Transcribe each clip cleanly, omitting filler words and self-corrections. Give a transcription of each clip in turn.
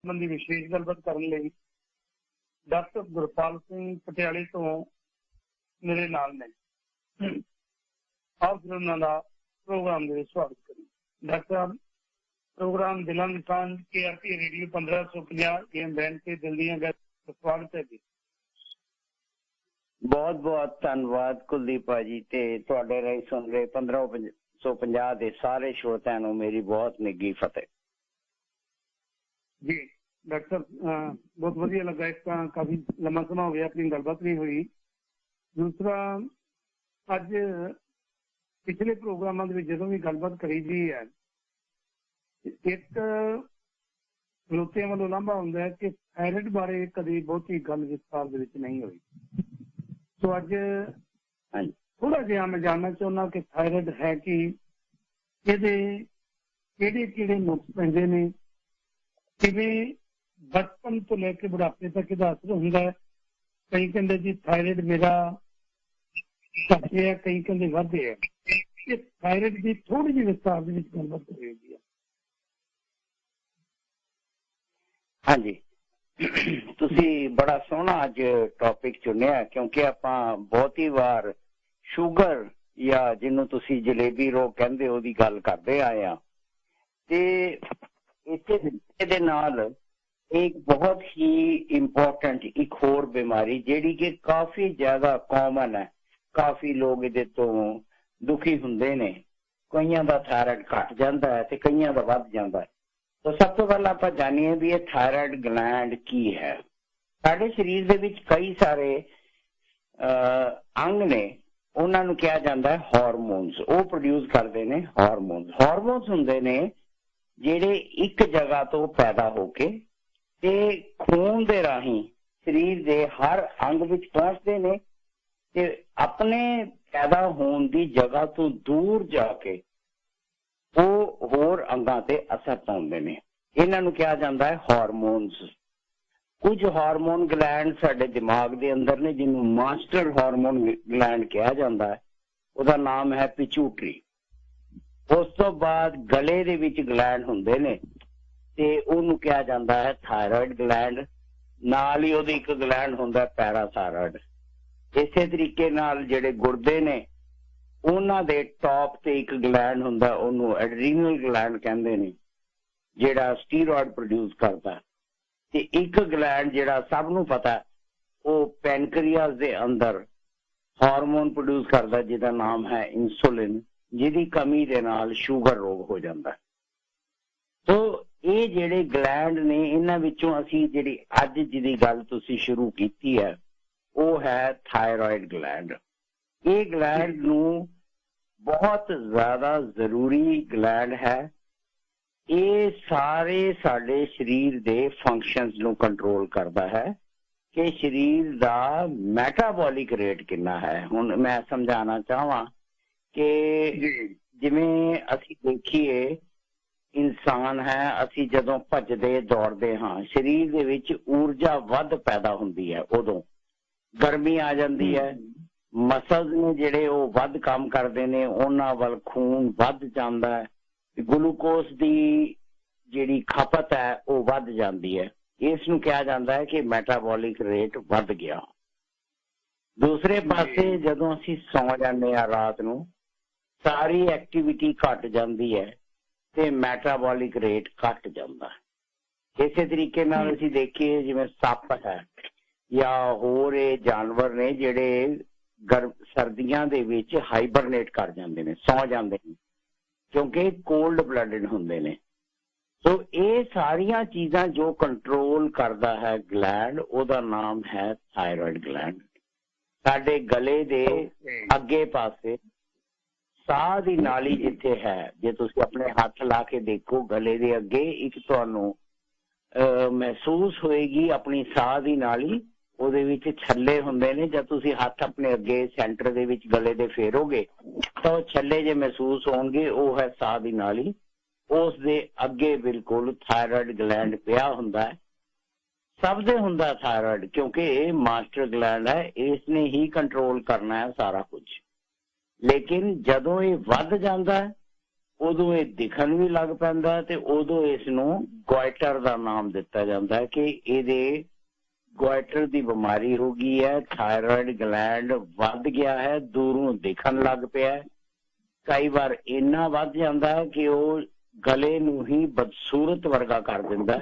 संबंधी विशेष गलबात करने लई डॉक्टर गुरपाल सिंह पटियाले तो मेरे नाल ने। आप फिर उन्होंने प्रोग्राम के स्वागत करें। डॉक्टर प्रोग्राम दिलों निशान KRP रेडियो 1550 AM बैंड के दिल दियां गैर स्वागत है जी। बहुत बहुत धन्यवाद कुलदीप भाजी ते तुहाडे राही सुन रहे 1550 दे सारे श्रोतिਆਂ ਨੂੰ मेरी बहुत निघी फतेह जी। डॉक्टर बहुत वधिया लगा, इसका काफी लंबा समय हो गया अपनी गलबात नहीं हुई। दूसरा अज पिछले प्रोग्रामां दे विच जदों भी गलबात करी जी है एक श्रोतिਆਂ वालों लांभा हुंदा है कि थायराइड बारे कभी बहुती गल विस्तार दे विच नहीं हुई। तो अज थोड़ा जिहा मैं जानना चाहुंदा कि थायराइड है कि ਇਹਦੇ ਕਿਹੜੇ ਨੁਕਸ ਪੈਂਦੇ ਨੇ, ਕਿਵੇਂ बचपन तो लेके बुढ़ापे तक ਇਹਦਾ असर ਹੁੰਦਾ है। कई कहते जी थायराइड मेरा घटे है, कई कहते ਵਧੇ है। ये थायराइड की थोड़ी जी विस्तार ਦੇ ਵਿੱਚ ਗੱਲਬਾਤ ਹੋਏਗੀ। हाँ जी, ਤੁਸੀਂ बड़ा सोहना अज टॉपिक चुनिया क्योंकि ਆਪਾਂ ਬਹੁਤੀ ਵਾਰ ਸ਼ੂਗਰ ਜਾਂ ਜਿਹਨੂੰ ਤੁਸੀਂ ਜਲੇਬੀ ਰੋਗ ਕਹਿੰਦੇ ਉਹਦੀ ਗੱਲ ਕਰਦੇ ਆਏ ਆ ਤੇ ਇਸੇ ਦੇ ਨਾਲ एक बहुत ही इंपॉर्टेंट एक होर बीमारी जिहड़ी कि काफी ज्यादा कॉमन है, काफी लोग इहदे तो दुखी हुंदे ने। कईयां दा थायराइड घट जांदा है ते कईयां दा वध जांदा है। तो सब तो पहला आपां जानिए भी ये थायराइड ग्लैंड की है। साडे शरीर दे विच कई सारे अंग ने, उन्हां नूं कहा जांदा है हार्मोन्स। वो प्रोड्यूस करदे ने हार्मोन्स। हार्मोन्स हुंदे ने जिहड़े एक जगह तो पैदा होके ते खून दे राही शरीर दे हर अंग विच पहुंचते ने ते अपने पैदा होने की जगह तो दूर जाके वो होर अंगां ते असर पाउंदे ने। इन्हां नूं कहा जांदा है हार्मोन्स। कुछ हार्मोन ग्लैंड साडे दिमाग दे अंदर ने जिन्हों मास्टर हार्मोन ग्लैंड कहा जांदा है, उसका नाम है पिट्यूटरी। उस तो बाद गले दे विच ग्लैंड हुंदे ने ते उहनूं कहा जांदा है थायराइड ग्लैंड। नाल ही उहदी एक ग्लैंड हुंदा है पैराथायराइड। इसे तरीके नाल जिहड़े गुर्दे ने उहनां दे टॉप ते एक ग्लैंड हुंदा, उहनूं एड्रीनल ग्लैंड कहंदे ने, जिहड़ा स्टीरॉयड प्रोड्यूस करदा है। ते एक ग्लैंड जिहड़ा सब नूं पता है वो पैनक्रियास दे अंदर हार्मोन प्रोड्यूस करदा जिहदा नाम है इंसुलिन, जिहदी कमी दे नाल शुगर रोग हो जांदा है। तो ये जिहड़े ग्लैंड ने इन्हां विचों असीं जिहड़ी अज जिहदी गल तुसीं शुरू कीती है वो है थायराइड ग्लैंड। ये ग्लैंड नूं बहुत ज्यादा जरूरी ग्लैंड है। ये सारे साडे शरीर दे फंक्शनस नूं कंट्रोल करदा है कि शरीर दा मैटाबॉलिक रेट कितना है। हुण मैं समझाना चाहां कि जिवें असीं देखिए इंसान है, असी जदों भजदे दौड़दे हाँ शरीर दे विच ऊर्जा वध पैदा हुंदी है, उदों गर्मी आ जाती है, मसल्स ने जिहड़े वो वध काम करदे ने, उन्हां वल खून वध जांदा है, ग्लूकोज दी जिहड़ी खपत है वो वध जांदी है। इस नूं कहा जांदा है कि मैटाबॉलिक रेट वध गया। दूसरे पासे जदों असीं सौ जांदे आ रात नूं सारी एक्टिविटी घट जांदी है ते मैटाबॉलिक रेट घट जाता है। इस तरीके नाल असीं देखिए जिवें सप है या होर जानवर ने जिहड़े सर्दियां दे विच हाइबरनेट कर जांदे ने, सौ जांदे ने, क्योंकि कोल्ड ब्लडेड हुंदे ने। तो ये सारियां चीज़ां जो कंट्रोल करदा है ग्लैंड, उहदा नाम है थायराइड ग्लैंड। साडे गले दे अगे पासे साह दी नाली जिथे है, जे तुसीं अपने हाथ ला के देखो गले दे अगे एक तुहानूं महसूस होएगी अपनी साह दी नाली। ਉਹਦੇ ਵਿੱਚ ਛੱਲੇ ਹੁੰਦੇ ਨੇ। जब ਤੁਸੀਂ ਹੱਥ ਆਪਣੇ ਅੱਗੇ ਸੈਂਟਰ ਦੇ ਵਿੱਚ ਗਲੇ ਦੇ ਫੇਰੋਗੇ ਤਾਂ ਉਹ ਛੱਲੇ ਜੇ ਮਹਿਸੂਸ ਹੋਣਗੇ, ਉਹ ਹੈ ਸਾਹ ਦੀ ਨਾਲੀ। ਉਸ ਦੇ ਅੱਗੇ ਬਿਲਕੁਲ ਥਾਇਰਾਇਡ ਗਲੈਂਡ ਪਿਆ ਹੁੰਦਾ ਹੈ। ਸਭ ਦੇ ਹੁੰਦਾ ਥਾਇਰਾਇਡ, ਕਿਉਂਕਿ ਇਹ ਮਾਸਟਰ ਗਲੈਂਡ ਹੈ, ਇਸ ਨੇ ਹੀ ਕੰਟਰੋਲ ਕਰਨਾ ਹੈ ਸਾਰਾ ਕੁਝ। ਲੇਕਿਨ ਜਦੋਂ ਇਹ ਵੱਧ ਜਾਂਦਾ ਹੈ ਉਦੋਂ ਇਹ ਦਿਖਣ ਵੀ ਲੱਗ ਪੈਂਦਾ ਤੇ ਉਦੋਂ ਇਸ ਨੂੰ ਗੋਇਟਰ ਦਾ ਨਾਮ ਦਿੱਤਾ ਜਾਂਦਾ ਕਿ ਇਹਦੇ ਗੋਇਟਰ ਦੀ ਬਿਮਾਰੀ ਹੋ ਗਈ ਹੈ, ਥਾਇਰਾਇਡ ਗਲੈਂਡ ਵੱਧ ਗਿਆ ਹੈ, ਦੂਰੋਂ ਦਿਖਣ ਲੱਗ ਪਿਆ। ਕਈ ਵਾਰ ਇੰਨਾ ਵੱਧ ਜਾਂਦਾ ਹੈ ਕਿ ਉਹ ਗਲੇ ਨੂੰ ਹੀ ਬਦਸੂਰਤ ਵਰਗਾ ਕਰ ਦਿੰਦਾ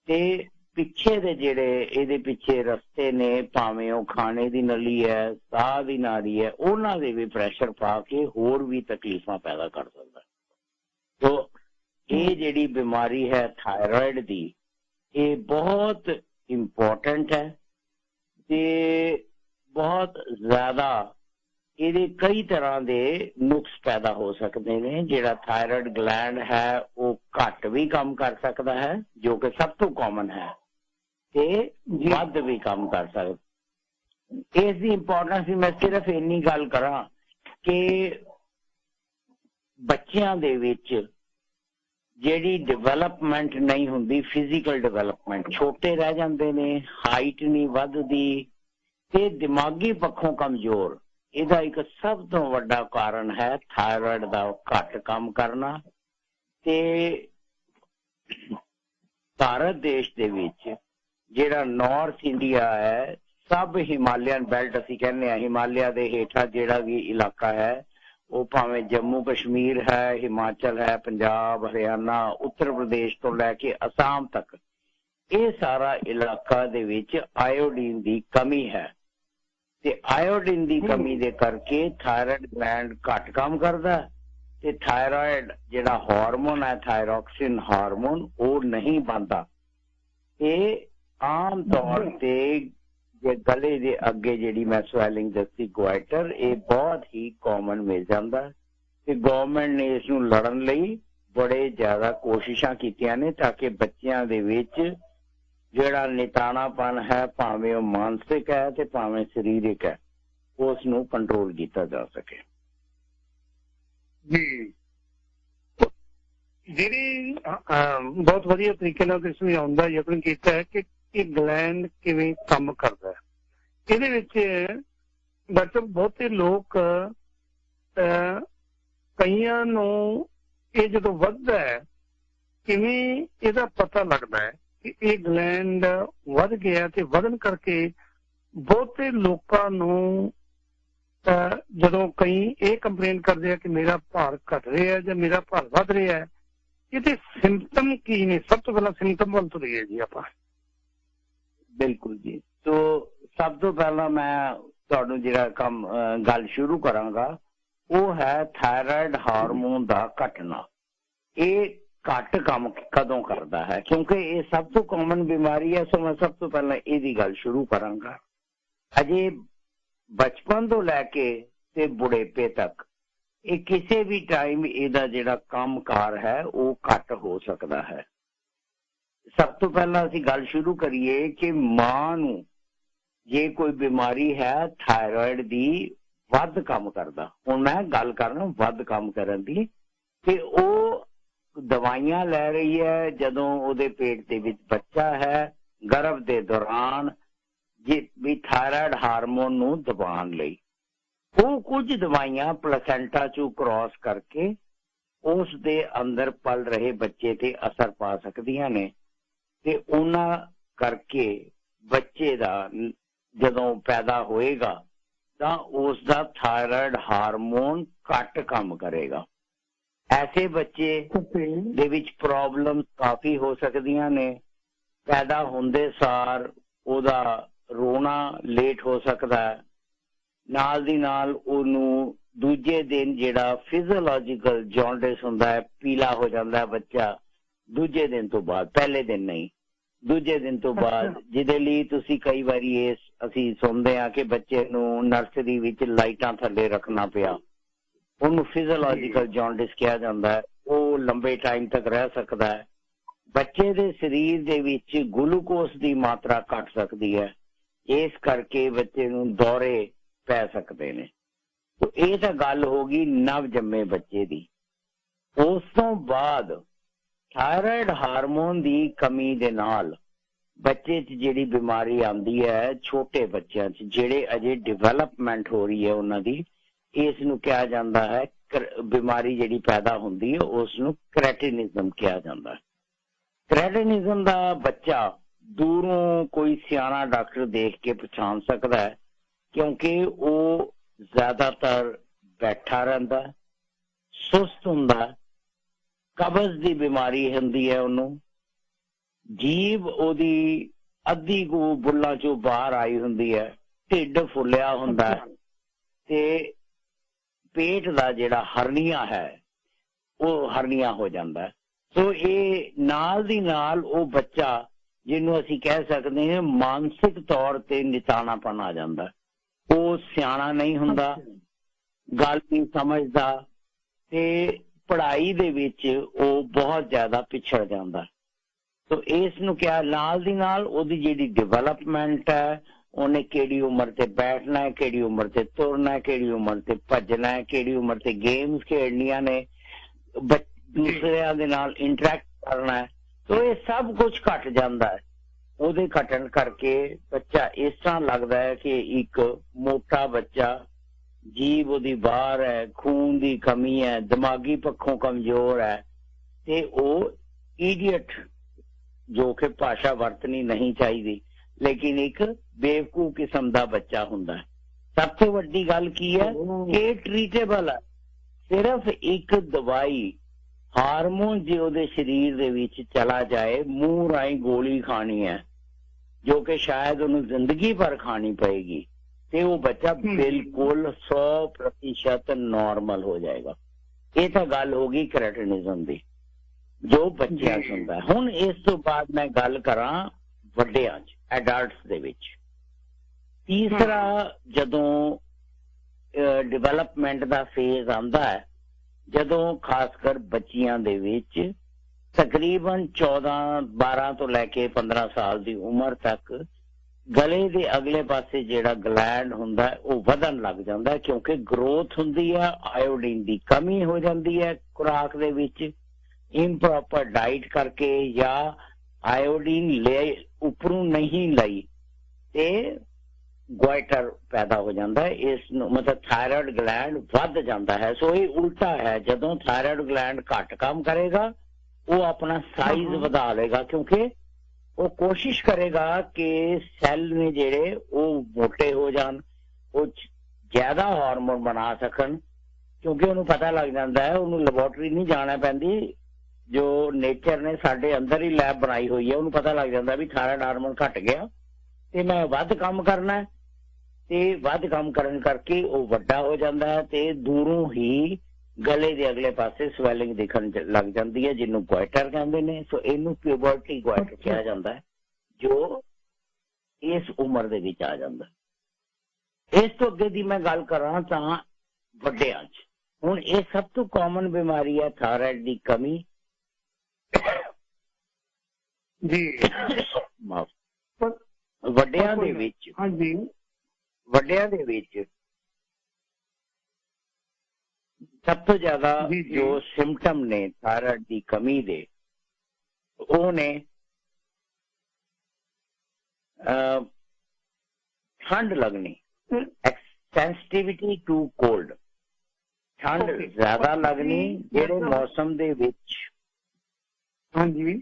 ਤੇ ਪਿੱਛੇ ਦੇ ਜਿਹੜੇ ਇਹਦੇ ਪਿੱਛੇ ਰਸਤੇ ਨੇ, ਭਾਵੇਂ ਉਹ ਖਾਣੇ ਦੀ ਨਲੀ ਹੈ, ਸਾਹ ਦੀ ਨਾੜੀ ਹੈ, ਉਹਨਾਂ ਦੇ ਵੀ ਪ੍ਰੈਸ਼ਰ ਪਾ ਕੇ ਹੋਰ ਵੀ ਤਕਲੀਫਾਂ ਪੈਦਾ ਕਰ ਸਕਦਾ। ਤੋ ਇਹ ਜਿਹੜੀ ਬਿਮਾਰੀ ਹੈ ਥਾਇਰਾਇਡ ਦੀ, ਇਹ ਬਹੁਤ ਇੰਪੋਰਟੈਂਟ ਹੈ ਤੇ ਬਹੁਤ ਜ਼ਿਆਦਾ ਇਹਦੇ ਕਈ ਤਰ੍ਹਾਂ ਦੇ ਨੁਕਸ ਪੈਦਾ ਹੋ ਸਕਦੇ ਨੇ। ਜਿਹੜਾ ਥਾਇਰਾਇਡ ਗਲੈਂਡ ਹੈ ਉਹ ਘੱਟ ਵੀ ਕੰਮ ਕਰ ਸਕਦਾ ਹੈ, ਜੋ ਕਿ ਸਭ ਤੋਂ ਕਾਮਨ ਹੈ, ਤੇ ਵੱਧ ਵੀ ਕੰਮ ਕਰ ਸਕਦਾ। ਇਸ ਦੀ ਇੰਪੋਰਟੈਂਸ ਮੈਂ ਸਿਰਫ ਇੰਨੀ ਗੱਲ ਕਰਾਂ ਕਿ ਬੱਚਿਆਂ ਦੇ ਵਿੱਚ ਜਿਹੜੀ ਡਿਵੈਲਪਮੈਂਟ ਨਹੀਂ ਹੁੰਦੀ, ਫਿਜ਼ੀਕਲ ਡਿਵੈਲਪਮੈਂਟ, ਛੋਟੇ ਰਹਿ ਜਾਂਦੇ ਨੇ, ਹਾਈਟ ਨਹੀਂ ਵੱਧਦੀ ਤੇ ਦਿਮਾਗੀ ਪੱਖੋਂ ਕਮਜ਼ੋਰ, ਇਹਦਾ ਇੱਕ ਸਭ ਤੋਂ ਵੱਡਾ ਕਾਰਨ ਹੈ ਥਾਇਰਾਇਡ ਦਾ ਘੱਟ ਕੰਮ ਕਰਨਾ। ਤੇ ਭਾਰਤ ਦੇਸ਼ ਦੇ ਵਿੱਚ ਜਿਹੜਾ ਨਾਰਥ ਇੰਡੀਆ ਹੈ, ਸਭ ਹਿਮਾਲਿਅਨ ਬੈਲਟ ਅਸੀਂ ਕਹਿੰਦੇ ਹਾਂ, ਹਿਮਾਲਿਆ ਦੇ ਹੇਠਾਂ ਜਿਹੜਾ ਵੀ ਇਲਾਕਾ ਹੈ, ਉਹ ਭਾਵੇਂ ਜੰਮੂ ਕਸ਼ਮੀਰ ਹੈ, ਹਿਮਾਚਲ ਹੈ, ਪੰਜਾਬ, ਹਰਿਆਣਾ, ਉੱਤਰ ਪ੍ਰਦੇਸ਼ ਤੋਂ ਲੈ ਕੇ ਅਸਾਮ ਤੱਕ, ਇਹ ਸਾਰਾ ਇਲਾਕਾ ਦੇ ਵਿੱਚ ਆਇਓਡੀਨ ਦੀ ਕਮੀ ਹੈ ਤੇ ਆਇਓਡੀਨ ਦੀ ਕਮੀ ਦੇ ਕਰਕੇ ਥਾਇਰਾਇਡ ਗਲੈਂਡ ਘੱਟ ਕੰਮ ਕਰਦਾ ਤੇ ਥਾਇਰਾਇਡ ਜਿਹੜਾ ਹਾਰਮੋਨ ਹੈ, ਥਾਇਰੋਕਸਿਨ ਹਾਰਮੋਨ, ਉਹ ਨਹੀਂ ਬਣਦਾ। ਇਹ ਆਮ ਤੌਰ ਤੇ ਜੇ ਗਲੇ ਦੇ ਅੱਗੇ ਜਿਹੜੀ ਮੈਂ ਸਵੈਲਿੰਗ ਦੱਸੀ ਗੋਇਟਰ, ਇਹ ਬਹੁਤ ਹੀ ਕਾਮਨ ਮਿਲ ਜਾਂਦਾ ਤੇ ਗਵਰਨਮੈਂਟ ਨੇ ਇਸ ਨੂੰ ਲੜਨ ਲਈ ਬੜੇ ਜ਼ਿਆਦਾ ਕੋਸ਼ਿਸ਼ਾਂ ਕੀਤੀਆਂ ਨੇ ਤਾਂ ਕਿ ਬੱਚਿਆਂ ਦੇ ਵਿੱਚ ਜਿਹੜਾ ਨਿਤਾਣਾਪਨ ਹੈ, ਭਾਵੇਂ ਉਹ ਮਾਨਸਿਕ ਹੈ ਤੇ ਭਾਵੇਂ ਸਰੀਰਕ ਹੈ, ਉਸ ਨੂੰ ਕੰਟਰੋਲ ਕੀਤਾ ਜਾ ਸਕੇ। ਜੀ, ਜਿਹੜੀ ਬਹੁਤ ਵਧੀਆ ਤਰੀਕੇ ਨਾਲ ਤੁਸੀਂ ਸਮਝਾਉਂਦਾ ਯਤਨ ਕੀਤਾ ਹੈ ਕਿ ਇਹ ਗਲੈਂਡ ਕਿਵੇਂ ਕੰਮ ਕਰਦਾ ਹੈ। ਇਹਦੇ ਵਿੱਚ ਡਾਕਟਰ ਬਹੁਤੇ ਲੋਕ, ਕਈਆਂ ਨੂੰ ਇਹ ਜਦੋਂ ਵੱਧਦਾ ਹੈ, ਕਿਵੇਂ ਇਹਦਾ ਪਤਾ ਲੱਗਦਾ ਹੈ ਕਿ ਇਹ ਗਲੈਂਡ ਵੱਧ ਗਿਆ ਤੇ ਵਧਣ ਕਰਕੇ ਬਹੁਤੇ ਲੋਕਾਂ ਨੂੰ ਜਦੋਂ ਕਈ ਇਹ ਕੰਪਲੇਨ ਕਰਦੇ ਆ ਕਿ ਮੇਰਾ ਭਾਰ ਘਟ ਰਿਹਾ ਜਾਂ ਮੇਰਾ ਭਾਰ ਵੱਧ ਰਿਹਾ ਹੈ, ਇਹਦੇ ਸਿੰਪਟਮ ਕੀ ਨੇ? ਸਭ ਤੋਂ ਪਹਿਲਾਂ ਸਿੰਪਟਮ ਵੱਲ ਤੁਰੀਏ ਜੀ ਆਪਾਂ। ਬਿਲਕੁਲ ਜੀ, ਸੋ ਸਭ ਤੋਂ ਪਹਿਲਾਂ ਮੈਂ ਤੁਹਾਨੂੰ ਜਿਹੜਾ ਗੱਲ ਸ਼ੁਰੂ ਕਰਾਂਗਾ ਉਹ ਹੈ ਥਾਇਰਾਇਡ ਹਾਰਮੋਨ ਦਾ ਘਟਣਾ। ਇਹ ਘੱਟ ਕੰਮ ਕਦੋਂ ਕਰਦਾ ਹੈ, ਕਿਉਂਕਿ ਇਹ ਸਭ ਤੋਂ ਕਾਮਨ ਬਿਮਾਰੀ ਹੈ, ਸੋ ਮੈਂ ਸਭ ਤੋਂ ਪਹਿਲਾਂ ਇਹਦੀ ਗੱਲ ਸ਼ੁਰੂ ਕਰਾਂਗਾ। ਅਜੇ ਬਚਪਨ ਤੋਂ ਲੈ ਕੇ ਤੇ ਬੁਢੇਪੇ ਤੱਕ ਇਹ ਕਿਸੇ ਵੀ ਟਾਈਮ ਇਹਦਾ ਜਿਹੜਾ ਕੰਮਕਾਰ ਹੈ ਉਹ ਘੱਟ ਹੋ ਸਕਦਾ ਹੈ। ਸਭ ਤੋਂ ਪਹਿਲਾਂ ਅਸੀਂ ਗੱਲ ਸ਼ੁਰੂ ਕਰੀਏ ਕਿ ਮਾਂ ਨੂੰ ਜੇ ਕੋਈ ਬਿਮਾਰੀ ਹੈ ਥਾਇਰਾਇਡ ਦੀ, ਵੱਧ ਕੰਮ ਕਰਦਾ, ਹੁਣ ਮੈਂ ਗੱਲ ਕਰਨਾ ਵੱਧ ਕੰਮ ਕਰਨ ਦੀ, ਤੇ ਉਹ ਦਵਾਈਆਂ ਲੈ ਰਹੀ ਹੈ ਜਦੋਂ ਉਹਦੇ ਪੇਟ ਦੇ ਵਿੱਚ ਬੱਚਾ ਹੈ, ਗਰਭ ਦੇ ਦੌਰਾਨ, ਜੇ ਵੀ ਥਾਇਰਾਇਡ ਹਾਰਮੋਨ ਨੂੰ ਦਬਾਉਣ ਲਈ ਉਹ ਕੁਝ ਦਵਾਈਆਂ ਪਲੈਸੈਂਟਾ ਚੋਂ ਕ੍ਰਾਸ ਕਰਕੇ ਉਸ ਦੇ ਅੰਦਰ ਪਲ ਰਹੇ ਬੱਚੇ ਤੇ ਅਸਰ ਪਾ ਸਕਦੀਆਂ ਨੇ ਤੇ ਉਹਨਾਂ ਕਰਕੇ ਬੱਚੇ ਦਾ ਜਦੋਂ ਪੈਦਾ ਹੋਏਗਾ ਤਾਂ ਉਸ ਦਾ ਥਾਇਰਾਇਡ ਹਾਰਮੋਨ ਘੱਟ ਕੰਮ ਕਰੇਗਾ। ਐਸੇ ਬੱਚੇ ਦੇ ਵਿੱਚ ਪ੍ਰੋਬਲਮ ਕਾਫੀ ਹੋ ਸਕਦੀਆਂ ਨੇ। ਪੈਦਾ ਹੁੰਦੇ ਸਾਰ ਉਹਦਾ ਰੋਣਾ ਲੇਟ ਹੋ ਸਕਦਾ ਹੈ, ਨਾਲ ਦੀ ਨਾਲ ਉਹਨੂੰ ਦੂਜੇ ਦਿਨ ਜਿਹੜਾ ਫਿਜ਼ੀਓਲੋਜੀਕਲ ਜੌਂਡਿਸ ਹੁੰਦਾ ਹੈ, ਪੀਲਾ ਹੋ ਜਾਂਦਾ ਹੈ ਬੱਚਾ ਦੂਜੇ ਦਿਨ ਤੋਂ ਬਾਅਦ, ਪਹਿਲੇ ਦਿਨ ਨਹੀਂ, ਦੂਜੇ ਦਿਨ ਤੋਂ ਬਾਅਦ, ਜਿਹਦੇ ਲਈ ਤੁਸੀਂ ਕਈ ਵਾਰੀ ਅਸੀਂ ਸੁਣਦੇ ਹਾਂ ਕਿ ਬੱਚੇ ਨੂੰ ਨਰਸਰੀ ਵਿੱਚ ਲਾਈਟਾਂ ਥੱਲੇ ਰੱਖਣਾ ਪਿਆ, ਉਹਨੂੰ ਫਿਜ਼ੀਓਲੋਜੀਕਲ ਜੌਂਡਿਸ ਕਿਹਾ ਜਾਂਦਾ ਹੈ। ਉਹ ਲੰਬੇ ਟਾਈਮ ਤੱਕ ਰਹਿ ਸਕਦਾ ਹੈ। ਬੱਚੇ ਦੇ ਸਰੀਰ ਦੇ ਵਿੱਚ ਗਲੂਕੋਸ ਦੀ ਮਾਤਰਾ ਘਟ ਸਕਦੀ ਹੈ, ਇਸ ਕਰਕੇ ਬੱਚੇ ਨੂੰ ਦੌਰੇ ਪੈ ਸਕਦੇ ਨੇ। ਇਹ ਤਾਂ ਗੱਲ ਹੋ ਗਈ ਨਵ ਜੰਮੇ ਬੱਚੇ ਦੀ। ਉਸ ਤੋਂ ਬਾਅਦ ਥਾਇਰਾਇਡ ਹਾਰਮੋਨ ਦੀ ਕਮੀ ਦੇ ਨਾਲ ਬੱਚੇ 'ਚ ਜਿਹੜੀ ਬਿਮਾਰੀ ਆਉਂਦੀ ਹੈ, ਛੋਟੇ ਬੱਚਿਆਂ 'ਚ ਜਿਹੜੇ ਅਜੇ ਡਿਵੈਲਪਮੈਂਟ ਹੋ ਰਹੀ ਹੈ ਉਹਨਾਂ ਦੀ, ਇਸ ਨੂੰ ਕਿਹਾ ਜਾਂਦਾ ਹੈ बीमारी जिहड़ी पैदा हुंदी है उसनूं क्रेटिनिज्म कहा जाता है। क्रेटिनिज्म दा बच्चा दूरों कोई सियाना डॉक्टर देख के पछाण सकता है, क्योंकि वो ज्यादातर बैठा रहिंदा, सुस्त हुंदा, कब्ज की बीमारी हुंदी है, उन्होंने जीभ ओदी अद्धी को बुल्लां चों बाहर आई हुंदी है, ढिड फुलिया हुंदा है ते पेट दा जिहड़ा हरनिया है वो हरनिया हो जाता है। सो ये नाल दी नाल वो बच्चा जिन्हों असीं कह सकते हैं मानसिक तौर ते नितानापन आ जाता है, वो सियाना नहीं हुंदा, गल नहीं समझदा ते पढ़ाई दे विच वो बहुत ज्यादा पिछड़ जाता है। तो इस नूं क्या नाल दी नाल ओदी जिहड़ी डिवेलपमेंट है, उन्हें केड़ी उम्र ते बैठना है, केड़ी उम्र ते तुरना है, केड़ी उम्र ते भजना है, केड़ी उम्र ते गेम्स खेलनियां ने, दूसरियां दे नाल इंटरैक्ट करना है, तो ये सब कुछ घट जाता है। ਉਹਦੇ घटन करके बच्चा इस तरह लगता है कि एक मोटा बच्चा, जीभ ਉਹਦੀ बाहर है, खून की कमी है, दिमागी पक्षों कमजोर है, ते ਉਹ इडियट जो कि भाषा वरतनी नहीं चाहिए लेकिन एक बेवकूफ किस्म का बच्चा हुंदा है। सब तो वड्डी गल की है कि ट्रीटेबल है, सिर्फ एक दवाई हारमोन जो दे शरीर दे विच चला जाए, मुंह राई गोली खानी है जो कि शायद उन्हें जिंदगी भर खानी पएगी, ते वो बच्चा बिल्कुल 100% नॉर्मल हो जाएगा। ये तो गल होगी क्रेटिनिज्म की जो बच्चियां सुनता है। हुण इस तो बाद मैं गल करा वड्डियां च, एडल्ट्स दे विच। तीसरा जदों डिवेलपमेंट का फेज आंदा है, जदों खासकर बच्चियां दे विच तकरीबन 14-12 तो लैके 15 साल की उम्र तक गले के अगले पासे जिहड़ा ग्लैंड हुंदा है वो वधन लग जाता है, क्योंकि ग्रोथ हुंदी है, आयोडीन की कमी हो जाती है खुराक दे विच, इम्प्रॉपर डाइट करके या आयोडीन ले उपरों नहीं लई ते ग्वाइटर पैदा हो जाता है। इस मतलब थायराइड ग्लैंड वध जाता है। सो ये उल्टा है, जदों थायराइड ग्लैंड घट काम करेगा वो अपना साइज बढ़ा लेगा, क्योंकि वो कोशिश करेगा कि सैल ने जेड़े वो मोटे हो जान, वो ज्यादा हार्मोन बना सकन, क्योंकि उन्हें पता लग जाता है, उन्हें लेबोरेटरी नहीं जाना पैंदी, जो नेचर ने साडे अंदर ही लैब बनाई हुई है, उन्हें पता लग जाता भी थायराइड हार्मोन घट गया ते मैं वध काम करना है, ते वध काम करन करके वो वड्डा हो जाता है ते दूरों ही गले के अगले पासे स्वैलिंग दिखन लग जाती है, जिन्हों ग्वाइटर कहते हैं। सो इनू प्यूबर्टी ग्वाइटर कहा जाता है, जो इस उम्र दे विच आ जाता है। इस तो अगे दी मैं गल करा तां वड्डियां च, हुण ये सब तो कॉमन बीमारी है थायराइड की कमी जी। वड्डियां दे विच, हाँ जी, वड्डियां दे विच सब तो ज्यादा जो सिम्पटम ने थायराइड की कमी दे वो ने ठंड लगनी, सेंसिटिविटी टू कोल्ड, ठंड ज्यादा लगनी जेड़े मौसम दे विच। हाँ जी,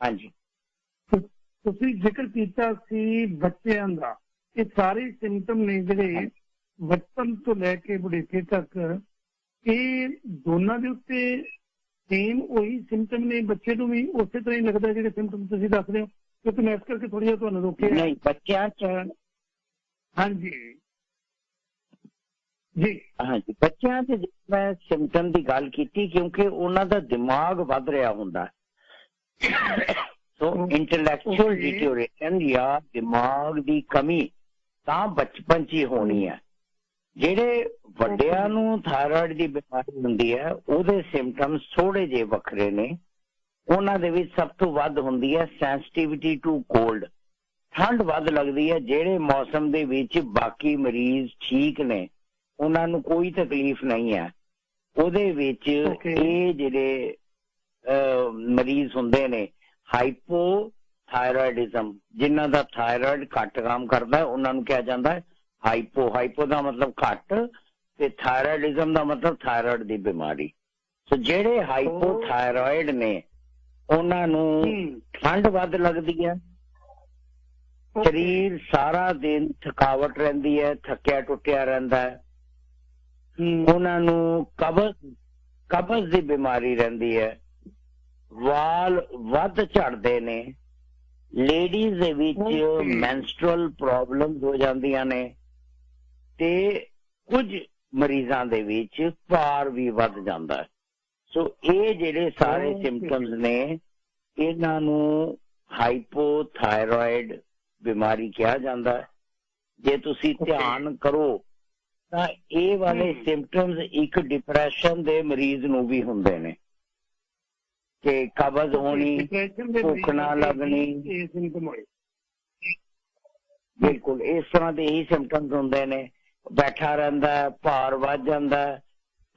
हाँ जी, तुसीं जिक्र कीता सी बच्चियां दा, ये सारे सिम्पटम ने जिहड़े बचपन तो लैके बुढ़ेपे तक ये दोनों के उत्ते सेम वही सिम्पटम ने, बच्चे को भी उस तरह ही लगता है जो सिम्पटम तुसीं दस रहे हो, क्योंकि मैं इस करके थोड़ी जिहा तुहानूं रोकिया नहीं बच्चियां च। हाँ जी जी, हाँ जी, बच्चियां च मैं सिम्पटम की गल की क्योंकि उन्हां दा दिमाग वध रहा हुंदा है। सो इंटलैक्चुअल डिटोरेशन या दिमाग की कमी तां बचपन च ही होनी है। जेड़े वड्डियां नूं थायराइड की बीमारी हुंदी है उहदे सिम्पटम्स थोड़े जे वखरे ने। उन्हां दे विच सब तो वध हुंदी है सेंसिटिविटी टू कोल्ड, ठंड वध लगदी है। जेड़े मौसम दे विच बाकी मरीज ठीक ने, उन्हां नूं कोई तकलीफ नहीं है, उहदे विच ये जेड़े मरीज हुंदे ने हाइपोथायराइडिज्म, जिन्हां दा थायराइड घट काम करदा है, उन्हां नूं कहा जांदा है हाइपो। हाइपो का मतलब घट ਤੇ ਥਾਇਰਾਇਡਿਜ਼ਮ ਦਾ ਮਤਲਬ ਥਾਇਰਾਇਡ ਦੀ ਬਿਮਾਰੀ। ਸੋ ਜਿਹੜੇ ਹਾਈਪੋਥਾਇਰਾਇਡ ਨੇ ਉਹਨਾਂ ਨੂੰ ਠੰਡ ਵੱਧ ਲੱਗਦੀ ਹੈ, ਸਰੀਰ ਸਾਰਾ ਦਿਨ ਥਕਾਵਟ ਰਹਿੰਦੀ ਹੈ, ਥੱਕਿਆ ਟੁੱਟਿਆ ਰਹਿੰਦਾ ਹੈ, ਉਹਨਾਂ ਨੂੰ ਕਬਜ਼ ਦੀ ਬਿਮਾਰੀ ਰਹਿੰਦੀ ਹੈ, ਵਾਲ ਵੱਧ ਝੜਦੇ ਨੇ, ਲੇਡੀਜ਼ ਦੇ ਵਿੱਚ ਮੈਂਸਟਰਲ ਪ੍ਰੋਬਲਮਸ ਹੋ ਜਾਂਦੀਆਂ ਨੇ, ਤੇ ਕੁਝ ਮਰੀਜ਼ਾਂ ਦੇ ਵਿੱਚ ਭਾਰ ਵੀ ਵੱਧ ਜਾਂਦਾ ਹੈ। ਸੋ ਇਹ ਜਿਹੜੇ ਸਾਰੇ ਸਿੰਪਟਮਸ ਨੇ ਇਹਨਾਂ ਨੂੰ ਹਾਈਪੋਥਾਇਰੋਇਡ ਬਿਮਾਰੀ ਕਿਹਾ ਜਾਂਦਾ ਹੈ। ਜੇ ਤੁਸੀਂ ਧਿਆਨ ਕਰੋ ਤਾਂ ਇਹ ਵਾਲੇ ਸਿੰਪਟਮਸ ਇੱਕ ਡਿਪਰੈਸ਼ਨ ਦੇ ਮਰੀਜ਼ ਨੂੰ ਵੀ ਹੁੰਦੇ ਨੇ ਕਿ ਕਬਜ਼ ਹੋਣੀ, ਭੁੱਖ ਨਾ ਲੱਗਣੀ, ਬਿਲਕੁਲ ਇਸ ਤਰ੍ਹਾਂ ਦੇ ਹੀ ਸਿੰਪਟਮਸ ਹੁੰਦੇ ਨੇ। ਬੈਠਾ ਰਹਿੰਦਾ, ਭਾਰ ਵੱਧ ਜਾਂਦਾ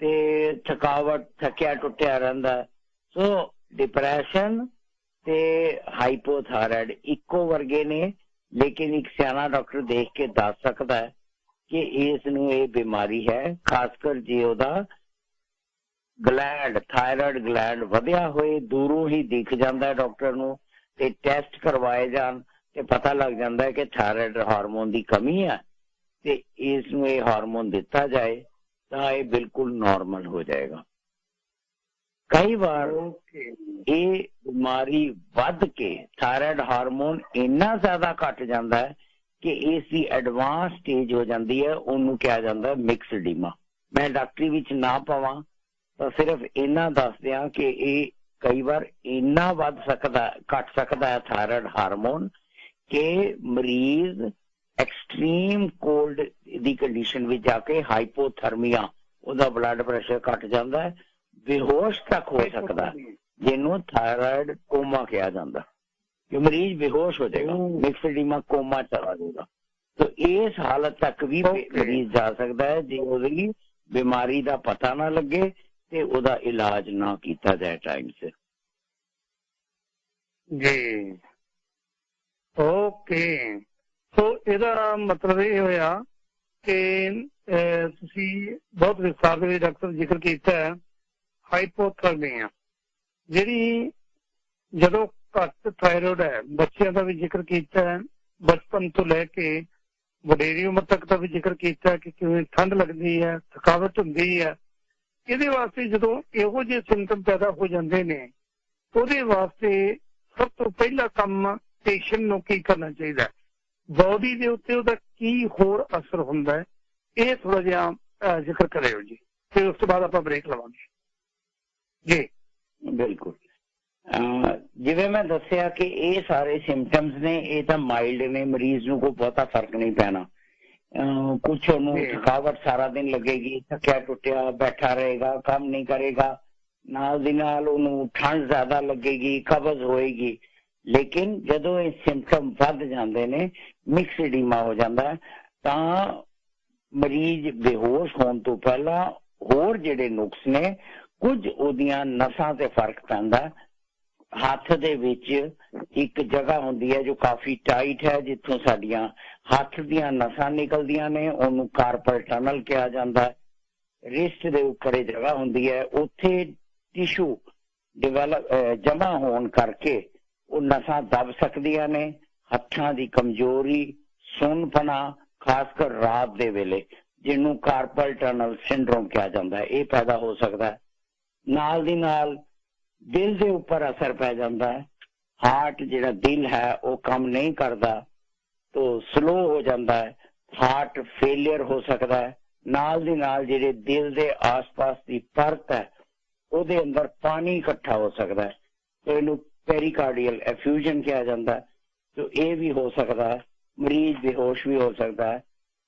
ਤੇ ਥਕਾਵਟ, ਥੱਕਿਆ ਟੁੱਟਿਆ ਰਹਿੰਦਾ। ਸੋ ਡਿਪਰੈਸ਼ਨ ਤੇ ਹਾਈਪੋਥਾਇਰਾਇਡ ਇੱਕੋ ਵਰਗੇ ਨੇ, ਲੇਕਿਨ ਇੱਕ ਸਿਆਣਾ ਡਾਕਟਰ ਦੇਖ ਕੇ ਦੱਸ ਸਕਦਾ ਹੈ ਕਿ ਇਸ ਨੂੰ ਇਹ ਬਿਮਾਰੀ ਹੈ, ਖਾਸ ਕਰ ਜੇ ਉਹਦਾ ਗਲੈਂਡ, ਥਾਇਰਾਇਡ ਗਲੈਂਡ ਵਧਿਆ ਹੋਏ, ਦੂਰੋਂ ਹੀ ਦਿਖ ਜਾਂਦਾ ਡਾਕਟਰ ਨੂੰ, ਤੇ ਟੈਸਟ ਕਰਵਾਏ ਜਾਣ ਤੇ ਪਤਾ ਲੱਗ ਜਾਂਦਾ ਕਿ ਥਾਇਰਾਇਡ ਹਾਰਮੋਨ ਦੀ ਕਮੀ ਹੈ ਤੇ ਇਸ ਨੂੰ ਇਹ ਹਾਰਮੋਨ ਦਿੱਤਾ ਜਾਏ ਤਾਂ ਇਹ ਬਿਲਕੁਲ ਨਾਰਮਲ ਹੋ ਜਾਏਗਾ। ਕਈ ਵਾਰ ਇਹ ਬਿਮਾਰੀ ਵੱਧ ਕੇ ਥਾਇਰਾਇਡ ਹਾਰਮੋਨ ਇੰਨਾ ਜ਼ਿਆਦਾ ਘਟ ਜਾਂਦਾ ਹੈ ਕਿ ਇਸ ਦੀ ਐਡਵਾਂਸ ਸਟੇਜ ਹੋ ਜਾਂਦੀ ਹੈ, ਉਹਨੂੰ ਕਿਹਾ ਜਾਂਦਾ ਮਿਕਸਡੀਮਾ। ਮੈਂ ਡਾਕਟਰੀ ਵਿੱਚ ਨਾ ਪਾਵਾਂ ਤਾਂ ਸਿਰਫ ਇੰਨਾ ਦੱਸ ਦਿਆਂ ਕਿ ਇਹ ਕਈ ਵਾਰ ਇੰਨਾ ਵੱਧ ਸਕਦਾ, ਘਟ ਸਕਦਾ ਹੈ ਥਾਇਰਾਇਡ ਹਾਰਮੋਨ ਕਿ ਮਰੀਜ਼ ਐਕਸਟ੍ਰੀਮ ਕੋਲਡ ਦੀ ਕੰਡੀਸ਼ਨ ਵਿੱਚ ਜਾ ਕੇ ਹਾਈਪੋਥਰਮੀਆ, ਉਹਦਾ ਬਲੱਡ ਪ੍ਰੈਸ਼ਰ ਘਟ ਜਾਂਦਾ ਹੈ, ਬੇਹੋਸ਼ ਤੱਕ ਹੋ ਸਕਦਾ, ਜਿਹਨੂੰ ਥਾਇਰਾਇਡ ਕੋਮਾ ਕਿਹਾ ਜਾਂਦਾ, ਕਿ ਮਰੀਜ਼ ਬੇਹੋਸ਼ ਹੋ ਜਾਏਗਾ, ਮਿਕਸਡੀਮਾ ਕੋਮਾ ਚਲਾ ਜਾਏਗਾ। ਤਾਂ ਇਸ ਹਾਲਤ ਤੱਕ ਵੀ ਮਰੀਜ਼ ਜਾ ਸਕਦਾ ਹੈ ਜੇ ਉਹਦੀ ਬਿਮਾਰੀ ਦਾ ਪਤਾ ਨਾ ਲੱਗੇ ਤੇ ਉਹਦਾ ਇਲਾਜ ਨਾ ਕੀਤਾ ਜਾਏ ਟਾਈਮ ਸਿਰ। ਜੀ ਓਕੇ, ਸੋ ਇਹਦਾ ਮਤਲਬ ਇਹ ਹੋਇਆ ਕਿ ਤੁਸੀਂ ਬਹੁਤ ਵਿਸਥਾਰ ਦੇ ਵਿੱਚ ਡਾਕਟਰ ਜ਼ਿਕਰ ਕੀਤਾ ਹੈ ਹਾਈਪੋਥਰਮੀਆ, ਜਿਹੜੀ ਜਦੋਂ ਘੱਟ ਥਾਇਰੋਇਡ ਹੈ, ਬੱਚਿਆਂ ਦਾ ਵੀ ਜ਼ਿਕਰ ਕੀਤਾ ਹੈ, ਬਚਪਨ ਤੋਂ ਲੈ ਕੇ ਵਡੇਰੀ ਉਮਰ ਤੱਕ ਦਾ ਵੀ ਜ਼ਿਕਰ ਕੀਤਾ ਕਿ ਕਿਵੇਂ ਠੰਡ ਲੱਗਦੀ ਹੈ, ਥਕਾਵਟ ਹੁੰਦੀ ਹੈ। ਇਹਦੇ ਵਾਸਤੇ ਜਦੋਂ ਇਹੋ ਜਿਹੇ ਸਿੰਪਟਮ ਪੈਦਾ ਹੋ ਜਾਂਦੇ ਨੇ, ਉਹਦੇ ਵਾਸਤੇ ਸਭ ਤੋਂ ਪਹਿਲਾ ਕੰਮ ਪੇਸ਼ੈਂਟ ਨੂੰ ਕੀ ਕਰਨਾ ਚਾਹੀਦਾ, ਬੋਡੀ ਦੇ ਉੱਤੇ ਉਹਦਾ ਕੀ ਹੋਰ ਅਸਰ ਹੁੰਦਾ ਹੈ, ਇਹ ਥੋੜਾ ਜਿਹਾ ਜ਼ਿਕਰ ਕਰਿਓ ਜੀ, ਫਿਰ ਉਸ ਤੋਂ ਬਾਅਦ ਆਪਾਂ ਬ੍ਰੇਕ ਲਵਾਂਗੇ ਜੀ। ਬਿਲਕੁਲ, ਜਿਵੇਂ ਮੈਂ ਦੱਸਿਆ ਕਿ ਇਹ ਸਾਰੇ ਸਿੰਪਟਮਸ ਨੇ, ਇਹ ਤਾਂ ਮਾਈਲਡ ਨੇ, ਮਰੀਜ਼ ਨੂੰ ਕੋਈ ਬਹੁਤਾ ਫਰਕ ਨਹੀਂ ਪੈਣਾ। ਕੁਛ ਉਹਨੂੰ ਥਕਾਵਟ ਸਾਰਾ ਦਿਨ ਲੱਗੇਗੀ, ਥੱਕਿਆ ਟੁੱਟਿਆ ਬੈਠਾ ਰਹੇਗਾ, ਕੰਮ ਨਹੀਂ ਕਰੇਗਾ, ਨਾਲ ਦੀ ਨਾਲ ਉਹਨੂੰ ਠੰਡ ਜ਼ਿਆਦਾ ਲੱਗੇਗੀ, ਕਬਜ਼ ਹੋਏਗੀ। ਲੇਕਿਨ ਜਦੋਂ ਇਹ ਸਿੰਪਟਮ ਵੱਧ ਜਾਂਦੇ ਨੇ, ਮਿਕਸਡੀਮਾ ਹੋ ਜਾਂਦਾ, ਤਾਂ ਮਰੀਜ਼ ਬੇਹੋਸ਼ ਹੋਣ ਤੋਂ ਪਹਿਲਾਂ ਹੋਰ ਜਿਹੜੇ ਨੁਕਸ ਨੇ, ਕੁਝ ਉਹਦੀਆਂ ਨਸਾਂ ਤੇ ਫਰਕ ਪੈਂਦਾ। ਹੱਥ ਦੇ ਵਿੱਚ ਇੱਕ ਜਗ੍ਹਾ ਹੁੰਦੀ ਹੈ ਜੋ ਕਾਫੀ ਟਾਈਟ ਹੈ, ਜਿੱਥੋਂ ਸਾਡੀਆਂ ਹੱਥ ਦੀਆਂ ਨਸਾਂ ਨਿਕਲਦੀਆਂ ਨੇ, ਉਹਨੂੰ ਕਾਰਪਲ ਟਨਲ ਕਿਹਾ ਜਾਂਦਾ। ਰਿਸਟ ਦੇ ਉੱਪਰ ਇਹ ਜਗ੍ਹਾ ਹੁੰਦੀ ਹੈ, ਉੱਥੇ ਟਿਸ਼ੂ ਜਮਾ ਹੋਣ ਕਰਕੇ ਉਹ ਨਸਾਂ ਦਬ ਸਕਦੀਆਂ ਨੇ। ਹੱਥਾਂ ਦੀ ਕਮਜ਼ੋਰੀ, ਸੁੰਨਪਣਾ, ਖਾਸ ਕਰ ਰਾਤ ਦੇ ਵੇਲੇ, ਜਿਹਨੂੰ ਕਾਰਪਲ ਟਨਲ ਸਿੰਡਰੋਮ ਕਿਹਾ ਜਾਂਦਾ, ਇਹ ਪੈਦਾ ਹੋ ਸਕਦਾ ਹੈ। ਨਾਲ ਦੀ ਨਾਲ ਦਿਲ ਦੇ ਉੱਪਰ ਅਸਰ ਪੈ ਜਾਂਦਾ ਹੈ, ਹਾਰਟ ਜਿਹੜਾ ਦਿਲ ਹੈ ਉਹ ਕੰਮ ਨਹੀਂ ਕਰਦਾ, ਤੋ ਸਲੋ ਹੋ ਜਾਂਦਾ ਹੈ, ਹਾਰਟ ਫੇਲਿਅਰ ਹੋ ਸਕਦਾ ਹੈ। ਨਾਲ ਦੀ ਨਾਲ ਜਿਹੜੇ ਦਿਲ ਦੇ ਆਸ-ਪਾਸ ਦੀ ਪਰਤ ਹੈ ਉਹਦੇ ਅੰਦਰ ਪਾਣੀ ਇਕੱਠਾ ਹੋ ਸਕਦਾ ਹੈ, ਤੋ ਇਹਨੂੰ ਪੈਰੀਕਾਰਡੀਅਲ ਐਫਿਊਜ਼ਨ ਕਿਹਾ ਜਾਂਦਾ। ਤੋ ਇਹ ਵੀ ਹੋ ਸਕਦਾ ਹੈ, ਮਰੀਜ਼ ਬੇਹੋਸ਼ ਵੀ ਹੋ ਸਕਦਾ ਹੈ।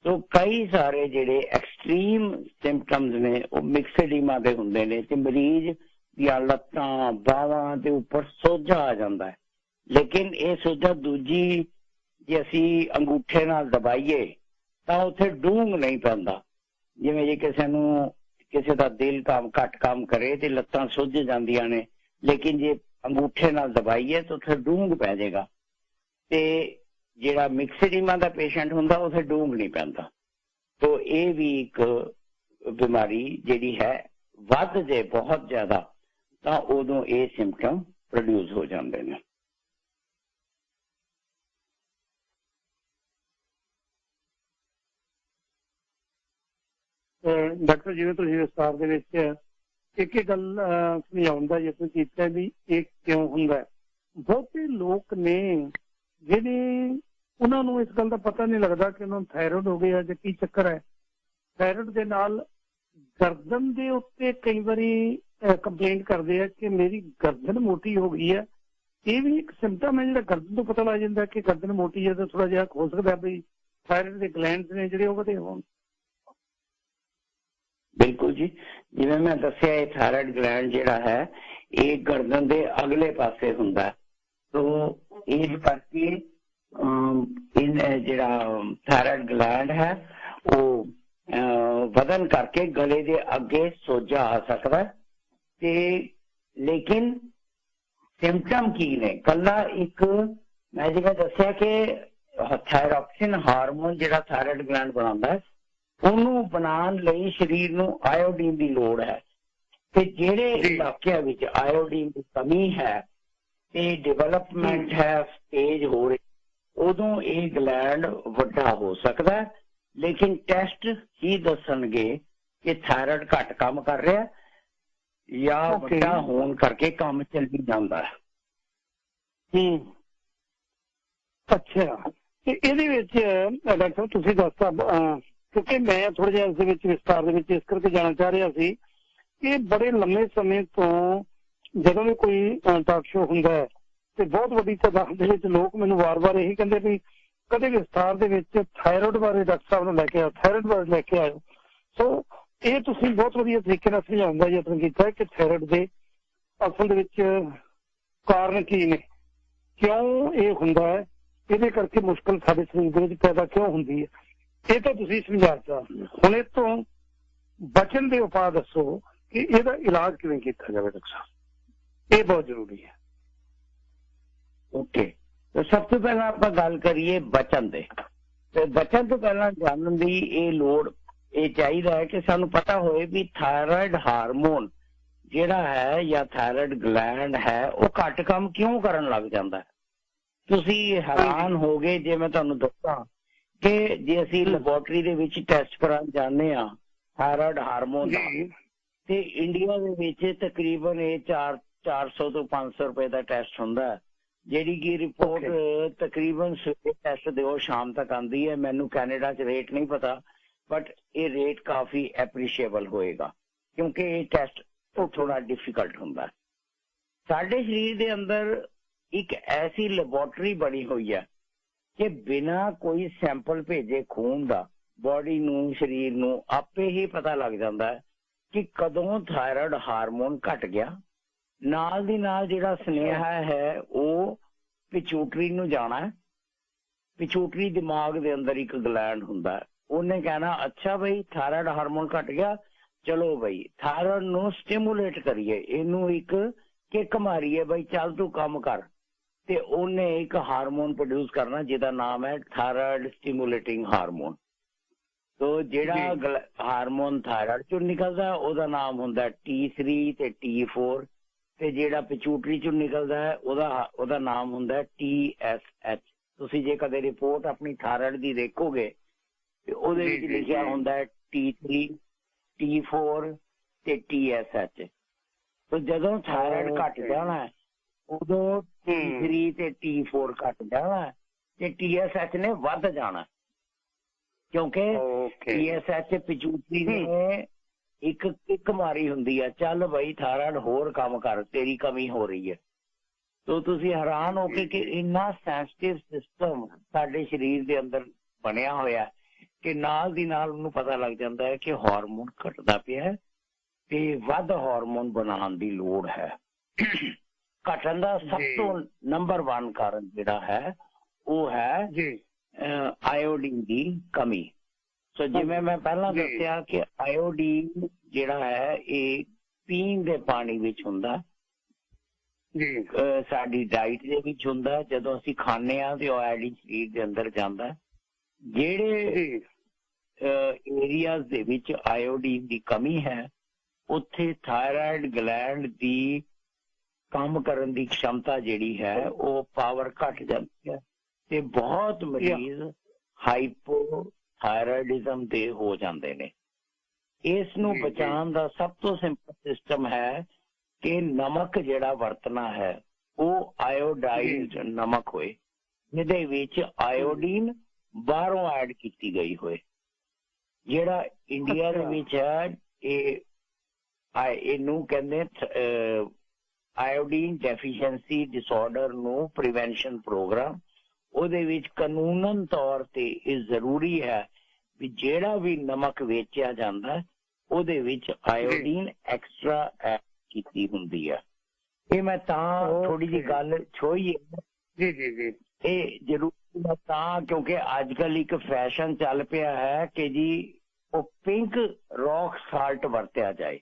ਤੋ ਕਈ ਸਾਰੇ ਜਿਹੜੇ ਐਕਸਟ੍ਰੀਮ ਸਿੰਪਟਮਸ ਨੇ ਉਹ ਮਿਕਸਡੀਮਾ ਦੇ ਹੁੰਦੇ ਨੇ, ਤੇ ਮਰੀਜ਼ ਦੀਆਂ ਲੱਤਾਂ, ਬਾਹਾਂ ਦੇ ਉੱਪਰ ਸੋਜਾ ਆ ਜਾਂਦਾ ਹੈ। ਲੇਕਿਨ ਇਹ ਸੋਜਾ ਦੂਜੀ ਜੇ ਅਸੀਂ ਅੰਗੂਠੇ ਨਾਲ ਦਬਾਈਏ ਤਾਂ ਉੱਥੇ ਡੂੰਘ ਨਹੀਂ ਪੈਂਦਾ। ਜਿਵੇਂ ਜੇ ਕਿਸੇ ਦਾ ਦਿਲ ਘੱਟ ਕੰਮ ਕਰੇ ਤੇ ਲੱਤਾਂ ਸੁੱਜ ਜਾਂਦੀਆਂ ਨੇ, ਲੇਕਿਨ ਜੇ ਅੰਗੂਠੇ ਨਾਲ ਦਬਾਈਏ ਤਾਂ ਉੱਥੇ ਡੂੰਘ ਪੈ ਜਾਏਗਾ। ਤੇ ਜਿਹੜਾ ਮਿਕਸਡੀਮਾ ਦਾ ਪੇਸ਼ੈਂਟ ਹੁੰਦਾ ਉੱਥੇ ਡੂੰਘ ਨਹੀਂ ਪੈਂਦਾ। ਤੋ ਇਹ ਵੀ ਇੱਕ बीमारी जिहड़ी है वध जे बहुत ज़्यादा तां उदों ये सिम्पटम प्रोड्यूस हो जाते हैं। डॉक्टर जिवें तुसीं विस्तार दे विच एक गल समझाउण दा यतन कीता भी ये क्यों हुंदा है। बहुते लोग ने जिहड़े उन्हां नूं इस गल दा पता नहीं लगता कि उन्हां नूं थायराइड हो गया जां की चक्कर है। थायराइड दे नाल गर्दन दे उत्ते कई बारी कंप्लेंट करते हैं कि मेरी गर्दन मोटी हो गई है। ये भी एक सिम्पटम है जो गर्दन तो पता लग जाता है कि गर्दन मोटी है, तो थोड़ा जिहा हो सकता है भी थायराइड के ग्लैंड्स ने जिहड़े वधे होण। बिल्कुल जी, जिवें मैं दस्सिया ये थायराइड ग्लैंड जिहड़ा है ये गर्दन दे अगले पासे हुंदा है। तो इस करके इन जिहड़ा थायराइड ग्लैंड है वो वधन करके गले दे अगे सोजा आ सकता है। ते लेकिन सिम्पटम की ने कला एक मैं जिवें दस्सिया कि थायरॉक्सिन हार्मोन जिहड़ा थायराइड ग्लैंड बनाता है ਉਹਨੂੰ ਬਣਾਉਣ ਲਈ ਸਰੀਰ ਨੂੰ ਆਇਓਡੀਨ ਦੀ ਲੋੜ ਹੈ ਤੇ ਜਿਹੜੇ ਇਲਾਕਿਆਂ ਵਿੱਚ ਆਇਓਡੀਨ ਦੀ ਕਮੀ ਹੈ ਤੇ ਡਿਵੈਲਪਮੈਂਟ ਹੈ ਤੇਜ਼ ਹੋ ਰਹੀ ਉਦੋਂ ਇਹ ਗਲੈਂਡ ਵੱਡਾ ਹੋ ਸਕਦਾ। ਲੇਕਿਨ ਟੈਸਟ ਹੀ ਦੱਸਣਗੇ ਕਿ ਥਾਇਰਾਇਡ ਘੱਟ ਕੰਮ ਕਰ ਰਿਹਾ ਜਾਂ ਵੱਡਾ ਹੋਣ ਕਰਕੇ ਕੰਮ ਚੱਲੀ ਜਾਂਦਾ ਹੈ। ਅੱਛਾ, ਤੇ ਇਹਦੇ ਵਿੱਚ ਡਾਕਟਰ ਤੁਸੀਂ ਦੱਸਤਾ क्योंकि मैं थोड़ा जिहा इस विस्तार इस करके जाना चाह रहा सी कि बड़े लंबे समय तो जदों भी कोई टॉक शो हुंदा है तो बहुत वड्डी तादाद दे विच लोग मैनूं वार-वार यही कहंदे भी कदे विस्तार दे विच थायराइड बारे डॉक्टर साहब नूं लैके आओ, थायराइड बारे लैके आयो। सो ये तुसीं बहुत वधिया तरीके नाल समझाउण दा यतन कीता कि थायराइड दे असल दे विच कारण की ने, क्यों ये हुंदा है, इहदे करके मुश्किल साडे शरीर दे विच पैदा क्यों हुंदी है। ये तो तुसीं समझाता। हुण इस तो बचन के उपाय दसो कि इसका इलाज किवें कीता जावे डॉक्टर साहब, ये बहुत जरूरी है। ओके, तो सब तो पहला आपां गल करिए बचन दे। तो बचन तो पहला जानन दी ये लोड़ ये चाहिदा है कि सानू पता होए भी थायराइड हार्मोन जिहड़ा है या थायराइड ग्लैंड है वो घट काम क्यों करन लग जांदा है। तुसीं हैरान हो गए जे मैं तुहानू दस्सां कि जे असीं लैबोरेटरी दे विच टैस्ट कराउण जांदे आ थायराइड हार्मोन दा ते इंडिया दे विच तकरीबन 400 तो 500 रुपए दा टेस्ट हुंदा है, जिहड़ी की रिपोर्ट तकरीबन सवेरे टेस्ट दिओ शाम तक आंदी है। मैनू कैनेडा च रेट नहीं पता बट ये रेट काफ़ी एप्रीशिएबल होएगा क्योंकि ये टेस्ट थोड़ा डिफिकल्ट हुंदा है। साडे शरीर दे अंदर एक ऐसी लैबोरेटरी बनी हुई है कि बिना कोई सैंपल भेजे खून का बॉडी नूं शरीर नूं आपे ही पता लग जाता है कि कदों थायराइड हार्मोन घट गया। नाल दी नाल जिहड़ा स्नेहा है वो पिछूटरी नूं जाना है। पिछूटरी दिमाग दे अंदर एक ग्लैंड हुंदा है, उन्हें कहना अच्छा बई थायराइड हार्मोन घट गया, चलो बई थायराइड नूं स्टिमुलेट करिए, इनू एक किक मारिए बई चल तू काम कर। ते उन्हें एक हार्मोन प्रोड्यूस करना जिहदा नाम है थायराइड स्टिमुलेटिंग हार्मोन। तो जिहड़ा हार्मोन थायराइड चों निकलदा ओहदा नाम हुंदा T3 ते T4 ते जिहड़ा पिछूटरी चों निकलदा है ओहदा नाम हुंदा TSH। तुसीं जे कदे रिपोर्ट अपनी थायराइड दी देखोगे ते ओहदे विच लिखिया हुंदा है T3 T4 ते TSH। तो जदों थायराइड घट जाना है उदों T3 ते T4 घट जाना है ते TSH ने वध जाना, क्योंकि TSH पिछूटरी ने एक किक मारी हुंदी है, चल भाई थायराइड होर काम कर, तेरी कमी हो रही है। तो तुसीं हैरान हो के कि इन्ना सेंसिटिव सिस्टम साडे शरीर दे अंदर बनया होया कि नाल दी नाल उन्हें पता लग जाता है कि हार्मोन घटदा पिया है ते वध हार्मोन बनाउण दी लोड़ है। घटन का सब तो नंबर 1 कारण जिहड़ा है वो है आयोडीन की कमी। सो जिवें मैं पहला दस्सिया कि आयोडीन जिहड़ा है ये पीण दे पानी विच हुंदा, साडी डाइट दे विच हुंदा, जदों असीं खाने आ ते आयोडीन शरीर दे अंदर जांदा। जिहड़े ਏਰੀਆਜ਼ ਦੇ ਵਿੱਚ ਆਇਓਡੀਨ ਦੀ ਕਮੀ ਹੈ, ਉੱਥੇ ਥਾਇਰਾਇਡ ਗਲੈਂਡ ਦੀ ਕੰਮ ਕਰਨ ਦੀ क्षमता ਜਿਹੜੀ ਹੈ ਉਹ ਪਾਵਰ ਘਟ ਜਾਂਦੀ ਹੈ ਤੇ ਬਹੁਤ ਮਰੀਜ਼ ਹਾਈਪੋਥਾਇਰਾਇਡਿਜ਼ਮ ਦੇ ਹੋ ਜਾਂਦੇ ਨੇ। ਇਸ ਨੂੰ ਬਚਾਉਣ ਦਾ ਸਭ ਤੋਂ ਸਿੰਪਲ ਸਿਸਟਮ ਹੈ ਕਿ ਨਮਕ ਜਿਹੜਾ ਵਰਤਣਾ ਹੈ ਉਹ ਆਇਓਡਾਈਜ਼ਡ ਨਮਕ ਹੋਏ, ਜਿਹਦੇ ਵਿੱਚ ਆਇਓਡੀਨ ਬਾਹਰੋਂ ਐਡ ਕੀਤੀ ਗਈ ਹੋਏ। ਜਿਹੜਾ ਇੰਡੀਆ ਦੇ ਵਿੱਚ ਹੈ ਇਹਨੂੰ ਕਹਿੰਦੇ ਆਇਓਡੀਨ ਡੈਫੀਸ਼ੀਐਂਸੀ ਡਿਸਆਰਡਰ ਨੂੰ ਪ੍ਰੀਵੈਂਸ਼ਨ ਪ੍ਰੋਗਰਾਮ। ਉਹਦੇ ਵਿੱਚ ਕਾਨੂੰਨਨ ਤੌਰ ਤੇ ਇਹ ਜ਼ਰੂਰੀ ਹੈ ਵੀ ਜਿਹੜਾ ਵੀ ਨਮਕ ਵੇਚਿਆ ਜਾਂਦਾ ਉਹਦੇ ਵਿੱਚ ਆਇਓਡੀਨ ਐਕਸਟਰਾ ਐਡ ਕੀਤੀ ਹੁੰਦੀ ਹੈ। ਇਹ ਮੈਂ ਤਾਂ ਥੋੜੀ ਜਿਹੀ ਗੱਲ ਛੋਈ ਜੀ ਜੀ ਜੀ ਇਹ ਜ਼ਰੂਰ ਤਾਂ ਕਿਉਂਕਿ ਅੱਜ ਕੱਲ ਇੱਕ ਫੈਸ਼ਨ ਚੱਲ ਪਿਆ ਹੈ ਕਿ ਜੀ ਉਹ ਪਿੰਕ ਰੌਕ ਸਾਲਟ ਵਰਤਿਆ ਜਾਏ,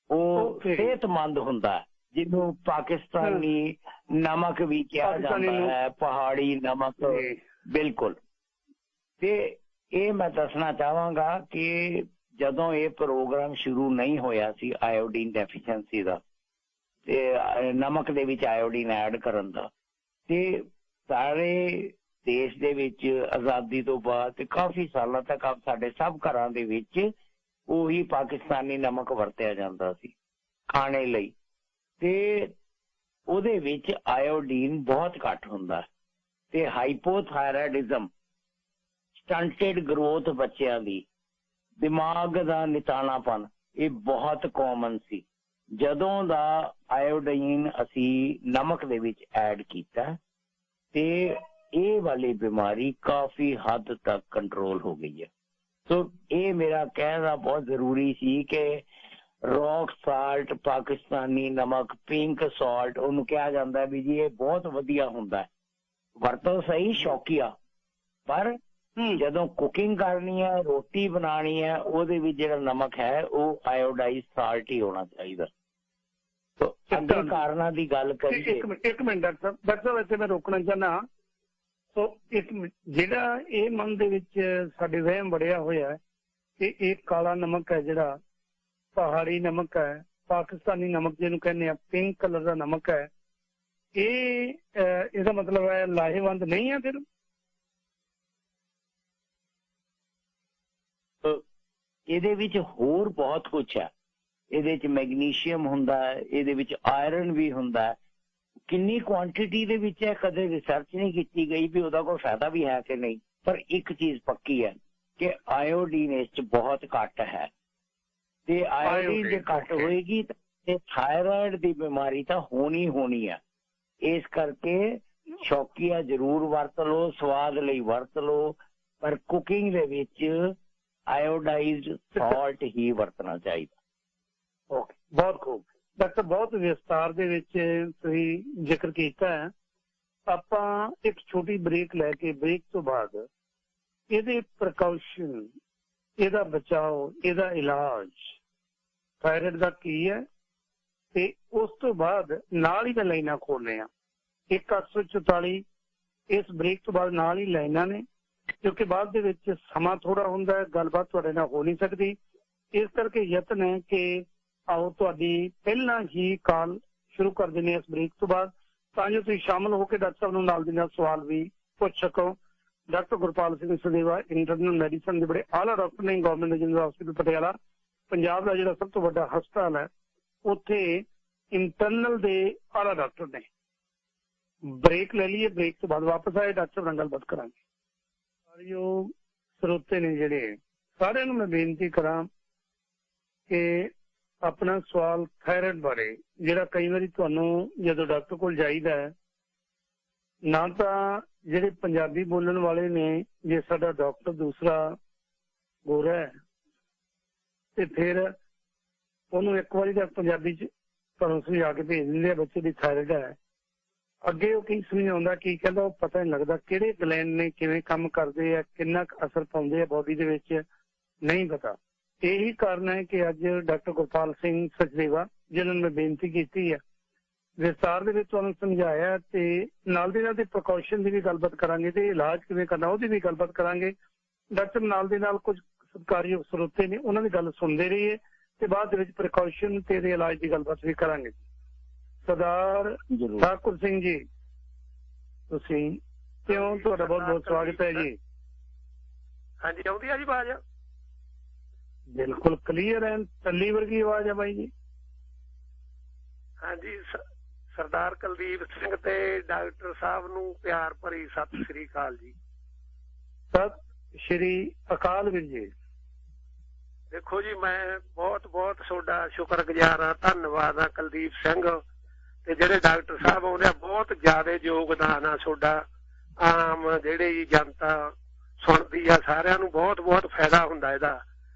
ਉਹ ਸਿਹਤਮੰਦ ਹੁੰਦਾ, ਜਿਹਨੂੰ ਪਾਕਿਸਤਾਨੀ ਨਮਕ ਵੀ ਕਿਹਾ ਜਾਂਦਾ ਹੈ, ਪਹਾੜੀ ਨਮਕ। ਬਿਲਕੁਲ। ਤੇ ਇਹ ਮੈਂ ਦੱਸਣਾ ਚਾਹਾਂਗਾ ਕਿ ਜਦੋਂ ਇਹ ਪ੍ਰੋਗਰਾਮ ਸ਼ੁਰੂ ਨਹੀਂ ਹੋਇਆ ਸੀ ਆਇਓਡੀਨ ਡੈਫੀਸ਼ੀਐਂਸੀ ਦਾ ਤੇ ਨਮਕ ਦੇ ਵਿੱਚ ਆਇਓਡੀਨ ਐਡ ਕਰਨ ਦਾ, ਤੇ ਸਾਰੇ ਦੇਸ਼ ਦੇ ਵਿੱਚ ਆਜ਼ਾਦੀ ਤੋਂ ਬਾਅਦ ਤੇ ਕਾਫੀ ਸਾਲਾਂ ਤੱਕ ਸਾਡੇ ਸਭ ਘਰਾਂ ਦੇ ਵਿੱਚ ਉਹੀ ਪਾਕਿਸਤਾਨੀ ਨਮਕ ਵਰਤਿਆ ਜਾਂਦਾ ਸੀ ਖਾਣੇ ਲਈ, ਤੇ ਉਹਦੇ ਵਿੱਚ ਆਇਓਡੀਨ ਬਹੁਤ ਘੱਟ ਹੁੰਦਾ ਤੇ ਹਾਈਪੋਥਾਇਰਾਇਡਿਜ਼ਮ, ਸਟੰਟਡ ਗਰੋਥ ਬੱਚਿਆਂ ਦੀ, ਦਿਮਾਗ ਦਾ ਨਿਤਾਣਾਪਨ, ਇਹ ਬਹੁਤ ਕਾਮਨ ਸੀ। ਜਦੋਂ ਦਾ ਆਇਓਡੀਨ ਅਸੀਂ ਨਮਕ ਦੇ ਵਿੱਚ ਐਡ ਕੀਤਾ ਤੇ ਇਹ ਵਾਲੀ ਬਿਮਾਰੀ ਕਾਫੀ ਹੱਦ ਤੱਕ ਕੰਟਰੋਲ ਹੋ ਗਈ ਹੈ। ਸੋ ਇਹ ਮੇਰਾ ਕਹਿਣਾ ਬਹੁਤ ਜ਼ਰੂਰੀ ਸੀ ਕਿ ਰੌਕ ਸਾਲਟ, ਪਾਕਿਸਤਾਨੀ ਨਮਕ, ਪਿੰਕ ਸਾਲਟ ਉਹਨੂੰ ਕਿਹਾ ਜਾਂਦਾ ਵੀ ਜੀ ਇਹ ਬਹੁਤ ਵਧੀਆ ਹੁੰਦਾ, ਵਰਤੋਂ ਸਹੀ ਸ਼ੌਕੀਆ, ਪਰ ਜਦੋਂ ਕੁਕਿੰਗ ਕਰਨੀ ਹੈ, ਰੋਟੀ ਬਣਾਉਣੀ ਹੈ, ਉਹਦੇ ਵਿੱਚ ਜਿਹੜਾ ਨਮਕ ਹੈ ਉਹ ਆਇਓਡਾਈਜ਼ ਸਾਲਟ ਹੀ ਹੋਣਾ ਚਾਹੀਦਾ। ਸੋ ਅੱਗੇ ਕਾਰਨਾਂ ਦੀ ਗੱਲ ਕਰੀਏ। ਇੱਕ ਮਿੰਟ ਡਾਕਟਰ ਸਾਹਿਬ ਇੱਥੇ ਮੈਂ ਰੋਕਣਾ ਚਾਹੁੰਦਾ। ਸੋ ਜਿਹੜਾ ਇਹ ਮਨ ਦੇ ਵਿੱਚ ਸਾਡੇ ਵਹਿਮ ਵੜਿਆ ਹੋਇਆ ਕਿ ਇਹ ਕਾਲਾ ਨਮਕ ਹੈ, ਜਿਹੜਾ ਪਹਾੜੀ ਨਮਕ ਹੈ, ਪਾਕਿਸਤਾਨੀ ਨਮਕ ਜਿਹਨੂੰ ਕਹਿੰਦੇ ਆ, ਪਿੰਕ ਕਲਰ ਦਾ ਨਮਕ ਹੈ, ਇਹ ਇਹਦਾ ਮਤਲਬ ਹੈ ਲਾਹੇਵੰਦ ਨਹੀਂ ਹੈ। ਫਿਰ ਇਹਦੇ ਵਿੱਚ ਹੋਰ ਬਹੁਤ ਕੁਛ ਹੈ। ਇਹਦੇ ਵਿੱਚ ਮੈਗਨੀਸ਼ੀਅਮ ਹੁੰਦਾ ਹੈ, ਇਹਦੇ ਵਿੱਚ ਆਇਰਨ ਵੀ ਹੁੰਦਾ ਹੈ। ਕਿੰਨੀ ਕੁਆਂਟੀਟੀ ਦੇ ਵਿੱਚ ਹੈ ਕਦੇ ਰਿਸਰਚ ਨਹੀਂ ਕੀਤੀ ਗਈ ਵੀ ਉਹਦਾ ਕੋਈ ਫਾਇਦਾ ਵੀ ਹੈ ਕਿ ਨਹੀਂ, ਪਰ ਇੱਕ ਚੀਜ਼ ਪੱਕੀ ਹੈ ਕਿ ਆਇਓਡੀਨ ਇਸ 'ਚ ਬਹੁਤ ਘੱਟ ਹੈ ਤੇ ਆਇਓਡੀਨ ਜੇ ਘੱਟ ਹੋਏਗੀ ਤੇ ਥਾਇਰਾਇਡ ਦੀ ਬਿਮਾਰੀ ਤਾਂ ਹੋਣੀ ਹੈ। ਇਸ ਕਰਕੇ ਸ਼ੌਕੀਆ ਜ਼ਰੂਰ ਵਰਤ ਲਓ, ਸਵਾਦ ਲਈ ਵਰਤ ਲਓ, ਪਰ ਕੁਕਿੰਗ ਦੇ ਵਿੱਚ ਆਇਓਡਾਈਜ਼ਡ ਸਾਲਟ ਹੀ ਵਰਤਣਾ ਚਾਹੀਦਾ। ਓਕੇ, ਬਹੁਤ ਖੂਬ ਡਾਕਟਰ, ਬਹੁਤ ਵਿਸਤਾਰ ਦੇ ਵਿੱਚ ਤੁਸੀਂ ਜ਼ਿਕਰ ਕੀਤਾ ਹੈ। ਆਪਾਂ ਇੱਕ ਛੋਟੀ ਬ੍ਰੇਕ ਲੈ ਕੇ ਬ੍ਰੇਕ ਤੋਂ ਬਾਅਦ ਇਹਦੇ ਪ੍ਰੀਕਾਸ਼ਨ, ਇਹਦਾ ਬਚਾਓ, ਇਹਦਾ ਇਲਾਜ ਥਾਇਰਾਇਡ ਦਾ ਕੀ ਹੈ, ਤੇ ਉਸ ਤੋਂ ਬਾਅਦ ਨਾਲ ਹੀ ਮੈਂ ਲਾਈਨਾਂ ਖੋਲ੍ਹਦੇ ਹਾਂ 1844। ਇਸ ਬ੍ਰੇਕ ਤੋਂ ਬਾਅਦ ਨਾਲ ਹੀ ਲਾਈਨਾਂ ਨੇ, ਕਿਉਂਕਿ ਬਾਅਦ ਦੇ ਵਿੱਚ ਸਮਾਂ ਥੋੜਾ ਹੁੰਦਾ ਹੈ, ਗੱਲਬਾਤ ਤੁਹਾਡੇ ਨਾਲ ਹੋ ਨਹੀਂ ਸਕਦੀ। ਇਸ ਕਰਕੇ ਯਤਨ ਹੈ ਕਿ ਆਓ ਤੁਹਾਡੀ ਪਹਿਲਾਂ ਹੀ ਕਾਲ ਸ਼ੁਰੂ ਕਰ ਦਿੰਦੇ ਇਸ ਬ੍ਰੇਕ ਤੋਂ ਬਾਅਦ, ਤਾਂ ਜੋ ਤੁਸੀਂ ਸ਼ਾਮਲ ਹੋ ਕੇ ਡਾਕਟਰ ਸਾਹਿਬ ਨੂੰ ਨਾਲ ਦੀ ਨਾਲ ਸਵਾਲ ਵੀ ਪੁੱਛ ਸਕੋ। ਡਾਕਟਰ ਗੁਰਪਾਲ ਸਿੰਘ ਸਦੇਵਾ ਇੰਟਰਨਲ ਮੈਡੀਸਨ ਦੇ ਬੜੇ ਆਲਾ ਡਾਕਟਰ ਨੇ, government general hospital Patiala, Punjab ਦਾ ਜਿਹੜਾ ਸਭ ਤੋਂ ਵੱਡਾ ਹਸਪਤਾਲ ਹੈ, ਉੱਥੇ ਇੰਟਰਨਲ ਦੇ ਆਲਾ ਡਾਕਟਰ ਨੇ। ਬ੍ਰੇਕ ਲੈ ਲਈਏ, ਬ੍ਰੇਕ ਤੋਂ ਬਾਅਦ ਵਾਪਸ ਆਏ ਡਾਕਟਰ ਨਾਲ ਗੱਲਬਾਤ ਕਰਾਂਗੇ। ਸਾਰਿਓ ਸਰੋਤੇ ਨੇ ਜਿਹੜੇ, ਸਾਰਿਆਂ ਨੂੰ ਮੈਂ ਬੇਨਤੀ ਕਰਾਂ ਕਿ ਆਪਣਾ ਸਵਾਲ ਥਾਇਰਾਇਡ ਬਾਰੇ, ਜਿਹੜਾ ਕਈ ਵਾਰੀ ਤੁਹਾਨੂੰ ਜਦੋਂ ਡਾਕਟਰ ਕੋਲ ਜਾਈਦਾ ਹੈ, ਨਾ ਤਾਂ ਜਿਹੜੇ ਪੰਜਾਬੀ ਬੋਲਣ ਵਾਲੇ ਨੇ, ਜੇ ਸਾਡਾ ਡਾਕਟਰ ਦੂਸਰਾ ਗੋਰਾ ਹੈ ਤੇ ਫਿਰ ਉਹਨੂੰ ਇੱਕ ਵਾਰੀ ਤਾਂ ਪੰਜਾਬੀ 'ਚ ਤੁਹਾਨੂੰ ਸਮਝਾ ਕੇ ਭੇਜ ਦਿੰਦੇ ਆ ਬੱਚੇ ਦੀ ਥਾਇਰਾਇਡ ਹੈ, ਅੱਗੇ ਉਹ ਕੀ ਸਮਝਾਉਂਦਾ ਕੀ ਕਹਿੰਦਾ ਉਹ ਪਤਾ ਨਹੀਂ ਲੱਗਦਾ, ਕਿਹੜੇ ਗਲੈਂਡ ਨੇ ਕਿਵੇਂ ਕੰਮ ਕਰਦੇ ਆ, ਕਿੰਨਾ ਕੁ ਅਸਰ ਪਾਉਂਦੇ ਆ ਬੋਡੀ ਦੇ ਵਿੱਚ, ਨਹੀਂ ਪਤਾ। ਇਹੀ ਕਾਰਨ ਹੈ ਕਿ ਅੱਜ ਡਾਕਟਰ ਗੁਰਪਾਲ ਸਿੰਘ ਸਚਦੇਵਾ, ਜਿਹਨਾਂ ਨੂੰ ਮੈਂ ਬੇਨਤੀ ਕੀਤੀ ਹੈ, ਵਿਸਤਾਰ ਦੇ ਵਿੱਚ ਤੁਹਾਨੂੰ ਸਮਝਾਇਆ, ਤੇ ਨਾਲ ਦੀ ਨਾਲ ਦੀ ਪ੍ਰੀਕਾਸ਼ਨ ਦੀ ਵੀ ਗੱਲਬਾਤ ਕਰਾਂਗੇ ਤੇ ਇਲਾਜ ਕਿਵੇਂ ਕਰਨਾ ਉਹਦੀ ਵੀ ਗੱਲਬਾਤ ਕਰਾਂਗੇ। ਡਾਕਟਰ ਨਾਲ ਦੇ ਨਾਲ ਕੁਝ ਸਰਕਾਰੀ ਸਰੋਤੇ ਨੇ, ਉਹਨਾਂ ਦੀ ਗੱਲ ਸੁਣਦੇ ਰਹੀਏ ਤੇ ਬਾਅਦ ਦੇ ਵਿੱਚ ਪ੍ਰੀਕਾਸ਼ਨ ਤੇ ਇਹਦੇ ਇਲਾਜ ਦੀ ਗੱਲਬਾਤ ਵੀ ਕਰਾਂਗੇ। ਸਰਦਾਰ ਠਾਕੁਰ ਸਿੰਘ ਜੀ, ਤੁਸੀਂ ਕਿਉਂ? ਤੁਹਾਡਾ ਬਹੁਤ ਬਹੁਤ ਸਵਾਗਤ ਹੈ ਜੀ। ਹਾਂਜੀ, ਆਉਂਦੀ ਆ ਜੀ ਆਵਾਜ਼? ਬਿਲਕੁਲ ਕਲੀਅਰ ਹੈ, ਤੱਲੀ ਵਰਗੀ ਆਵਾਜ਼ ਹੈ ਬਾਈ ਜੀ। ਹਾਂਜੀ, ਸਰਦਾਰ ਕੁਲਦੀਪ ਸਿੰਘ ਤੇ ਡਾਕਟਰ ਸਾਹਿਬ ਨੂੰ ਪਿਆਰ ਭਰੀ ਸਤਿ ਸ੍ਰੀ ਅਕਾਲ ਜੀ। ਸਤਿ ਸ਼੍ਰੀ ਅਕਾਲ ਵੀਰ ਜੀ। ਦੇਖੋ ਜੀ, ਮੈਂ ਬਹੁਤ ਬਹੁਤ ਤੁਹਾਡਾ ਸ਼ੁਕਰਗੁਜ਼ਾਰ ਹਾਂ, ਧੰਨਵਾਦ ਆ ਕੁਲਦੀਪ ਸਿੰਘ ਤੇ ਜਿਹੜੇ ਡਾਕਟਰ ਸਾਹਿਬ ਆਉਂਦੇ ਆ, ਬਹੁਤ ਜ਼ਿਆਦਾ ਯੋਗਦਾਨ ਆ ਤੁਹਾਡਾ। ਆਮ ਜਿਹੜੀ ਜਨਤਾ ਸੁਣਦੀ ਆ, ਸਾਰਿਆਂ ਨੂੰ ਬਹੁਤ ਬਹੁਤ ਫਾਇਦਾ ਹੁੰਦਾ ਇਹਦਾ।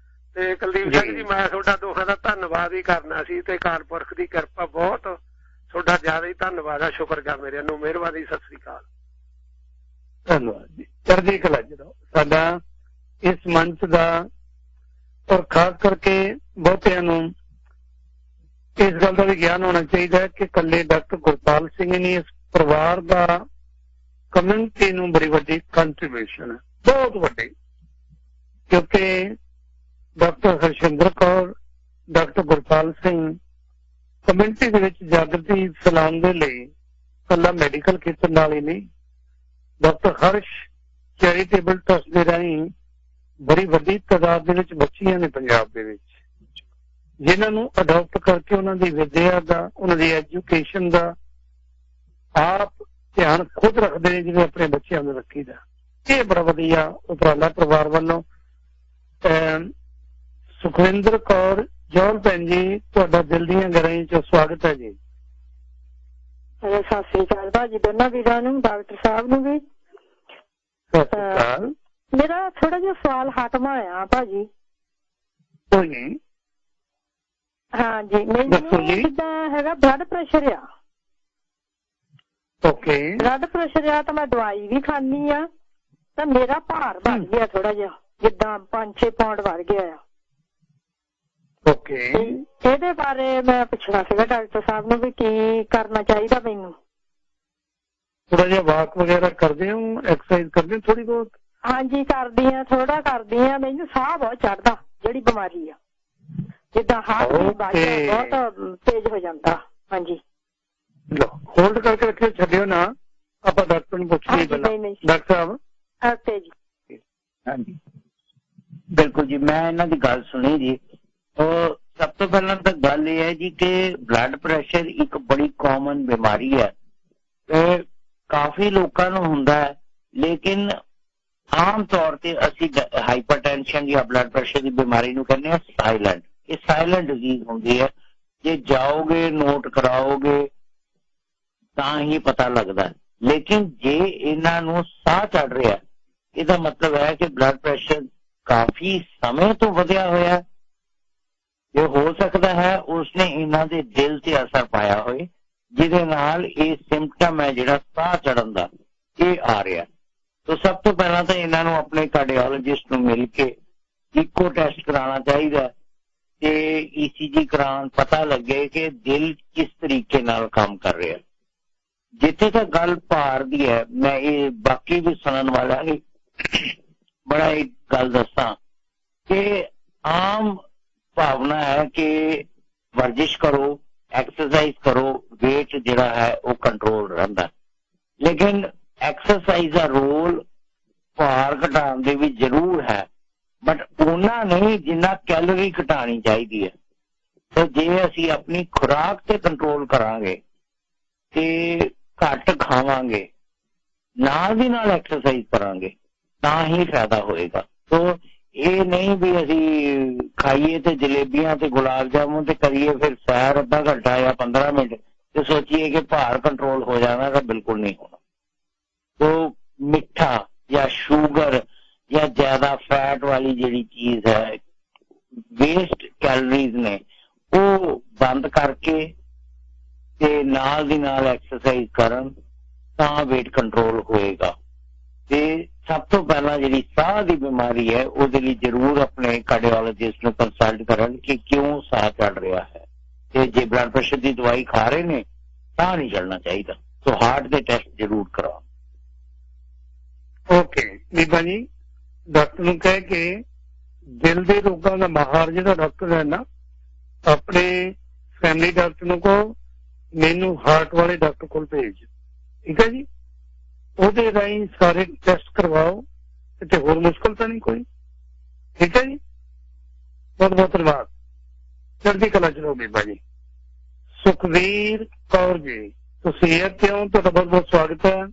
ਤੇ ਕੁਲਦੀਪ ਸਿੰਘ ਜੀ, ਮੈਂ ਤੁਹਾਡਾ ਦੋਹਾਂ ਦਾ ਧੰਨਵਾਦ ਹੀ ਕਰਨਾ ਸੀ ਤੇ ਅਕਾਲ ਪੁਰਖ ਦੀ ਕਿਰਪਾ, ਬਹੁਤ ਤੁਹਾਡਾ ਜ਼ਿਆਦਾ ਹੀ ਧੰਨਵਾਦ ਆ। ਸ਼ੁਕਰ ਕਰ ਮੇਰੇ ਨੂੰ, ਮਿਹਰਬਾਨੀ, ਸਤਿ ਸ੍ਰੀ ਅਕਾਲ। ਧੰਨਵਾਦ ਜੀ, ਚੜ੍ਹਦੀ ਕਲਾ। ਜਦੋਂ ਸਾਡਾ ਇਸ ਮੰਚ ਦਾ ਔਰ ਖਾਸ ਕਰਕੇ ਬਹੁਤਿਆਂ ਨੂੰ ਇਸ ਗੱਲ ਦਾ ਵੀ ਗਿਆਨ ਹੋਣਾ ਚਾਹੀਦਾ ਹੈ ਕਿ ਇਕੱਲੇ ਡਾਕਟਰ ਗੁਰਪਾਲ ਸਿੰਘ ਨਹੀਂ, ਇਸ ਪਰਿਵਾਰ ਦਾ ਕਮਿਊਨਿਟੀ ਨੂੰ ਬੜੀ ਵੱਡੀ ਕੰਟਰੀਬਿਊਸ਼ਨ ਹੈ, ਬਹੁਤ ਵੱਡੀ। ਕਿਉਂਕਿ doctor Harshinder Kaur, doctor Gurpal Singh community ਦੇ ਵਿੱਚ ਜਾਗਰਤੀ ਫੈਲਾਉਣ ਦੇ ਲਈ ਇਕੱਲਾ ਮੈਡੀਕਲ ਖੇਤਰ ਨਾਲ ਹੀ ਨਹੀਂ, ਡਾਕਟਰ ਹਰਸ਼ ਚੈਰੀਟੇਬਲ ਟਰਸਟ ਦੇ ਰਾਹੀਂ ਬੜੀ ਵੱਡੀ ਤਾਦਾਦ ਦੇ ਵਿੱਚ ਬੱਚੀਆਂ ਨੇ ਪੰਜਾਬ ਦੇ ਵਿੱਚ, ਜਿਨ੍ਹਾਂ ਨੂੰ ਅਡਾਪਟ ਕਰਕੇ ਉਹਨਾਂ ਦੀ ਵਿਦਿਆ ਦਾ, ਉਹਨਾਂ ਦੀ ਐਜੂਕੇਸ਼ਨ ਦਾ ਆਪ ਧਿਆਨ ਖੁਦ ਰੱਖਦੇ ਨੇ, ਜਿਵੇਂ ਆਪਣੇ ਬੱਚਿਆਂ ਨੂੰ ਰੱਖੀਦਾ। ਇਹ ਬੜਾ ਵਧੀਆ ਉਪਰਾਲਾ ਪਰਿਵਾਰ ਵੱਲੋਂ। ਸੁਖਵਿੰਦਰ ਕੌਰ ਜੌਹਲ ਭੈਣ ਜੀ, ਤੁਹਾਡਾ ਦਿਲ ਦੀਆਂ ਗਹਿਰਾਈਆਂ ਚ ਸਵਾਗਤ ਹੈ ਜੀ। ਸਤਿ ਸ੍ਰੀ ਅਕਾਲ ਭਾਜੀ, ਦੋਨਾਂ ਵੀਰਾਂ ਨੂੰ, ਡਾਕਟਰ ਸਾਹਿਬ ਨੂੰ ਵੀ ਸਤਿ ਸ੍ਰੀ ਅਕਾਲ। ਮੇਰਾ ਥੋੜਾ ਜਿਹਾ ਸਵਾਲ ਹਟਮਾ ਆ ਭਾਜੀ। ਕੋਈ ਨਹੀਂ। ਹਾਂਜੀ, ਮੈਨੂੰ ਜਿੱਦਾਂ ਹੈਗਾ ਬਲੱਡ ਪ੍ਰੈਸ਼ਰ ਆ। ਓਕੇ। ਬਲੱਡ ਪ੍ਰੈਸ਼ਰ ਆ ਤਾਂ ਮੈਂ ਦਵਾਈ ਵੀ ਖਾਂਦੀ ਆ, ਤਾਂ ਮੇਰਾ ਭਾਰ ਵੱਧ ਗਿਆ ਥੋੜਾ ਜਿਹਾ, ਜਿੱਦਾਂ 5-6 ਪਾਉਂਡ ਵੱਧ ਗਿਆ ਆ। ਓਕੇ। ਇਹਦੇ ਬਾਰੇ ਮੈਂ ਪੁੱਛਣਾ ਸੀਗਾ ਡਾਕਟਰ ਸਾਹਿਬ ਨੂੰ ਵੀ ਕੀ ਕਰਨਾ ਚਾਹੀਦਾ ਮੈਨੂੰ। ਥੋੜਾ ਜਿਹਾ ਵਾਕ ਵਗੈਰਾ ਕਰਦੇ ਹੋ, ਐਕਸਰਸਾਈਜ਼ ਕਰਦੇ ਹੋ ਥੋੜੀ ਬਹੁਤ? ਹਾਂਜੀ ਕਰਦੀ ਆ, ਥੋੜਾ ਕਰਦੀ ਆ। ਮੈਨੂੰ ਸਾਹ ਬਹੁਤ ਚੜਦਾ, ਜਿਹੜੀ ਬਿਮਾਰੀ ਆ, ਜਿੱਦਾਂ ਹਾਰਟ ਬਹੁਤ ਤੇਜ਼ ਹੋ ਜਾਂਦਾ। ਹਾਂਜੀ, ਹੋਲਡ ਕਰਕੇ ਰੱਖਿਓ, ਛੱਡਿਓ ਨਾ, ਆਪਾਂ ਡਾਕਟਰ ਨੂੰ ਪੁੱਛ ਲਈ ਪਹਿਲਾਂ। ਡਾਕਟਰ ਸਾਹਿਬ। ਓਕੇ ਜੀ। ਹਾਂਜੀ, ਬਿਲਕੁਲ ਜੀ, ਮੈਂ ਇਹਨਾਂ ਦੀ ਗੱਲ ਸੁਣੀ ਜੀ। ਸਭ ਤੋਂ ਪਹਿਲਾਂ ਤਾਂ ਗੱਲ ਇਹ ਹੈ ਜੀ ਕਿ ਬਲੱਡ ਪ੍ਰੈਸ਼ਰ ਇੱਕ ਬੜੀ ਕਾਮਨ ਬਿਮਾਰੀ ਹੈ ਤੇ ਕਾਫੀ ਲੋਕਾਂ ਨੂੰ ਹੁੰਦਾ ਹੈ, ਲੇਕਿਨ ਆਮ ਤੌਰ ਤੇ ਅਸੀਂ ਹਾਈਪਰਟੈਂਸ਼ਨ ਜਾਂ ਬਲੱਡ ਪ੍ਰੈਸ਼ਰ ਦੀ ਬਿਮਾਰੀ ਨੂੰ ਕਹਿੰਦੇ ਹਾਂ ਸਾਇਲੈਂਟ। ਇਹ ਸਾਇਲੈਂਟ ਡਿਜ਼ੀਜ਼ ਹੁੰਦੀ ਹੈ, ਜੇ ਜਾਓਗੇ ਨੋਟ ਕਰਾਓਗੇ ਤਾਂ ਹੀ ਪਤਾ ਲੱਗਦਾ। ਲੇਕਿਨ ਜੇ ਇਹਨਾਂ ਨੂੰ ਸਾਹ ਚੜ ਰਿਹਾ, ਇਹਦਾ ਮਤਲਬ ਹੈ ਕਿ ਬਲੱਡ ਪ੍ਰੈਸ਼ਰ ਕਾਫੀ ਸਮੇਂ ਤੋਂ ਵਧਿਆ ਹੋਇਆ। ਇਹ ਹੋ ਸਕਦਾ ਹੈ ਉਸਨੇ ਇਹਨਾਂ ਦੇ ਦਿਲ ਤੇ ਅਸਰ ਪਾਇਆ ਹੋਏ, ਜਿਹਦੇ ਨਾਲ ਇਹ ਸਿੰਪਟਮ ਹੈ ਜਿਹੜਾ ਸਾਹ ਚੜਨ ਦਾ, ਇਹ ਆ ਰਿਹਾ। ਤਾਂ ਸਭ ਤੋਂ ਪਹਿਲਾਂ ਤਾਂ ਇਹਨਾਂ ਨੂੰ ਆਪਣੇ ਕਾਰਡੀਓਲੋਜਿਸਟ ਨੂੰ ਮਿਲ ਕੇ ਇਕੋ ਟੈਸਟ ਕਰਾਉਣਾ ਚਾਹੀਦਾ ਤੇ ECG ਕਰਾਉਣ, ਪਤਾ ਲੱਗੇ ਕਿ ਦਿਲ ਕਿਸ ਤਰੀਕੇ ਨਾਲ ਕੰਮ ਕਰ ਰਿਹਾ। ਜਿੱਥੇ ਤੱਕ ਗੱਲ ਭਾਰ ਦੀ ਹੈ, ਮੈਂ ਇਹ ਬਾਕੀ ਵੀ ਸੁਣਨ ਵਾਲਾ ਲਈ ਬੜਾ ਇੱਕ ਗੱਲ ਦੱਸਾਂ ਕਿ ਆਮ ਭਾਵਨਾ ਹੈ ਕਿ ਵਰਜਿਸ਼ ਕਰੋ, ਐਕਸਰਸਾਈਜ਼ ਕਰੋ, ਵੇਟ ਜਿਹੜਾ ਹੈ ਉਹ ਕੰਟਰੋਲ ਰਹਿੰਦਾ। ਲੇਕਿਨ ਐਕਸਰਸਾਈਜ਼ ਦਾ ਰੋਲ ਭਾਰ ਘਟਾਉਣ ਦੇ ਵੀ ਜ਼ਰੂਰ ਹੈ, ਬਟ ਉਹਨਾਂ ਨਹੀਂ ਜਿੰਨਾ ਕੈਲੋਰੀ ਘਟਾਉਣੀ ਚਾਹੀਦੀ ਹੈ। ਤੇ ਜੇ ਅਸੀਂ ਆਪਣੀ ਖੁਰਾਕ ਤੇ ਕੰਟਰੋਲ ਕਰਾਂਗੇ ਤੇ ਘੱਟ ਖਾਵਾਂਗੇ, ਨਾਲ ਦੀ ਨਾਲ ਐਕਸਰਸਾਈਜ਼ ਕਰਾਂਗੇ, ਤਾਂ ਹੀ ਫਾਇਦਾ ਹੋਏਗਾ। ਸੋ ਇਹ ਨਹੀਂ ਵੀ ਅਸੀਂ ਖਾਈਏ ਤੇ ਜਲੇਬੀਆਂ ਤੇ ਗੁਲਾਬ ਜਾਮੁਨ ਤੇ ਕਰੀਏ, ਫਿਰ ਸੈਰ ਅੱਧਾ ਘੰਟਾ ਜਾਂ 15 ਮਿੰਟ ਤੇ ਸੋਚੀਏ ਕਿ ਭਾਰ ਕੰਟਰੋਲ ਹੋ ਜਾਣਾ, ਤਾਂ ਬਿਲਕੁਲ ਨਹੀਂ ਹੋਣਾ। तो मिठा या शुगर या ज्यादा फैट वाली जी चीज है, वेस्ट कैलोरीज ने वो बंद करके ते नाल दी नाल एक्सरसाइज करन तां वेट कंट्रोल होएगा। ते सब तो पहला जी साह की बीमारी है उसदे लई जरूर अपने कार्डियोलॉजिस्ट नूं कंसल्ट करन कि क्यों साह चढ़ रहा है, ते जे ब्लड प्रेशर की दवाई खा रहे ने तां नहीं चढ़ना चाहिए, तो हार्ट के टेस्ट जरूर कराओ। ओके बीबा जी, ਡਾਕਟਰ ਨੂੰ ਕਹਿ ਕੇ ਦਿਲ ਦੇ ਰੋਗਾਂ ਦਾ ਮਾਹਰ ਜਿਹੜਾ ਡਾਕਟਰ ਹੈ ਨਾ, ਆਪਣੇ ਫੈਮਿਲੀ ਡਾਕਟਰ ਨੂੰ ਕਹੋ ਮੈਨੂੰ ਹਾਰਟ ਵਾਲੇ ਡਾਕਟਰ ਕੋਲ ਭੇਜ, ਠੀਕ ਹੈ ਜੀ। ਉਹਦੇ ਰਾਹੀਂ ਸਾਰੇ ਟੈਸਟ ਕਰਵਾਓ ਤੇ ਹੋਰ ਮੁਸ਼ਕਲ ਤਾਂ ਨਹੀਂ ਕੋਈ, ਠੀਕ ਹੈ ਜੀ। ਬਹੁਤ ਬਹੁਤ ਧੰਨਵਾਦ। ਚੜ੍ਹਦੀ ਕਲਾ ਚ ਰਹੋ ਬੀਬਾ ਜੀ। ਸੁਖਵੀਰ ਕੌਰ ਜੀ, ਤੁਸੀਂ ਇੱਥੇ ਹੋ, ਤੁਹਾਡਾ ਬਹੁਤ ਬਹੁਤ ਸਵਾਗਤ ਹੈ।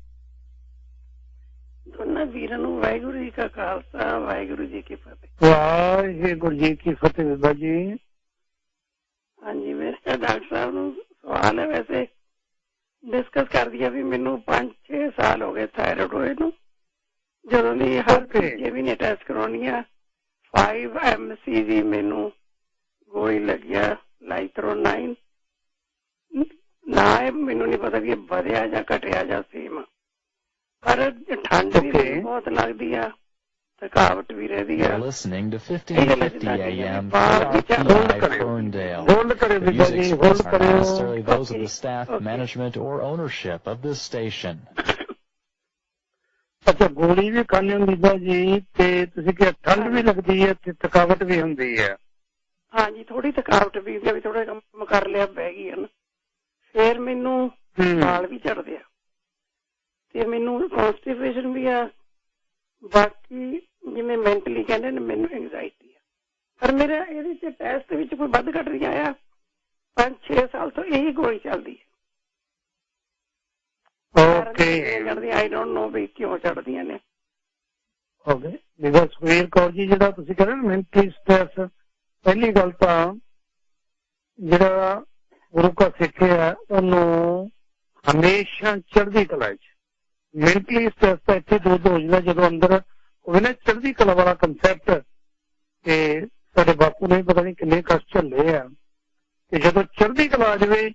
ਦੋਨਾਂ ਵੀਰਾਂ ਨੂੰ ਵਾਹਿਗੁਰੂ ਜੀ ਕਾ ਖਾਲਸਾ, ਵਾਹਿਗੁਰੂ ਜੀ ਕੀ ਫਤਿਹ। ਵਾਹਿਗੁਰੂ ਜੀ ਕੀ ਫਤਿਹ ਬੀਬਾ ਜੀ। ਹਾਂਜੀ, ਮੇਰੇ ਡਾਕਟਰ ਸਾਹਿਬ ਨੂੰ ਸਵਾਲ ਹੈ, ਵੈਸੇ ਡਿਸਕਸ ਕਰਦੀ ਆ ਵੀ ਮੈਨੂੰ 5-6 ਸਾਲ ਹੋ ਗਏ ਥਾਇਰਾਇਡ ਹੋਏ ਨੂੰ। ਜਦੋਂ ਦੀ ਹਰ ਤੀਜੇ ਮਹੀਨੇ ਟੈਸਟ ਕਰਾਉਣੀ ਆ 5 mc ਦੀ ਮੈਨੂੰ ਗੋਲੀ ਲੱਗਿਆ ਲਾਈਥਰੋਨਾਈਨ। ਨਾ ਮੈਨੂੰ ਨਹੀਂ ਪਤਾ ਵੀ ਵਧਿਆ ਜਾਂ ਘਟਿਆ ਜਾਂ ਸੇਮ, ਪਰ ਠੰਡ ਵੀ ਬਹੁਤ ਲੱਗਦੀ ਆ, ਥਕਾਵਟ ਵੀ ਰਹਿੰਦੀ ਆ। Listening to 1550 AM Ferndale. Hold ਕਰਿਓ ਬੀਬਾ ਜੀ, ਹੋਲਡ ਕਰਿਓ। Necessarily those of the staff, management, or ownership of this station. ਅੱਛਾ, ਗੋਲੀ ਵੀ ਖਾਣੇ ਹੋ ਬੀਬਾ ਜੀ, ਤੇ ਤੁਸੀਂ ਕਿ ਠੰਡ ਵੀ ਲੱਗਦੀ ਹੈ ਤੇ ਥਕਾਵਟ ਵੀ ਹੁੰਦੀ ਹੈ? ਹਾਂਜੀ, ਥੋੜੀ ਥਕਾਵਟ ਵੀ ਹੁੰਦੀ ਆ, ਵੀ ਥੋੜਾ ਕੰਮ ਕਰ ਲਿਆ ਬਹਿ ਗਈ ਹੈ ਨਾ। ਫਿਰ ਮੈਨੂੰ ਵਾਲ ਵੀ ਝੜਦੇ ਆ ਤੇ ਮੈਨੂੰ ਕੌਨਸਟੀਪੇਸ਼ਨ ਵੀ ਆ। ਬਾਕੀ ਜਿਵੇਂ ਮੈਂਟਲੀ ਕਹਿੰਦੇ ਨੇ ਮੈਨੂੰ ਐਂਗਜ਼ਾਇਟੀ ਆ, ਪਰ ਮੇਰਾ ਇਹਦੇ ਚ ਟੈਸਟ ਵਿੱਚ ਕੋਈ ਵੱਧ ਘੱਟ ਨਹੀਂ ਆਇਆ। 5-6 ਸਾਲ ਤੋਂ ਇਹੀ ਗੋਲੀ ਚੱਲਦੀ ਹੈ। ਚੜਦੀ, ਆਈ ਡੋਂਟ ਨੋ ਵੀ ਕਿਉਂ ਚੜਦੀਆਂ ਨੇ। ਸੁਖਵੀਰ ਕੌਰ ਜੀ, ਜਿਹੜਾ ਤੁਸੀਂ ਕਹਿੰਦੇ ਨਾ ਮੈਂਟਲੀ ਸਟ੍ਰੈਸ, ਪਹਿਲੀ ਗੱਲ ਤਾਂ ਜਿਹੜਾ ਗੁਰੂ ਕਾ ਸਿੱਖ ਹੈ ਉਹਨੂੰ ਹਮੇਸ਼ਾ ਚੜ੍ਹਦੀ ਕਲਾ ਚ, ਮੈਂਟਲੀ ਸਟ੍ਰੈਸ ਤਾਂ ਇੱਥੇ ਦੋ ਹੋ ਜਾਂਦਾ ਜਦੋਂ ਅੰਦਰ ਹੋਵੇ ਨਾ ਚੜ੍ਹਦੀ ਕਲਾ ਵਾਲਾ ਕੰਸੈਪਟ। ਤੇ ਸਾਡੇ ਬਾਪੂ ਨੇ ਪਤਾ ਨਹੀਂ ਕਿੰਨੇ ਕਸ਼ਟ ਝੱਲੇ ਆ, ਤੇ ਜਦੋਂ ਚੜ੍ਹਦੀ ਕਲਾ ਆ ਜਾਵੇ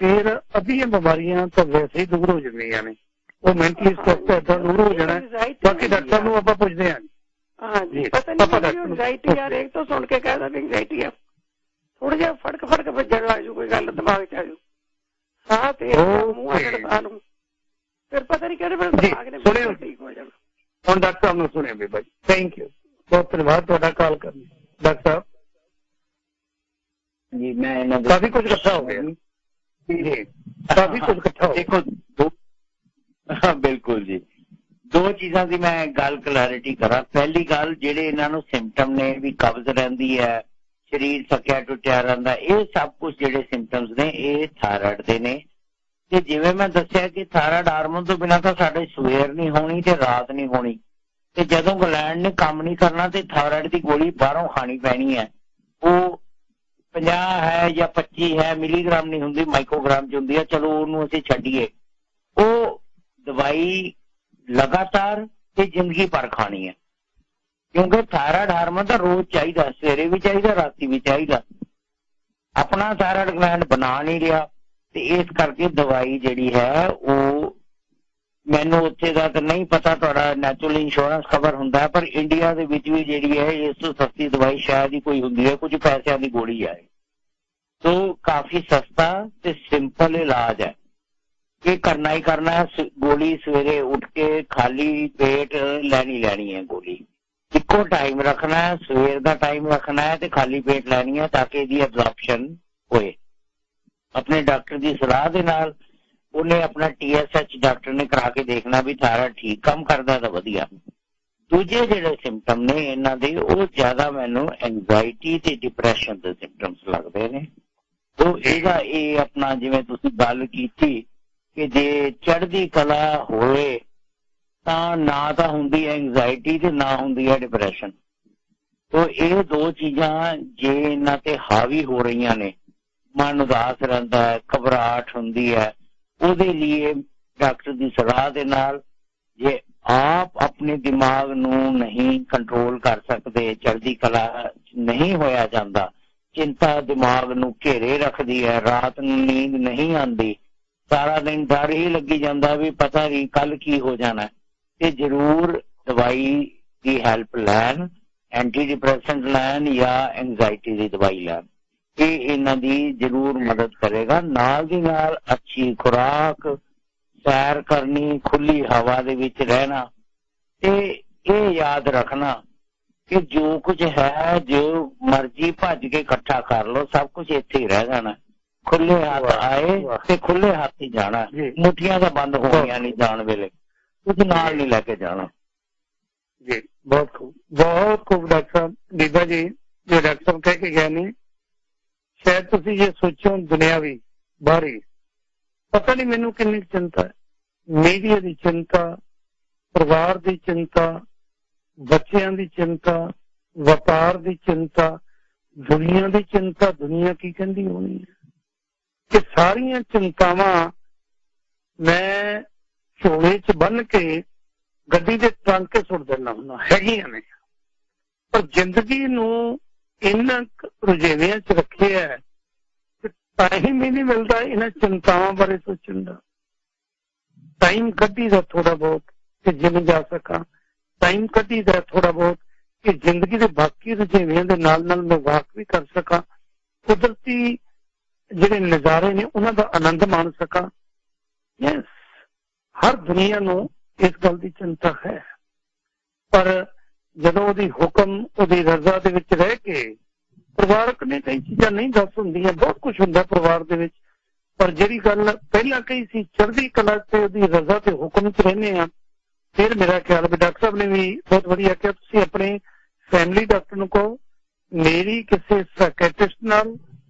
ਫਿਰ ਅੱਧੀਆਂ ਬਿਮਾਰੀਆਂ ਤਾਂ ਵੈਸੇ ਹੀ ਦੂਰ ਹੋ ਜਾਂਦੀਆਂ ਨੇ। ਉਹ ਮੈਂਟਲੀ ਸਟ੍ਰੈਸ ਤਾਂ ਏਦਾਂ ਦੂਰ ਹੋ ਜਾਣਾ। ਬਾਕੀ ਡਾਕਟਰ ਨੂੰ ਆਪਾਂ ਪੁੱਛਦੇ ਹਾਂ। ਹਾਂਜੀ, ਪਤਾ ਨਹੀਂ ਐਂਗਜ਼ਾਇਟੀ ਆ, ਹਰੇਕ ਤੋਂ ਸੁਣ ਕੇ ਕਹਿਦਾ ਵੀ ਐਂਗਜ਼ਾਇਟੀ ਆ। ਥੋੜਾ ਜਿਹਾ ਫੜਕ ਵੱਜਣ ਲੱਗ ਜੂ, ਕੋਈ ਗੱਲ ਦਿਮਾਗ ਚ ਆ ਜੂ, ਸਾਹ ਤੇ ਮੂੰਹ ਲੜਦਾ ਨੂੰ, ਫਿਰ ਪਤਾ ਨਹੀਂ ਕਿਹੜੇ ਵੇਲੇ ਦਿਮਾਗ ਨੇ ਠੀਕ ਹੋ ਜਾਣਾ। ਹੁਣ ਡਾਕਟਰ ਸਾਹਿਬ ਨੂੰ ਸੁਣਿਆ ਬੀਬਾ ਜੀ। ਥੈਂਕ ਯੂ, ਬਹੁਤ ਧੰਨਵਾਦ ਤੁਹਾਡਾ ਕਾਲ ਕਰਨ। ਡਾਕਟਰ ਸਾਹਿਬ ਜੀ, ਮੈਂ ਕਾਫੀ ਕੁਝ ਇਕੱਠਾ ਹੋ ਗਿਆ ਜੀ, ਕਾਫੀ ਕੁਝ ਇਕੱਠਾ ਹੋ ਗਿਆ। ਦੇਖੋ, ਬਿਲਕੁਲ ਜੀ, ਦੋ ਚੀਜ਼ਾਂ ਦੀ ਮੈਂ ਗੱਲ ਕਲੈਰਿਟੀ ਕਰਾਂ। ਪਹਿਲੀ ਗੱਲ, ਜਿਹੜੇ ਇਹਨਾਂ ਨੂੰ ਸਿੰਪਟਮ ਨੇ ਵੀ ਕਬਜ਼ ਰਹਿੰਦੀ ਹੈ, ਸਰੀਰ ਥੱਕਿਆ ਟੁੱਟਿਆ ਰਹਿੰਦਾ, ਇਹ ਸਭ ਕੁਝ ਜਿਹੜੇ ਸਿੰਪਟਮਸ ਨੇ ਇਹ ਥਾਇਰਾਇਡ ਦੇ ਨੇ। ਤੇ ਜਿਵੇਂ ਮੈਂ ਦੱਸਿਆ ਕਿ ਥਾਇਰਾਇਡ ਹਾਰਮੋਨ ਤੋਂ ਬਿਨਾਂ ਤਾਂ ਸਾਡੇ ਸਵੇਰ ਨਹੀਂ ਹੋਣੀ ਤੇ ਰਾਤ ਨਹੀਂ ਹੋਣੀ, ਤੇ ਜਦੋਂ ਗਲੈਂਡ ਨੇ ਕੰਮ ਨਹੀਂ ਕਰਨਾ ਤੇ ਥਾਇਰਾਇਡ ਦੀ ਗੋਲੀ ਬਾਹਰੋਂ ਖਾਣੀ ਪੈਣੀ ਹੈ। ਉਹ 50 ਹੈ ਜਾਂ 25 ਹੈ ਮਿਲੀਗ੍ਰਾਮ ਨਹੀਂ ਹੁੰਦੀ, ਮਾਈਕ੍ਰੋਗ੍ਰਾਮ 'ਚ ਹੁੰਦੀ ਹੈ। ਚਲੋ ਉਹਨੂੰ ਅਸੀਂ ਛੱਡੀਏ, ਉਹ ਦਵਾਈ ਲਗਾਤਾਰ ਤੇ ਜ਼ਿੰਦਗੀ ਭਰ ਖਾਣੀ ਹੈ, ਕਿਉਂਕਿ ਥਾਇਰਾਇਡ ਹਾਰਮੋਨ ਤਾਂ ਰੋਜ਼ ਚਾਹੀਦਾ, ਸਵੇਰੇ ਵੀ ਚਾਹੀਦਾ, ਰਾਤੀ ਵੀ ਚਾਹੀਦਾ। ਆਪਣਾ ਥਾਇਰਾਇਡ ਗਲੈਂਡ ਬਣਾ ਨਹੀਂ ਰਿਹਾ, ਤੇ ਇਸ ਕਰਕੇ ਦਵਾਈ ਜਿਹੜੀ ਹੈ ਉਹ, ਮੈਨੂੰ ਉੱਥੇ ਦਾ ਤਾਂ ਨਹੀਂ ਪਤਾ, ਤੁਹਾਡਾ ਨੈਚੁਰਲ ਇੰਸ਼ੋਰੈਂਸ ਕਵਰ ਹੁੰਦਾ ਹੈ, ਪਰ ਇੰਡੀਆ ਦੇ ਵਿੱਚ ਵੀ ਜਿਹੜੀ ਹੈ ਇਸ ਤੋਂ ਸਸਤੀ ਦਵਾਈ ਸ਼ਾਇਦ ਹੀ ਕੋਈ ਹੁੰਦੀ ਹੈ, ਕੁਝ ਪੈਸਿਆਂ ਦੀ ਗੋਲੀ ਹੈ। ਸੋ ਕਾਫੀ ਸਸਤਾ ਤੇ ਸਿੰਪਲ ਇਲਾਜ ਹੈ। ਇਹ ਕਰਨਾ ਹੀ ਕਰਨਾ ਹੈ, ਗੋਲੀ ਸਵੇਰੇ ਉੱਠ ਕੇ ਖਾਲੀ ਪੇਟ ਲੈਣੀ ਹੈ ਗੋਲੀ। ਇੱਕੋ ਟਾਈਮ ਰੱਖਣਾ ਹੈ, ਸਵੇਰ ਦਾ ਟਾਈਮ ਰੱਖਣਾ ਹੈ ਤੇ ਖਾਲੀ ਪੇਟ ਲੈਣੀ ਹੈ, ਤਾਂ ਕਿ ਇਹਦੀ ਐਬਜ਼ੌਰਪਸ਼ਨ ਹੋਏ। ਆਪਣੇ ਡਾਕਟਰ ਦੀ ਸਲਾਹ ਦੇ ਨਾਲ ਉਹਨੇ ਆਪਣਾ TSH ਡਾਕਟਰ ਨੇ ਕਰਾ ਕੇ ਦੇਖਣਾ ਵੀ ਥਾਇਰਾਇਡ ਠੀਕ ਕੰਮ ਕਰਦਾ ਤਾਂ ਵਧੀਆ। ਦੂਜੇ ਜਿਹੜੇ ਸਿੰਪਟਮ ਨੇ ਇਹਨਾਂ ਦੇ, ਉਹ ਜ਼ਿਆਦਾ ਮੈਨੂੰ ਐਂਗਜ਼ਾਇਟੀ ਤੇ ਡਿਪਰੈਸ਼ਨ ਦੇ ਸਿੰਪਟਮਸ ਲੱਗਦੇ ਨੇ। ਤੋ ਇਹਦਾ ਇਹ ਆਪਣਾ, ਜਿਵੇਂ ਤੁਸੀਂ ਗੱਲ ਕੀਤੀ ਕਿ ਜੇ ਚੜ੍ਹਦੀ ਕਲਾ ਹੋਵੇ ਤਾਂ ਨਾ ਤਾਂ ਹੁੰਦੀ ਹੈ ਐਂਗਜ਼ਾਇਟੀ ਤੇ ਨਾ ਹੁੰਦੀ ਹੈ ਡਿਪਰੈਸ਼ਨ। ਤੋ ਇਹ ਦੋ ਚੀਜ਼ਾਂ ਜੇ ਇਹਨਾਂ ਤੇ ਹਾਵੀ ਹੋ ਰਹੀਆਂ ਨੇ, ਮਨ ਉਦਾਸ ਰਹਿੰਦਾ ਹੈ, ਘਬਰਾਹਟ ਹੁੰਦੀ ਹੈ, ਉਹਦੇ ਲਈ ਡਾਕਟਰ ਦੀ ਸਲਾਹ ਦੇ ਨਾਲ, ਜੇ ਆਪ ਆਪਣੇ ਦਿਮਾਗ ਨੂੰ ਨਹੀਂ ਕੰਟਰੋਲ ਕਰ ਸਕਦੇ, ਚੜ੍ਹਦੀ ਕਲਾ ਨਹੀਂ ਹੋਇਆ ਜਾਂਦਾ, ਚਿੰਤਾ ਦਿਮਾਗ ਨੂੰ ਘੇਰੇ ਰੱਖਦੀ ਹੈ, ਰਾਤ ਨੂੰ ਨੀਂਦ ਨਹੀਂ ਆਉਂਦੀ, ਸਾਰਾ ਦਿਨ ਡਰ ਹੀ ਲੱਗੀ ਜਾਂਦਾ ਵੀ ਪਤਾ ਨਹੀਂ ਕੱਲ ਕੀ ਹੋ ਜਾਣਾ, ਤੇ ਜ਼ਰੂਰ ਦਵਾਈ ਦੀ ਹੈਲਪ ਲੈਣ, ਐਂਟੀ ਡਿਪਰੈਸੈਂਟ ਲੈਣ ਜਾਂ ਐਂਗਜ਼ਾਇਟੀ ਦੀ ਦਵਾਈ ਲੈਣ। ਇਹ ਇਹਨਾਂ ਦੀ ਜ਼ਰੂਰ ਮਦਦ ਕਰੇਗਾ। ਨਾਲ ਦੀ ਨਾਲ ਅੱਛੀ ਖੁਰਾਕ, ਸੈਰ ਕਰਨੀ, ਖੁੱਲੀ ਹਵਾ ਦੇ ਵਿੱਚ ਰਹਿਣਾ, ਤੇ ये याद रखना कि जो कुछ है, जो मर्जी भज के इकट्ठा कर लो, सब कुछ इत्थे ही रह जाना। खुले हाथ आए ते खुले हाथ ही जाना, मुठियां तो बंद होनियां नहीं जान वेले, कुछ नाल नहीं लेके जाना जी। बहुत खूब, बहुत खूब डॉक्टर साहब। दीदा जी जो डॉक्टर साहब कह के गए ने, शायद तुम ये सोचो दुनियावी बाहरी, पता नहीं मैनू किन्नी चिंता है, मीडिया की चिंता, परिवार की चिंता, बच्चों की चिंता, व्यापार की चिंता, दुनिया की चिंता, दुनिया की कहती होनी है कि सारिया चिंतावां मैं झोले च बन के गड्डी दे टांके सुट देना हुंदा, हैगियां ने, पर जिंदगी नू इन्ना रुझेवियां च रखे है कि टाइम ही नहीं मिलता इन्हां चिंतावां बारे सोचण दा। टाइम कड्डी दा थोड़ा बहुत कि जिम जा सका, टाइम कड्डी दा थोड़ा बहुत कि जिंदगी के बाकी रुझेवियां दे नाल नाल मैं वाक भी कर सका, कुदरती जिहड़े नज़ारे ने उन्हां दा आनंद मान सका। यस, हर दुनिया नू इस गल की चिंता है, पर जदों ओहदी हुक्म ओहदी रजा दे विच रह के परिवारक ने कई चीज़ां नहीं दस हुंदियां, बहुत कुछ हुंदा परिवार दे विच, पर जिहड़ी गल पहला कही सी चढ़दी कला ते ओहदी रजा ते हुक्म च रहने आ, फिर मेरा ख्याल भी डॉक्टर साहब ने भी बहुत वधिया किया, तुसीं अपने फैमिली डॉक्टर नूं कहो मेरी किसी साइकेट्रिस्ट नाल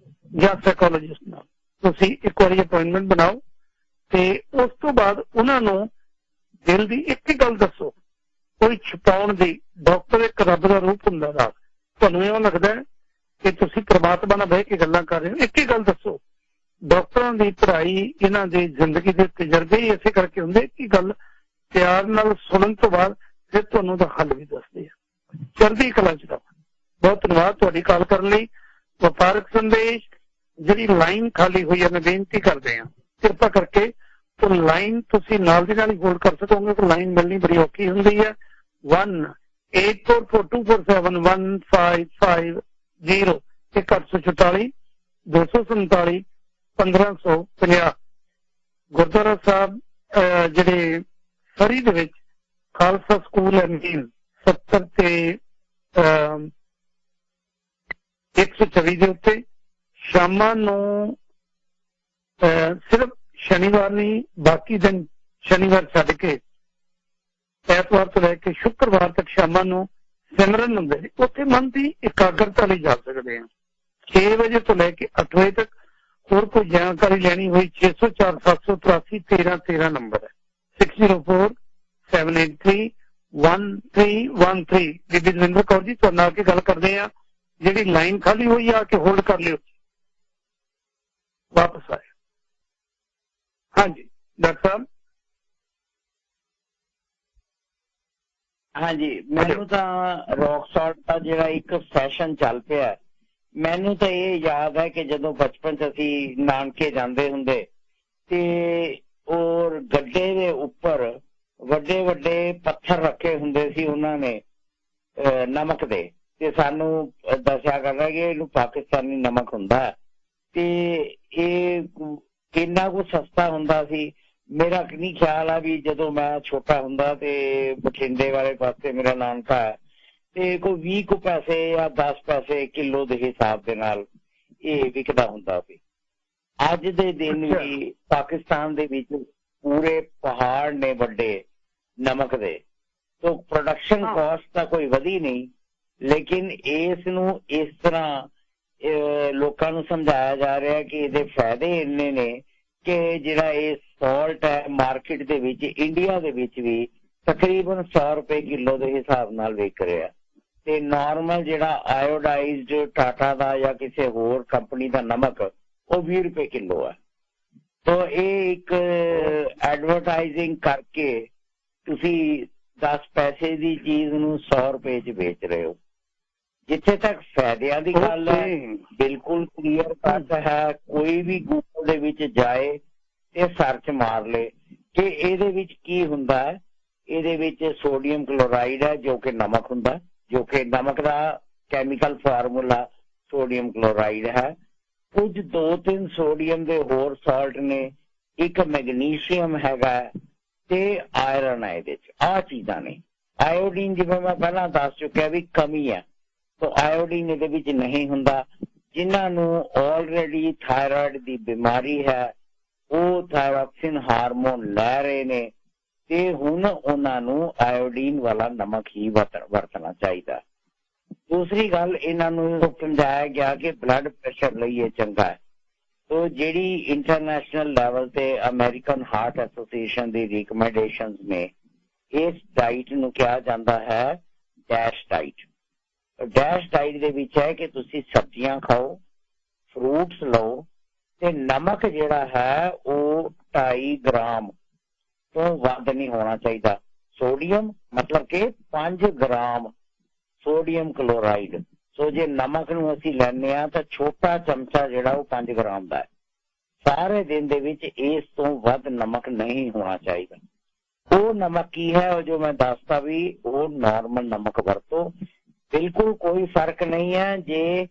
या साइकोलॉजिस्ट नाल तुसीं एक बारी अपॉइंटमेंट बनाओ ते उस तो बाद उन्हां नूं दिल दी एक ही गल दसो, कोई छुपाउण दी। डॉक्टर एक रब दा रूप हुंदा दा, तुहानूं इउं लगदा है कि तुसीं परमात्मा नाल बह के गल्लां कर रहे हो, एक ही गल दसो। डॉक्टरां दी पढ़ाई, इन्हां दी जिंदगी दे तजर्बे ही इसे करके हुंदे, एक ही गल प्यार नाल सुनन तो बाद फिर तुहानूं दा हल भी दसदे आ। चढ़दी कला च रहो। बहुत धन्यवाद तुहाडी कॉल करन लई। व्यापारक संदेश जिहड़ी लाइन खाली हुई है, मैं बेनती करदे हां किरपा करके तो लाइन तुसीं नाल दी नाल ही होल्ड कर सकोगे, तो लाइन मिलनी बड़ी औखी हुंदी है। 18442471550 1844 247 1550। गुरुद्वारा साहब जिहड़े सरी दे विच खालसा स्कूल अमीन 70 ते 124 ਦੇ ਉੱਤੇ ਸ਼ਾਮਾਂ ਨੂੰ ਸਿਰਫ ਸ਼ਨੀਵਾਰ ਨਹੀਂ, ਬਾਕੀ ਦਿਨ ਸ਼ਨੀਵਾਰ ਛੱਡ ਕੇ ਐਤਵਾਰ ਤੋਂ ਲੈ ਕੇ ਸ਼ੁੱਕਰਵਾਰ ਤੱਕ ਸ਼ਾਮਾਂ ਨੂੰ ਸਿਮਰਨ ਹੁੰਦੇ ਨੇ। ਉੱਥੇ ਮਨ ਦੀ ਇਕਾਗਰਤਾ ਲਈ ਜਾ ਸਕਦੇ ਹਾਂ। 6 ਵਜੇ ਤੋਂ ਲੈ ਕੇ 8 ਵਜੇ ਤੱਕ। ਹੋਰ ਕੋਈ ਜਾਣਕਾਰੀ ਲੈਣੀ ਹੋਈ 604 783 1313 ਨੰਬਰ ਹੈ। 6047831313। ਬੀਬੀ ਦਵਿੰਦਰ ਕੌਰ ਜੀ ਤੁਹਾਡੇ ਨਾਲ ਕੇ ਗੱਲ ਕਰਦੇ ਆ। ਜਿਹੜੀ ਲਾਈਨ ਖਾਲੀ ਹੋਈ ਆ ਕੇ ਹੋਲਡ ਕਰ ਲਿਓ, ਵਾਪਸ ਆਏ। ਹਾਂਜੀ ਡਾਕਟਰ ਸਾਹਿਬ। ਹਾਂਜੀ, ਮੈਨੂੰ ਤਾਂ ਰੌਕ ਸਾਲਟ ਦਾ ਜਿਹੜਾ ਇੱਕ ਫੈਸ਼ਨ ਚੱਲ ਪਿਆ, ਮੈਨੂੰ ਤਾਂ ਇਹ ਯਾਦ ਹੈ ਕਿ ਜਦੋਂ ਬਚਪਨ 'ਚ ਅਸੀਂ ਨਾਨਕੇ ਜਾਂਦੇ ਹੁੰਦੇ ਤੇ ਔਰ ਗੱਡੇ ਦੇ ਉੱਪਰ ਵੱਡੇ ਵੱਡੇ ਪੱਥਰ ਰੱਖੇ ਹੁੰਦੇ ਸੀ ਉਹਨਾਂ ਨੇ ਨਮਕ ਦੇ, ਤੇ ਸਾਨੂੰ ਦੱਸਿਆ ਕਰਦਾ ਕਿ ਇਹਨੂੰ ਪਾਕਿਸਤਾਨੀ ਨਮਕ ਹੁੰਦਾ ਤੇ ਇਹ ਕਿੰਨਾ ਕੁ ਸਸਤਾ ਹੁੰਦਾ ਸੀ। ਮੇਰਾ ਨਹੀਂ ਖਿਆਲ ਆ ਵੀ ਜਦੋਂ ਮੈਂ ਛੋਟਾ ਹੁੰਦਾ ਤੇ ਬਠਿੰਡੇ ਵਾਲੇ ਪਾਸੇ ਮੇਰਾ ਨਾਨਕਾ ਹੈ ਤੇ ਕੋਈ 20 ਕੁ ਪੈਸੇ ਜਾਂ 10 ਪੈਸੇ ਕਿਲੋ ਦੇ ਹਿਸਾਬ ਦੇ ਨਾਲ ਇਹ ਵਿਕਦਾ ਹੁੰਦਾ ਸੀ। ਅੱਜ ਦੇ ਦਿਨ ਵੀ ਪਾਕਿਸਤਾਨ ਦੇ ਵਿੱਚ ਪੂਰੇ ਪਹਾੜ ਨੇ ਵੱਡੇ ਨਮਕ ਦੇ, तो प्रोडक्शन कॉस्ट ਤਾਂ ਕੋਈ ਵਧੀ ਨਹੀਂ, ਲੇਕਿਨ ਇਸ ਨੂੰ ਇਸ ਤਰ੍ਹਾਂ ਲੋਕਾਂ ਨੂੰ ਸਮਝਾਇਆ ਜਾ ਰਿਹਾ ਕਿ ਇਹਦੇ ਫਾਇਦੇ ਇੰਨੇ ਨੇ ਕਿ ਜਿਹੜਾ ਇਹ ਸਾਲਟ ਹੈ ਮਾਰਕੀਟ ਦੇ ਵਿੱਚ ਇੰਡੀਆ ਦੇ ਵਿੱਚ ਵੀ ਤਕਰੀਬਨ 100 ਰੁਪਏ ਕਿਲੋ ਦੇ ਹਿਸਾਬ ਨਾਲ ਵਿਕ ਰਿਹਾ ਤੇ ਨਾਰਮਲ ਜਿਹੜਾ ਆਇਓਡਾਈਜ਼ਡ ਟਾਟਾ ਦਾ ਜਾਂ ਕਿਸੇ ਹੋਰ ਕੰਪਨੀ ਦਾ ਨਮਕ ਉਹ 20 ਰੁਪਏ ਕਿਲੋ ਹੈ। तो ਇਹ ਇੱਕ ਐਡਵਰਟਾਈਜ਼ਿੰਗ ਕਰਕੇ ਤੁਸੀਂ 10 ਪੈਸੇ ਦੀ ਚੀਜ਼ ਨੂੰ 100 ਰੁਪਏ 'ਚ ਵੇਚ ਰਹੇ ਹੋ। ਜਿੱਥੇ ਤੱਕ ਫਾਇਦਿਆਂ ਦੀ ਗੱਲ ਹੈ ਬਿਲਕੁਲ ਕਲੀਅਰ ਕੱਟ ਹੈ, ਕੋਈ ਵੀ ਗੂਗਲ ਦੇ ਵਿੱਚ ਜਾਏ ਤੇ ਸਰਚ ਮਾਰ ਲੇ ਕਿ ਇਹਦੇ ਵਿੱਚ ਕੀ ਹੁੰਦਾ ਹੈ। ਇਹਦੇ ਵਿੱਚ ਸੋਡੀਅਮ ਕਲੋਰਾਈਡ ਹੈ ਜੋ ਕਿ ਨਮਕ ਹੁੰਦਾ, ਜੋ ਕਿ ਨਮਕ ਦਾ ਕੈਮੀਕਲ ਫਾਰਮੂਲਾ ਸੋਡੀਅਮ ਕਲੋਰਾਈਡ ਹੈ। ਕੁਝ 2-3 ਸੋਡੀਅਮ ਦੇ ਹੋਰ ਸਾਲਟ ਨੇ, ਇੱਕ ਮੈਗਨੀਸ਼ੀਅਮ ਹੈਗਾ ਤੇ ਆਇਰਨ ਹੈ ਇਹਦੇ 'ਚ। ਆਹ ਚੀਜ਼ਾਂ ਨੇ ਆਇਓਡੀਨ ਜਿਵੇਂ ਮੈਂ ਪਹਿਲਾਂ ਦੱਸ ਚੁੱਕਿਆ ਵੀ ਕਮੀ ਹੈ, ਸੋ ਆਇਓਡੀਨ ਇਹਦੇ ਵਿੱਚ ਨਹੀਂ ਹੁੰਦਾ। ਜਿਨ੍ਹਾਂ ਨੂੰ ਆਲਰੇਡੀ ਥਾਇਰਾਇਡ ਦੀ ਬਿਮਾਰੀ ਹੈ ਉਹ ਥਾਇਰੋਕਸਿਨ ਹਾਰਮੋਨ ਲੈ ਰਹੇ ਨੇ ਤੇ ਹੁਣ ਉਹਨਾਂ ਨੂੰ ਆਇਓਡੀਨ ਵਾਲਾ ਨਮਕ ਹੀ ਵਰਤਣਾ ਚਾਹੀਦਾ। ਦੂਸਰੀ ਗੱਲ, ਇਹਨਾਂ ਨੂੰ ਸਮਝਾਇਆ ਗਿਆ ਕਿ ਬਲੱਡ ਪ੍ਰੈਸ਼ਰ ਲਈ ਇਹ ਚੰਗਾ ਹੈ। ਸੋ ਜਿਹੜੀ ਇੰਟਰਨੈਸ਼ਨਲ ਲੈਵਲ ਤੇ ਅਮਰੀਕਨ ਹਾਰਟ ਐਸੋਸੀਏਸ਼ਨ ਦੀ ਰਿਕਮੈਂਡੇਸ਼ਨਸ ਨੇ, ਇਸ ਡਾਈਟ ਨੂੰ ਕਿਹਾ ਜਾਂਦਾ ਹੈ ਡੈਸ਼ ਡਾਈਟ। ਡੈਸ਼ ਡਾਈਟ ਦੇ ਵਿੱਚ ਹੈ ਕਿ ਤੁਸੀਂ ਸਬਜ਼ੀਆਂ ਖਾਓ, ਫਰੂਟਸ ਲਓ ਤੇ ਨਮਕ ਜਿਹੜਾ ਹੈ ਉਹ 2.5 ਗ੍ਰਾਮ ਤੋਂ ਵੱਧ ਨਹੀਂ ਹੋਣਾ ਚਾਹੀਦਾ। ਸੋਡੀਅਮ ਮਤਲਬ ਕਿ 5 ਗ੍ਰਾਮ ਸੋਡੀਅਮ ਕਲੋਰਾਈਡ। ਸੋ ਜੇ ਨਮਕ ਨੂੰ ਅਸੀਂ ਲੈਂਦੇ ਹਾਂ ਤਾਂ ਛੋਟਾ ਚਮਚਾ ਜਿਹੜਾ ਉਹ 5 ਗ੍ਰਾਮ ਦਾ ਹੈ। ਸਾਰੇ ਦਿਨ ਦੇ ਵਿੱਚ ਇਸ ਤੋਂ ਵੱਧ ਨਮਕ ਨਹੀਂ ਹੋਣਾ ਚਾਹੀਦਾ। ਉਹ ਨਮਕ ਕੀ ਹੈ, ਉਹ ਜੋ ਮੈਂ ਦੱਸਦਾ ਵੀ ਉਹ ਨਾਰਮਲ ਨਮਕ ਵਰਤੋ। ਬਿਲਕੁਲ ਕੋਈ ਫਰਕ ਨਹੀਂ ਹੈ ਜੇ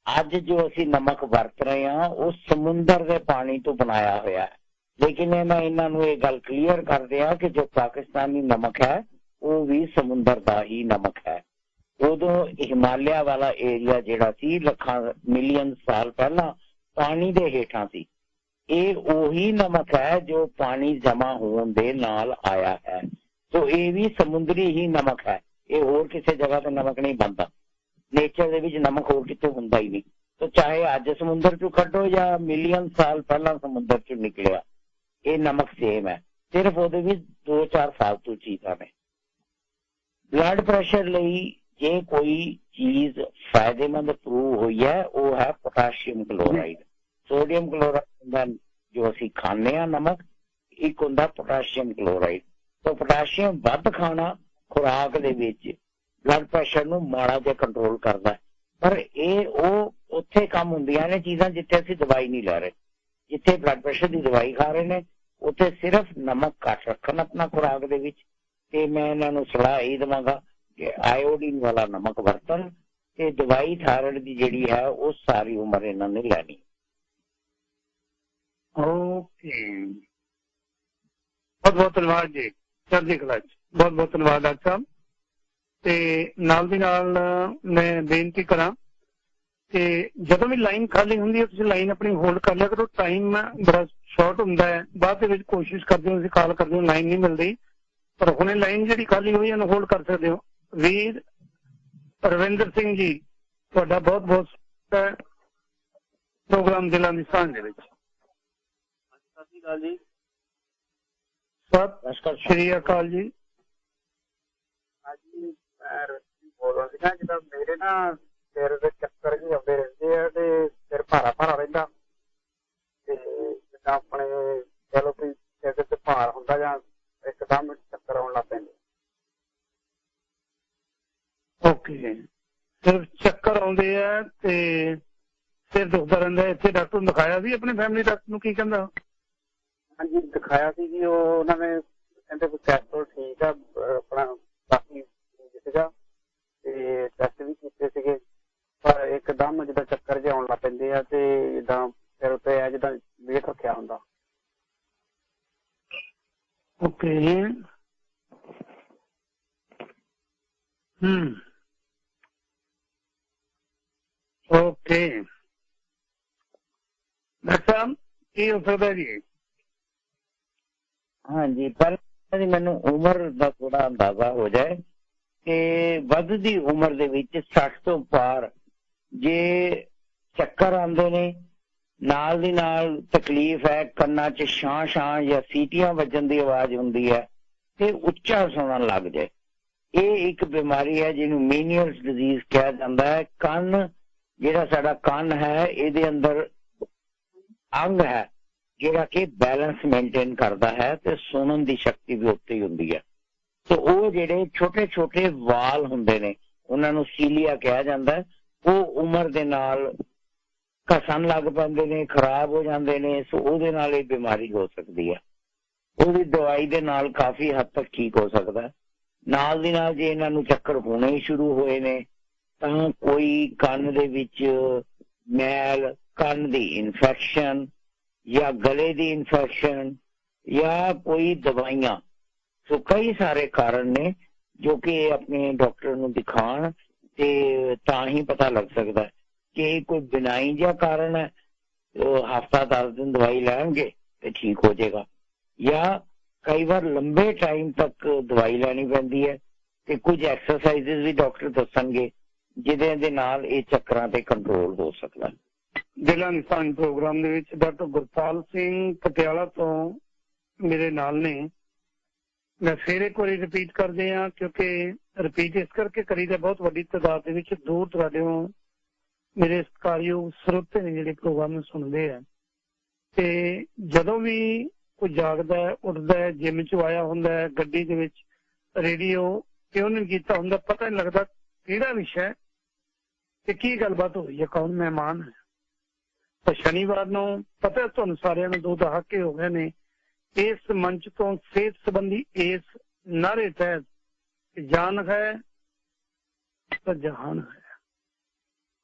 ਅੱਜ ਜੋ ਅਸੀਂ ਨਮਕ ਵਰਤ ਰਹੇ ਹਾਂ ਉਹ ਸਮੁੰਦਰ ਦੇ ਪਾਣੀ ਤੋਂ ਬਣਾਇਆ ਹੋਇਆ ਹੈ, ਲੇਕਿਨ ਮੈਂ ਇਹਨਾਂ ਨੂੰ ਇਹ ਗੱਲ ਕਲੀਅਰ ਕਰ ਦਿਆਂ ਕਿ ਜੋ ਪਾਕਿਸਤਾਨੀ ਨਮਕ ਹੈ ਉਹ ਵੀ ਸਮੁੰਦਰ ਦਾ ਹੀ ਨਮਕ ਹੈ। ਉਦੋਂ ਹਿਮਾਲਿਆ ਵਾਲਾ ਏਰੀਆ ਜਿਹੜਾ ਸੀ ਲੱਖਾਂ ਮਿਲੀਅਨ ਸਾਲ ਪਹਿਲਾਂ ਪਾਣੀ ਦੇ ਹੇਠਾਂ ਸੀ। ਇਹ ਉਹੀ ਨਮਕ ਹੈ ਜੋ ਪਾਣੀ ਜਮਾ ਹੋਣ ਦੇ ਨਾਲ ਆਇਆ ਹੈ। ਸੋ ਇਹ ਵੀ ਸਮੁੰਦਰੀ ਹੀ ਨਮਕ ਹੈ, ਇਹ ਹੋਰ ਕਿਸੇ ਜਗ੍ਹਾ ਤੇ ਨਮਕ ਨਹੀਂ ਬਣਦਾ। ਨੇਚਰ ਦੇ ਵਿੱਚ ਨਮਕ ਹੋਰ ਕਿਤੇ ਹੁੰਦਾ ਹੀ ਨਹੀਂ। ਸੋ ਚਾਹੇ ਅੱਜ ਸਮੁੰਦਰ ਚੋਂ ਕੱਢੋ ਜਾਂ ਮਿਲੀਅਨ ਸਾਲ ਪਹਿਲਾਂ ਸਮੁੰਦਰ ਚੋਂ ਨਿਕਲਿਆ, ਇਹ ਨਮਕ ਸੇਮ ਹੈ, ਸਿਰਫ ਉਹਦੇ ਵਿੱਚ 2-4 ਫਾਲਤੂ ਚੀਜ਼ਾਂ ਨੇ। ਬਲੱਡ ਪ੍ਰੈਸ਼ਰ ਲਈ ਜੇ ਕੋਈ ਚੀਜ਼ ਫਾਇਦੇਮੰਦ ਪ੍ਰੂਵ ਹੋਈ ਹੈ ਉਹ ਹੈ ਪੋਟਾਸ਼ੀਅਮ ਕਲੋਰਾਈਡ। ਸੋਡੀਅਮ ਕਲੋਰਾਈਡ ਹੁੰਦਾ ਜੋ ਅਸੀਂ ਖਾਂਦੇ ਹਾਂ ਨਮਕ, ਇੱਕ ਹੁੰਦਾ ਪੋਟਾਸ਼ੀਅਮ ਕਲੋਰਾਈਡ। ਸੋ ਪੋਟਾਸ਼ੀਅਮ ਵੱਧ ਖਾਣਾ ਖੁਰਾਕ ਦੇ ਵਿੱਚ ਬਲੱਡ ਪ੍ਰੈਸ਼ਰ ਨੂੰ ਮਾੜਾ ਜਿਹਾ ਕੰਟਰੋਲ ਕਰਦਾ, ਪਰ ਇਹ ਉਹ ਉੱਥੇ ਕੰਮ ਹੁੰਦੀਆਂ ਨੇ ਚੀਜ਼ਾਂ ਜਿੱਥੇ ਅਸੀਂ ਦਵਾਈ ਨਹੀਂ ਲੈ ਰਹੇ। ਜਿੱਥੇ ਬਲੱਡ ਪ੍ਰੈਸ਼ਰ ਦੀ ਦਵਾਈ ਖਾ ਰਹੇ ਨੇ ਉੱਥੇ ਸਿਰਫ ਨਮਕ ਘੱਟ ਰੱਖਣ ਆਪਣਾ ਖੁਰਾਕ ਦੇ ਵਿੱਚ। ਤੇ ਮੈਂ ਇਹਨਾਂ ਨੂੰ ਸਲਾਹ ਇਹ ਦੇਵਾਂਗਾ ਕਿ ਆਇਓਡੀਨ ਵਾਲਾ ਨਮਕ ਵਰਤਣ ਤੇ ਦਵਾਈ ਥਾਇਰਾਇਡ ਦੀ ਜਿਹੜੀ ਹੈ ਉਹ ਸਾਰੀ ਉਮਰ ਇਹਨਾਂ ਨੇ ਲੈਣੀ। ਓਕੇ, ਬਹੁਤ ਬਹੁਤ ਧੰਨਵਾਦ ਜੀ, ਚੜ੍ਹਦੀ ਕਲਾ ਚ। ਬਹੁਤ ਬਹੁਤ ਧੰਨਵਾਦ ਡਾਕਟਰ ਸਾਹਿਬ। ਤੇ ਨਾਲ ਦੀ ਨਾਲ ਮੈਂ ਬੇਨਤੀ ਕਰਾਂ ਕਿ ਜਦੋਂ ਵੀ ਲਾਈਨ ਖਾਲੀ ਹੁੰਦੀ ਹੈ ਤੁਸੀਂ ਲਾਈਨ ਆਪਣੀ ਹੋਲਡ ਕਰ ਲਿਆ ਕਰੋ। ਟਾਈਮ ਬੜਾ ਸ਼ਾਰਟ ਹੁੰਦਾ ਹੈ, ਬਾਅਦ ਦੇ ਵਿੱਚ ਕੋਸ਼ਿਸ਼ ਕਰਦੇ ਹੋ ਤੁਸੀਂ ਕਾਲ ਕਰਦੇ ਹੋ, ਲਾਈਨ ਨਹੀਂ ਮਿਲਦੀ, ਪਰ ਹੁਣੇ ਲਾਈਨ ਜਿਹੜੀ ਖਾਲੀ ਹੋਈ ਇਹਨੂੰ ਹੋਲਡ ਕਰ ਸਕਦੇ ਹੋ। ਵੀਰ ਰਵਿੰਦਰ ਸਿੰਘ ਜੀ, ਤੁਹਾਡਾ ਬਹੁਤ ਬਹੁਤ ਪ੍ਰੋਗਰਾਮ ਦਿਲਾਂ ਦੀ ਸਾਂਝ ਦੇ ਵਿੱਚ। ਸਤਿ ਸ਼੍ਰੀ ਅਕਾਲ ਜੀ। ਸਤਿ ਸ਼੍ਰੀ ਅਕਾਲ ਜੀ। ਹਾਂਜੀ, ਮੈਂ ਬੋਲ ਰਿਹਾ ਸੀਗਾ, ਜਿੱਦਾਂ ਮੇਰੇ ਨਾ ਸਿਰ ਦੇ ਚੱਕਰ ਵੀ ਆਉਂਦੇ ਰਹਿੰਦੇ ਆ ਤੇ ਸਿਰ ਭਾਰਾ ਭਾਰਾ ਰਹਿੰਦਾ, ਤੇ ਜਿੱਦਾਂ ਆਪਣੇ ਕਹਿ ਲਓ ਵੀ ਸਿਰ ਤੇ ਭਾਰ ਹੁੰਦਾ ਜਾਂ ਇੱਕਦਮ ਚੱਕਰ ਆਉਣ ਲੱਗ ਪੈਂਦੇ। ਓਕੇ, ਸਿਰ ਚੱਕਰ ਆਉਂਦੇ ਆ ਤੇ ਸਿਰ ਦੁਖਦਾ ਰਹਿੰਦਾ। ਇੱਥੇ ਡਾਕਟਰ ਨੂੰ ਦਿਖਾਇਆ ਸੀ, ਆਪਣੇ ਫੈਮਿਲੀ ਡਾਕਟਰ ਨੂੰ, ਕੀ ਕਹਿੰਦਾ? ਹਾਂਜੀ ਦਿਖਾਇਆ ਸੀ ਜੀ, ਉਹ ਉਹਨਾਂ ਨੇ ਕਹਿੰਦੇ ਵੀ ਕੈਸਟਰੋਲ ਠੀਕ ਆ ਆਪਣਾ, ਬਾਕੀ ਸੀਗਾ ਤੇ ਟੈਸਟ ਵੀ ਕੀਤੇ ਸੀਗੇ, ਪਰ ਇੱਕਦਮ ਜਿੱਦਾਂ ਚੱਕਰ ਜਿਹੇ ਆਉਣ ਲੱਗ ਪੈਂਦੇ ਆ ਤੇ ਜਿੱਦਾਂ ਸਿਰ ਉੱਤੇ ਆ ਜਿੱਦਾਂ ਵੇਟ ਰੱਖਿਆ ਹੁੰਦਾ। ਓਕੇ, ਓਕੇ ਡਾਕਟਰ ਸਾਹਿਬ ਕੀ ਹੋ ਸਕਦਾ ਜੀ? ਹਾਂਜੀ, ਪਹਿਲਾਂ ਦੀ ਮੈਨੂੰ ਉਮਰ ਦਾ ਥੋੜਾ ਅੰਦਾਜ਼ਾ ਹੋ ਜਾਏ ਕਿ ਵੱਧਦੀ ਉਮਰ ਦੇ ਵਿੱਚ 60 ਤੋਂ ਪਾਰ ਜੇ ਚੱਕਰ ਆਉਂਦੇ ਨੇ, ਨਾਲ ਦੀ ਨਾਲ ਤਕਲੀਫ ਹੈ, ਕੰਨਾਂ 'ਚ ਛਾਂ ਛਾਂ ਜਾਂ ਸੀਟੀਆਂ ਵੱਜਣ ਦੀ ਆਵਾਜ਼ ਹੁੰਦੀ ਹੈ ਤੇ ਉੱਚਾ ਸੁਣਨ ਲੱਗ ਜਾਏ, ਇਹ ਇੱਕ ਬਿਮਾਰੀ ਹੈ ਜਿਹਨੂੰ ਮੀਨੀਅਰਸ ਡਿਜ਼ੀਜ਼ ਕਿਹਾ ਜਾਂਦਾ ਹੈ। ਕੰਨ ਜਿਹੜਾ ਸਾਡਾ ਕੰਨ ਹੈ ਇਹਦੇ ਅੰਦਰ ਅੰਗ ਹੈ ਜਿਹੜਾ ਕਿ ਬੈਲੈਂਸ ਮੇਨਟੇਨ ਕਰਦਾ ਹੈ ਤੇ ਸੁਣਨ ਦੀ ਸ਼ਕਤੀ ਵੀ ਉੱਤੇ ਹੀ ਹੁੰਦੀ ਹੈ। ਸੋ ਉਹ ਜਿਹੜੇ ਛੋਟੇ ਛੋਟੇ ਵਾਲ ਹੁੰਦੇ ਨੇ ਉਹਨਾਂ ਨੂੰ ਸੀਲੀਆ ਕਿਹਾ ਜਾਂਦਾ, ਉਹ ਉਮਰ ਦੇ ਨਾਲ ਘਸਣ ਲੱਗ ਪੈਂਦੇ ਨੇ, ਖਰਾਬ ਹੋ ਜਾਂਦੇ ਨੇ। ਸੋ ਉਹਦੇ ਨਾਲ ਇਹ ਬਿਮਾਰੀ ਹੋ ਸਕਦੀ ਹੈ। ਉਹ ਵੀ ਦਵਾਈ ਦੇ ਨਾਲ ਕਾਫੀ ਹੱਦ ਤੱਕ ਠੀਕ ਹੋ ਸਕਦਾ। ਨਾਲ ਦੀ ਨਾਲ ਜੇ ਇਹਨਾਂ ਨੂੰ ਚੱਕਰ ਹੋਣੇ ਹੀ ਸ਼ੁਰੂ ਹੋਏ ਨੇ ਤਾਂ ਕੋਈ ਕੰਨ ਦੇ ਵਿੱਚ ਮੈਲ, ਕੰਨ ਦੀ ਇਨਫੈਕਸ਼ਨ ਜਾਂ ਗਲੇ ਦੀ ਇਨਫੈਕਸ਼ਨ ਜਾਂ ਕੋਈ ਦਵਾਈਆਂ, ਸੋ ਕਈ ਸਾਰੇ ਕਾਰਨ ਨੇ ਜੋ ਕਿ ਆਪਣੇ ਡਾਕਟਰ ਨੂੰ ਦਿਖਾਉਣ ਤੇ ਤਾਂ ਹੀ ਪਤਾ ਲੱਗ ਸਕਦਾ ਕਿ ਕੋਈ ਬਿਨਾਈ ਜਿਹਾ ਕਾਰਨ ਹੈ। ਹਫ਼ਤਾ 10 ਦਿਨ ਦਵਾਈ ਲੈਣਗੇ ਤੇ ਠੀਕ ਹੋ ਜਾਏਗਾ, ਜਾਂ ਕਈ ਵਾਰ ਲੰਬੇ ਟਾਈਮ ਤੱਕ ਦਵਾਈ ਲੈਣੀ ਪੈਂਦੀ ਹੈ ਤੇ ਕੁਝ ਐਕਸਰਸਾਈਜ਼ ਵੀ ਡਾਕਟਰ ਦੱਸਣਗੇ ਜਿਹਦੇ ਦੇ ਨਾਲ ਇਹ ਚੱਕਰਾਂ ਤੇ ਕੰਟਰੋਲ ਹੋ ਸਕਦਾ। ਜ਼ਿਲ੍ਹਾ ਨਿਸ਼ਾਨ ਪ੍ਰੋਗਰਾਮ ਦੇ ਵਿੱਚ ਡਾਕਟਰ ਗੁਰਪਾਲ ਸਿੰਘ ਪਟਿਆਲਾ ਤੋਂ ਮੇਰੇ ਨਾਲ ਨੇ। ਮੈਂ ਫਿਰ ਇੱਕ ਵਾਰੀ ਰਿਪੀਟ ਕਰਦੇ ਹਾਂ, ਕਿਉਂਕਿ ਰਿਪੀਟ ਇਸ ਕਰਕੇ ਕਰੀਦਾ ਬਹੁਤ ਵੱਡੀ ਤਾਦਾਦ ਦੇ ਵਿੱਚ ਦੂਰ ਦਰਾਡਿਓਂ ਮੇਰੇ ਸਤਿਕਾਰਯੋਗ ਸਰੋਤੇ ਨੇ ਜਿਹੜੇ ਪ੍ਰੋਗਰਾਮ ਨੂੰ ਸੁਣਦੇ ਆ। ਤੇ ਜਦੋਂ ਵੀ ਕੋਈ ਜਾਗਦਾ ਉੱਠਦਾ, ਜਿੰਮ ਚ ਆਇਆ ਹੁੰਦਾ, ਗੱਡੀ ਦੇ ਵਿੱਚ ਰੇਡੀਓ ਟਿਊਨ ਕੀਤਾ ਹੁੰਦਾ, ਪਤਾ ਨਹੀਂ ਲੱਗਦਾ ਕਿਹੜਾ ਵਿਸ਼ਾ ਤੇ ਕੀ ਗੱਲਬਾਤ ਹੋ ਰਹੀ ਹੈ, ਕੌਣ ਮਹਿਮਾਨ ਹੈ। ਤਾਂ ਸ਼ਨੀਵਾਰ ਨੂੰ ਪਤਾ ਤੁਹਾਨੂੰ ਸਾਰਿਆਂ ਨੂੰ 2 ਦਹਾਕੇ ਹੋ ਗਏ ਨੇ ਇਸ ਮੰਚ ਤੋਂ ਸਿਹਤ ਸੰਬੰਧੀ ਇਸ ਨਾਰੇ ਤਹਿਤ ਜਾਨ ਹੈ ਤਾਂ ਜਹਾਨ ਹੈ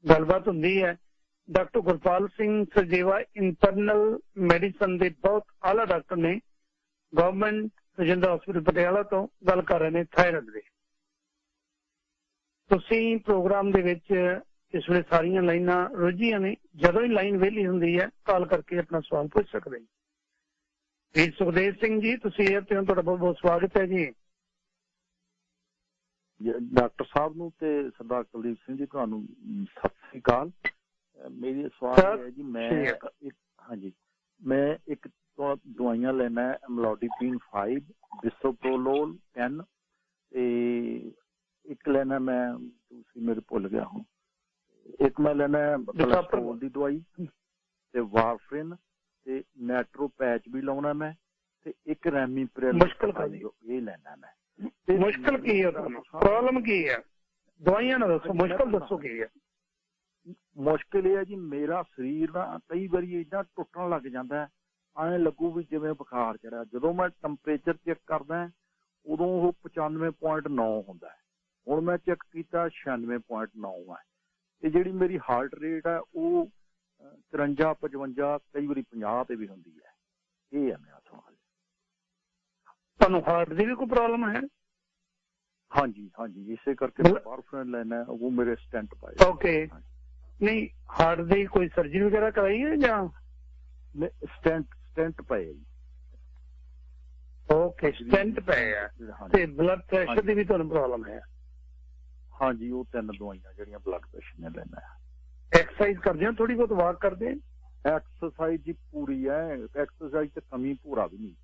ਗੱਲਬਾਤ ਹੁੰਦੀ ਹੈ। ਡਾਕਟਰ ਗੁਰਪਾਲ ਸਿੰਘ ਸਰਜੇਵਾ ਇੰਟਰਨਲ ਮੈਡੀਸਨ ਦੇ ਬਹੁਤ ਆਲਾ ਡਾਕਟਰ ਨੇ, ਗਵਰਨਮੈਂਟ ਰਜਿੰਦਰਾ ਹਸਪੀਟਲ ਪਟਿਆਲਾ ਤੋਂ ਗੱਲ ਕਰ ਰਹੇ ਨੇ ਥਾਇਰਾਇਡ ਦੇ। ਤੁਸੀਂ ਪ੍ਰੋਗਰਾਮ ਦੇ ਵਿੱਚ ਇਸ ਵੇਲੇ ਸਾਰੀਆਂ ਲਾਈਨਾਂ ਰੁੱਝੀਆਂ ਨੇ, ਜਦੋਂ ਹੀ ਲਾਈਨ ਵਿਹਲੀ ਹੁੰਦੀ ਹੈ ਕਾਲ ਕਰਕੇ ਆਪਣਾ ਸਵਾਲ ਪੁੱਛ ਸਕਦੇ ਹੋ। ਜੀ ਸੁਖਦੇਵ ਸਿੰਘ ਜੀ, ਤੁਸੀਂ ਇਹ ਤੇ ਤੁਹਾਡਾ ਬਹੁਤ ਬਹੁਤ ਸਵਾਗਤ ਹੈ ਜੀ। ਡਾਕਟਰ ਸਾਹਿਬ ਨੂੰ ਤੇ ਸਰਦਾਰ ਕੁਲਦੀਪ ਸਿੰਘ ਜੀ ਤੁਹਾਨੂੰ ਸਤਿ ਸ੍ਰੀ ਅਕਾਲ। ਮੇਰੀ ਸਵਾਲ ਹੈ ਜੀ, ਮੈਂ ਇੱਕ ਤੋਂ ਦਵਾਈਆਂ ਲੈਣਾ ਹੈ, ਐਮਲੋਡੀਪੀਨ 5, ਬਿਸੋਪ੍ਰੋਲੋਲ 10 ਤੇ ਇੱਕ ਲੈਣਾ ਮੈਂ ਦੂਸਰੀ ਮੇਰੇ ਭੁੱਲ ਗਿਆ ਹੁਣ, ਇੱਕ ਮੈਂ ਲੈਣਾ ਕੋਲੇਸਟ੍ਰੋਲ ਦੀ ਦਵਾਈ ਤੇ ਵਾਰਫਰਿਨ ਤੇ ਨੈਟਰੋ ਪੈਚ ਵੀ ਲਾਉਣਾ ਮੈਂ, ਤੇ ਇੱਕ ਰੈਮੀਪ੍ਰਿਲ ਇਹ ਲੈਣਾ ਮੈਂ। ਮੁਸ਼ਕਲ ਕੀ ਹੈ, ਪ੍ਰੋਬਲਮ ਕੀ ਹੈ, ਦਵਾਈਆਂ ਨਾ ਦੱਸੋ, ਮੁਸ਼ਕਲ ਦੱਸੋ ਕੀ ਹੈ। ਮੁਸ਼ਕਿਲ ਇਹ ਹੈ ਜੀ, ਮੇਰਾ ਸਰੀਰ ਨਾ ਕਈ ਵਾਰੀ ਏਦਾਂ ਟੁੱਟਣ ਲੱਗ ਜਾਂਦਾ, ਐਂ ਲੱਗੂ ਵੀ ਜਿਵੇਂ ਬੁਖਾਰ ਚੜਿਆ। ਜਦੋਂ ਮੈਂ ਟੈਂਪਰੇਚਰ ਚੈੱਕ ਕਰਦਾ ਉਦੋਂ ਉਹ 95.9 ਹੁੰਦਾ, ਹੁਣ ਮੈਂ ਚੈੱਕ ਕੀਤਾ 96.9 ਹੈ। ਤੇ ਜਿਹੜੀ ਮੇਰੀ ਹਾਰਟ ਰੇਟ ਹੈ ਉਹ 53, 55, ਕਈ ਵਾਰੀ 50 ਤੇ ਵੀ ਹੁੰਦੀ ਹੈ। ਇਹ ਹੈ ਮੇਰਾ ਸਵਾਲ। ਤੁਹਾਨੂੰ ਹਾਰਟ ਦੀ ਵੀ ਕੋਈ ਪ੍ਰੋਬਲਮ ਹੈ? ਹਾਂਜੀ ਹਾਂਜੀ, ਇਸੇ ਕਰਕੇ ਵਾਰਫਰਿਨ ਲੈਣਾ, ਉਹ ਮੇਰੇ ਸਟੈਂਟ ਪਾਏ। ਓਕੇ, ਨਹੀਂ ਹਾਰਟ ਦੀ ਕੋਈ ਸਰਜਰੀ ਵਗੈਰਾ ਕਰਾਈ ਹੈ ਜਾਂ ਸਟੈਂਟ ਪਏ ਜੀ? ਓਕੇ, ਸਟੈਂਟ ਪਏ ਆ। ਤੇ ਬਲੱਡ ਪ੍ਰੈਸ਼ਰ ਦੀ ਵੀ ਤੁਹਾਨੂੰ ਪ੍ਰੋਬਲਮ ਹੈ? ਹਾਂਜੀ, ਉਹ 3 ਦਵਾਈਆਂ ਜਿਹੜੀਆਂ ਬਲੱਡ ਪ੍ਰੈਸ਼ਰ ਨੇ ਲੈਣਾ ਹੈ। ਐਕਸਰਸਾਈਜ਼ ਕਰਦੇ ਹੋ, ਥੋੜੀ ਬਹੁਤ ਵਾਕ ਕਰਦੇ? ਐਕਸਰਸਾਈਜ਼ ਜੀ ਪੂਰੀ ਹੈ, ਐਕਸਰਸਾਈਜ਼ ਤੇ ਕਮੀ ਪੂਰਾ ਵੀ ਨਹੀਂ।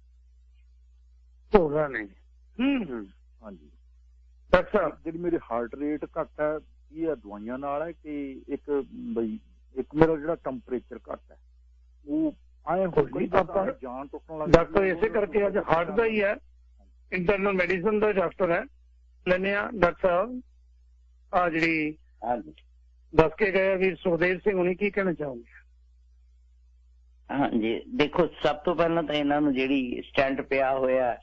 ਪੂਰਾ ਨਹੀਂ? ਹਾਂਜੀ ਡਾਕਟਰ ਸਾਹਿਬ, ਜਿਹੜੀ ਮੇਰੀ ਹਾਰਟ ਰੇਟ ਘੱਟ ਹੈ, ਇਹ ਦਵਾਈਆਂ ਨਾਲ ਹੈ ਕਿ ਇੱਕ ਬਈ ਇੱਕ ਮੇਰਾ ਜਿਹੜਾ ਟੈਂਪਰੇਚਰ ਘੱਟ ਹੈ ਉਹ ਆਏ ਹੋ ਗਈ ਜਾਨ ਟੁੱਟਣ ਲੱਗ। ਡਾਕਟਰ ਇਸੇ ਕਰਕੇ ਅੱਜ ਹਾਰਟ ਦਾ ਹੀ ਹੈ, ਇੰਟਰਨਲ ਮੈਡੀਸਨ ਦਾ ਡਾਕਟਰ ਹੈ, ਲੈਣੇ ਆ। ਡਾਕਟਰ ਸਾਹਿਬ ਆ ਜਿਹੜੀ ਦੱਸ ਕੇ ਗਏ ਵੀਰ ਸੁਖਦੇਵ ਸਿੰਘ, ਉਹਨੇ ਕੀ ਕਹਿਣਾ ਚਾਹੋਗੇ? ਹਾਂਜੀ, ਦੇਖੋ ਸਭ ਤੋਂ ਪਹਿਲਾਂ ਤਾਂ ਇਹਨਾਂ ਨੂੰ ਜਿਹੜੀ ਸਟੈਂਟ ਪਿਆ ਹੋਇਆ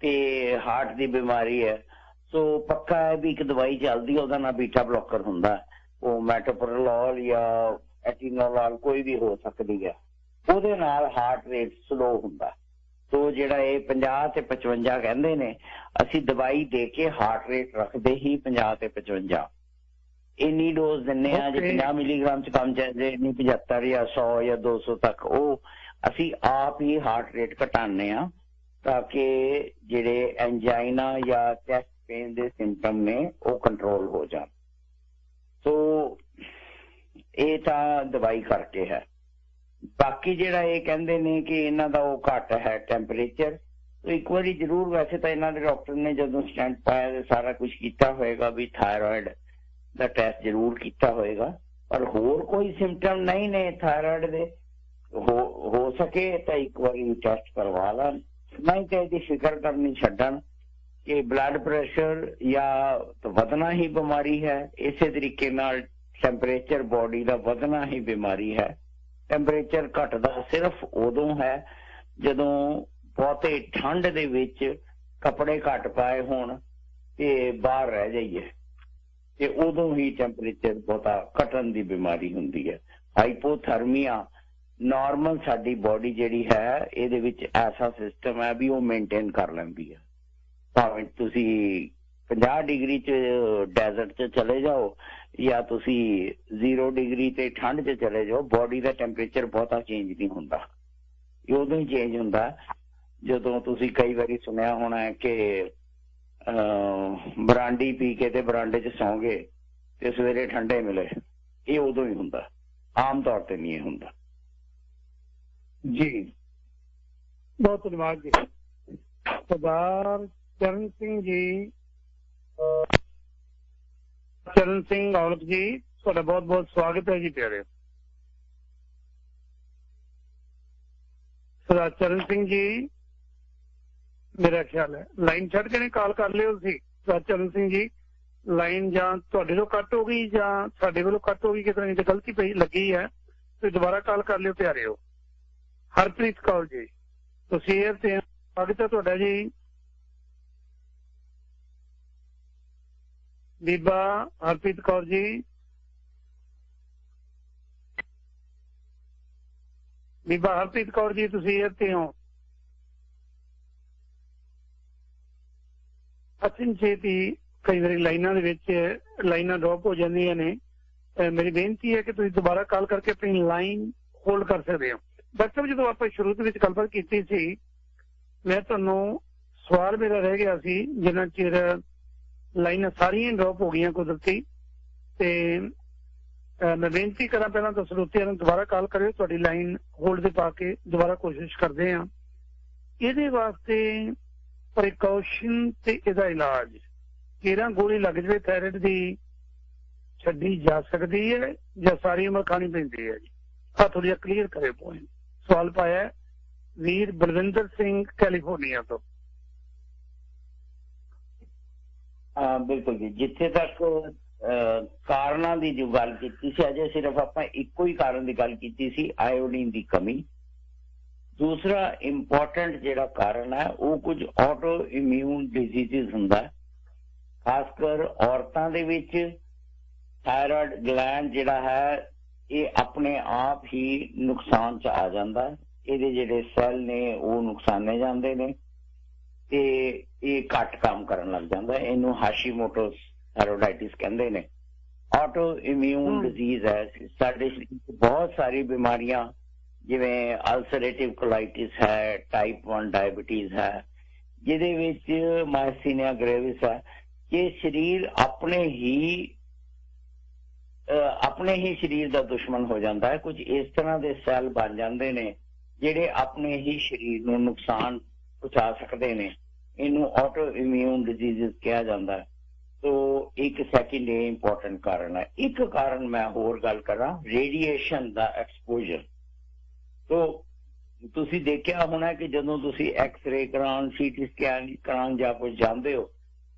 ਤੇ ਹਾਰਟ ਦੀ ਬਿਮਾਰੀ ਹੈ, ਸੋ ਪੱਕਾ ਹੈ ਵੀ ਇੱਕ ਦਵਾਈ ਚੱਲਦੀ ਉਹਦਾ ਨਾਂ ਬੀਟਾ ਬਲੋਕਰ ਹੁੰਦਾ, ਉਹ ਮੈਟੋਪ੍ਰੋਲੋਲ ਜਾਂ ਐਟੀਨੋਲੋਲ ਕੋਈ ਵੀ ਹੋ ਸਕਦੀ ਹੈ। ਉਹਦੇ ਨਾਲ ਹਾਰਟ ਰੇਟ ਸਲੋ ਹੁੰਦਾ। ਸੋ ਜਿਹੜਾ ਇਹ 50 ਤੇ 55 ਕਹਿੰਦੇ ਨੇ, ਅਸੀਂ ਦਵਾਈ ਦੇ ਕੇ ਹਾਰਟ ਰੇਟ ਰੱਖਦੇ ਹੀ 50 ਤੇ 55, ਇੰਨੀ ਡੋਜ਼ ਦਿੰਦੇ ਆ। ਜੇ 50 ਮਿਲੀਗ੍ਰਾਮ ਚ ਕੰਮ ਚਾਹੀਦੇ, ਇੰਨੀ 75 ਜਾਂ 100 ਜਾਂ 200 ਤੱਕ ਉਹ ਅਸੀਂ ਆਪ ਹੀ ਹਾਰਟ ਰੇਟ ਘਟਾਉਂਦੇ ਆ, ਤਾਂ ਕਿ ਜਿਹੜੇ ਐਂਜਾਈਨਾ ਜਾਂ ਚੈਸਟ ਪੇਨ ਦੇ ਸਿੰਪਟਮ ਨੇ ਉਹ ਕੰਟਰੋਲ ਹੋ ਜਾਣ। ਸੋ ਇਹ ਤਾਂ ਦਵਾਈ ਕਰਕੇ ਹੈ। ਬਾਕੀ ਜਿਹੜਾ ਇਹ ਕਹਿੰਦੇ ਨੇ ਕਿ ਇਹਨਾਂ ਦਾ ਉਹ ਘੱਟ ਹੈ ਟੈਂਪਰੇਚਰ, ਇੱਕ ਵਾਰੀ ਜ਼ਰੂਰ, ਵੈਸੇ ਤਾਂ ਇਹਨਾਂ ਦੇ ਡਾਕਟਰ ਨੇ ਜਦੋਂ ਸਟੈਂਟ ਪਾਇਆ ਤੇ ਸਾਰਾ ਕੁਝ ਕੀਤਾ ਹੋਏਗਾ, ਵੀ ਥਾਇਰੋਇਡ ਦਾ ਟੈਸਟ ਜ਼ਰੂਰ ਕੀਤਾ ਹੋਏਗਾ, ਪਰ ਹੋਰ ਕੋਈ ਸਿੰਪਟਮ ਨਹੀਂ ਨੇ ਥਾਇਰੋਇਡ ਦੇ, ਹੋ ਸਕੇ ਤਾਂ ਇੱਕ ਵਾਰੀ ਟੈਸਟ ਕਰਵਾ ਲੈਣ, ਨਹੀਂ ਤਾਂ ਇਹਦੀ ਫਿਕਰ ਕਰਨੀ ਛੱਡਣ ਕਿ ਬਲੱਡ ਪ੍ਰੈਸ਼ਰ ਜਾਂ ਵਧਣਾ ਹੀ ਬਿਮਾਰੀ ਹੈ। ਇਸੇ ਤਰੀਕੇ ਨਾਲ ਟੈਂਪਰੇਚਰ ਬੋਡੀ ਦਾ ਵਧਣਾ ਹੀ ਬਿਮਾਰੀ ਹੈ। ਟੈਂਪਰੇਚਰ ਘਟਦਾ ਸਿਰਫ ਉਦੋਂ ਹੈ ਜਦੋਂ ਬਹੁਤੇ ਠੰਡ ਦੇ ਵਿੱਚ ਕੱਪੜੇ ਘੱਟ ਪਾਏ ਹੋਣ ਤੇ ਬਾਹਰ ਰਹਿ ਜਾਈਏ, ਤੇ ਉਦੋਂ ਹੀ ਟੈਂਪਰੇਚਰ ਬਹੁਤਾ ਘਟਣ ਦੀ ਬਿਮਾਰੀ ਹੁੰਦੀ ਹੈ। ਹਾਈਪੋਥਰਮੀਆ ਨਾਰਮਲ ਸਾਡੀ ਬੋਡੀ ਜਿਹੜੀ ਹੈ ਇਹਦੇ ਵਿੱਚ ਐਸਾ ਸਿਸਟਮ ਹੈ ਵੀ ਉਹ ਮੇਨਟੇਨ ਕਰ ਲੈਂਦੀ ਹੈ, ਭਾਵੇਂ ਤੁਸੀਂ 50 डिग्री च डेजर्ट च चले जाओ या तुसी 0 डिग्री ते ठंड च चले जाओ, बॉडी का टैंपरेचर बहुता चेंज नहीं होंदा। उदों ही चेंज होंदा जदों तुसी कई बारी सुनिया होना है कि बरांडी पी के ते बरांडे च सौ गए ते सवेरे ठंडे मिले, ये उदों ही होंदा, आम तौर पर नहीं होंदा। जी बहुत धन्यवाद जी। सरदार चरण सिंह जी, चरण सिंह औलख जी, ਤੁਹਾਡਾ बहुत बहुत स्वागत है जी प्यारे। सरदार चरण सिंह जी मेरा ख्याल है लाइन छड़ के कॉल कर लियो सी। सरदार चरण सिंह जी लाइन ਜਾਂ ਤੁਹਾਡੇ ਤੋਂ ਕੱਟ ਹੋ ਗਈ ਜਾਂ ਸਾਡੇ ਵੱਲੋਂ ਕੱਟ ਹੋ ਗਈ, ਕਿਤੇ ਨਾ ਕਿਤੇ ਗਲਤੀ ਪਈ ਲੱਗੀ है, ਤੁਸੀਂ ਦੁਬਾਰਾ ਕਾਲ ਕਰ ਲਿਓ ਪਿਆਰਿਓ। ਹਰਪ੍ਰੀਤ ਕੌਰ ਜੀ ਤੁਸੀਂ ਇਹ ਤੇ ਸਵਾਗਤ ਹੈ ਤੁਹਾਡਾ ਜੀ। ਬੀਬਾ ਹਰਪ੍ਰੀਤ ਕੌਰ ਜੀ, ਬੀਬਾ ਹਰਪ੍ਰੀਤ ਕੌਰ ਜੀ ਤੁਸੀਂ ਇੱਥੇ ਹੋ। ਛੇਤੀ ਕਈ ਵਾਰੀ ਲਾਈਨਾਂ ਦੇ ਵਿੱਚ ਲਾਈਨਾਂ ਡ੍ਰੌਪ ਹੋ ਜਾਂਦੀਆਂ ਨੇ। ਮੇਰੀ ਬੇਨਤੀ ਹੈ ਕਿ ਤੁਸੀਂ ਦੁਬਾਰਾ ਕਾਲ ਕਰਕੇ ਆਪਣੀ ਲਾਈਨ ਹੋਲਡ ਕਰ ਸਕਦੇ ਹੋ। ਡਾਕਟਰ ਸਾਹਿਬ ਜਦੋਂ ਆਪਾਂ ਸ਼ੁਰੂ ਦੇ ਵਿੱਚ ਗੱਲਬਾਤ ਕੀਤੀ ਸੀ, ਮੈਂ ਤੁਹਾਨੂੰ ਸਵਾਲ ਮੇਰਾ ਰਹਿ ਗਿਆ ਸੀ, ਜਿੰਨਾ ਚਿਰ ਲਾਈਨਾਂ ਸਾਰੀਆਂ ਡ੍ਰੌਪ ਹੋ ਗਈਆਂ ਕੁਦਰਤੀ, ਤੇ ਮੈਂ ਬੇਨਤੀ ਕਰਾਂ ਪਹਿਲਾਂ ਤਾਂ ਸਰੋਤਿਆਂ ਨੂੰ ਦੁਬਾਰਾ ਕਾਲ ਕਰਿਓ, ਤੁਹਾਡੀ ਲਾਈਨ ਹੋਲਡ ਤੇ ਪਾ ਕੇ ਦੁਬਾਰਾ ਕੋਸ਼ਿਸ਼ ਕਰਦੇ ਹਾਂ। ਇਹਦੇ ਵਾਸਤੇ ਪ੍ਰੀਕਾਸ਼ਨ ਤੇ ਇਹਦਾ ਇਲਾਜ, ਕਿਹੜਾ ਗੋਲੀ ਲੱਗ ਜਾਵੇ ਥਾਇਰਾਇਡ ਦੀ ਛੱਡੀ ਜਾ ਸਕਦੀ ਹੈ ਜਾਂ ਸਾਰੀ ਉਮਰ ਖਾਣੀ ਪੈਂਦੀ ਹੈ ਜੀ? ਆ ਥੋੜੀ ਜਿਹਾ ਕਲੀਅਰ ਕਰੇ ਪੁਆਇੰਟ। ਸਵਾਲ ਪਾਇਆ ਵੀਰ ਬਲਵਿੰਦਰ ਸਿੰਘ ਕੈਲੀਫੋਰਨੀਆ ਤੋਂ। बिल्कुल जी, जिथे तक ਕਾਰਨਾਂ ਦੀ ਜੋ ਗੱਲ ਕੀਤੀ ਸੀ, ਅਜੇ ਸਿਰਫ ਆਪਾਂ ਇੱਕੋ ਹੀ ਕਾਰਨ ਦੀ ਗੱਲ ਕੀਤੀ ਸੀ, ਆਇਓਡੀਨ ਦੀ ਕਮੀ। ਦੂਸਰਾ ਇੰਪੋਰਟੈਂਟ ਜਿਹੜਾ ਕਾਰਨ ਹੈ ਉਹ ਕੁਝ ਆਟੋ ਇਮਿਊਨ ਡਿਜ਼ੀਜ਼ਸ ਹੁੰਦਾ, ਖਾਸ ਕਰ ਔਰਤਾਂ ਦੇ ਵਿੱਚ। ਥਾਇਰਾਇਡ ਗਲੈਂਡ ਜਿਹੜਾ ਹੈ ਇਹ ਆਪਣੇ ਆਪ ਹੀ ਨੁਕਸਾਨ ਚ ਆ ਜਾਂਦਾ, ਇਹਦੇ ਜਿਹੜੇ ਸੈੱਲ ਨੇ ਉਹ ਨੁਕਸਾਨੇ ਜਾਂਦੇ ਨੇ ਤੇ ਇਹ ਘੱਟ ਕੰਮ ਕਰਨ ਲੱਗ ਜਾਂਦਾ। ਇਹਨੂੰ ਹਾਸ਼ੀਮੋਟੋਸ ਥਾਇਰੋਇਡਾਈਟਿਸ ਕਹਿੰਦੇ ਨੇ। ਆਟੋ ਇਮਿਊਨ ਡਿਜ਼ੀਜ਼ ਹੈ। ਸਾਡੇ ਸਰੀਰ 'ਚ ਬਹੁਤ ਸਾਰੀ ਬਿਮਾਰੀਆਂ ਜਿਵੇਂ ਅਲਸਰੇਟਿਵ ਕੋਲਾਈਟਿਸ ਹੈ, ਟਾਈਪ 1 ਡਾਇਬਟੀਜ਼ ਹੈ, ਜਿਹਦੇ ਵਿੱਚ ਮਾਇਸੀਨੀਆ ਗ੍ਰੇਵਿਸ ਹੈ। ਇਹ ਸਰੀਰ ਆਪਣੇ ਹੀ ਸਰੀਰ ਦਾ ਦੁਸ਼ਮਣ ਹੋ ਜਾਂਦਾ ਹੈ। ਕੁਝ ਇਸ ਤਰ੍ਹਾਂ ਦੇ ਸੈੱਲ ਬਣ ਜਾਂਦੇ ਨੇ ਜਿਹੜੇ ਆਪਣੇ ਹੀ ਸਰੀਰ ਨੂੰ ਨੁਕਸਾਨ ਪਹੁੰਚਾ ਸਕਦੇ ਨੇ। ਇਹਨੂੰ ਆਟੋ ਇਮਿਊਨ ਡਿਜ਼ੀਜ਼ ਕਿਹਾ ਜਾਂਦਾ ਹੈ। ਤੋ ਇੱਕ ਸੈਕਿੰਡ ਇਹ ਇੰਪੋਰਟੈਂਟ ਕਾਰਨ ਹੈ। ਇੱਕ ਕਾਰਨ ਮੈਂ ਹੋਰ ਗੱਲ ਕਰਾਂ, ਰੇਡੀਏਸ਼ਨ ਦਾ ਐਕਸਪੋਜ਼ਰ। ਤੋ ਤੁਸੀਂ ਦੇਖਿਆ ਹੋਣਾ ਕਿ ਜਦੋਂ ਤੁਸੀਂ ਐਕਸ-ਰੇ ਕਰਾਉਣ, ਸੀਟੀ ਸਕੈਨ ਕਰਾਉਣ ਜਾਂ ਕੁਝ ਜਾਂਦੇ ਹੋ,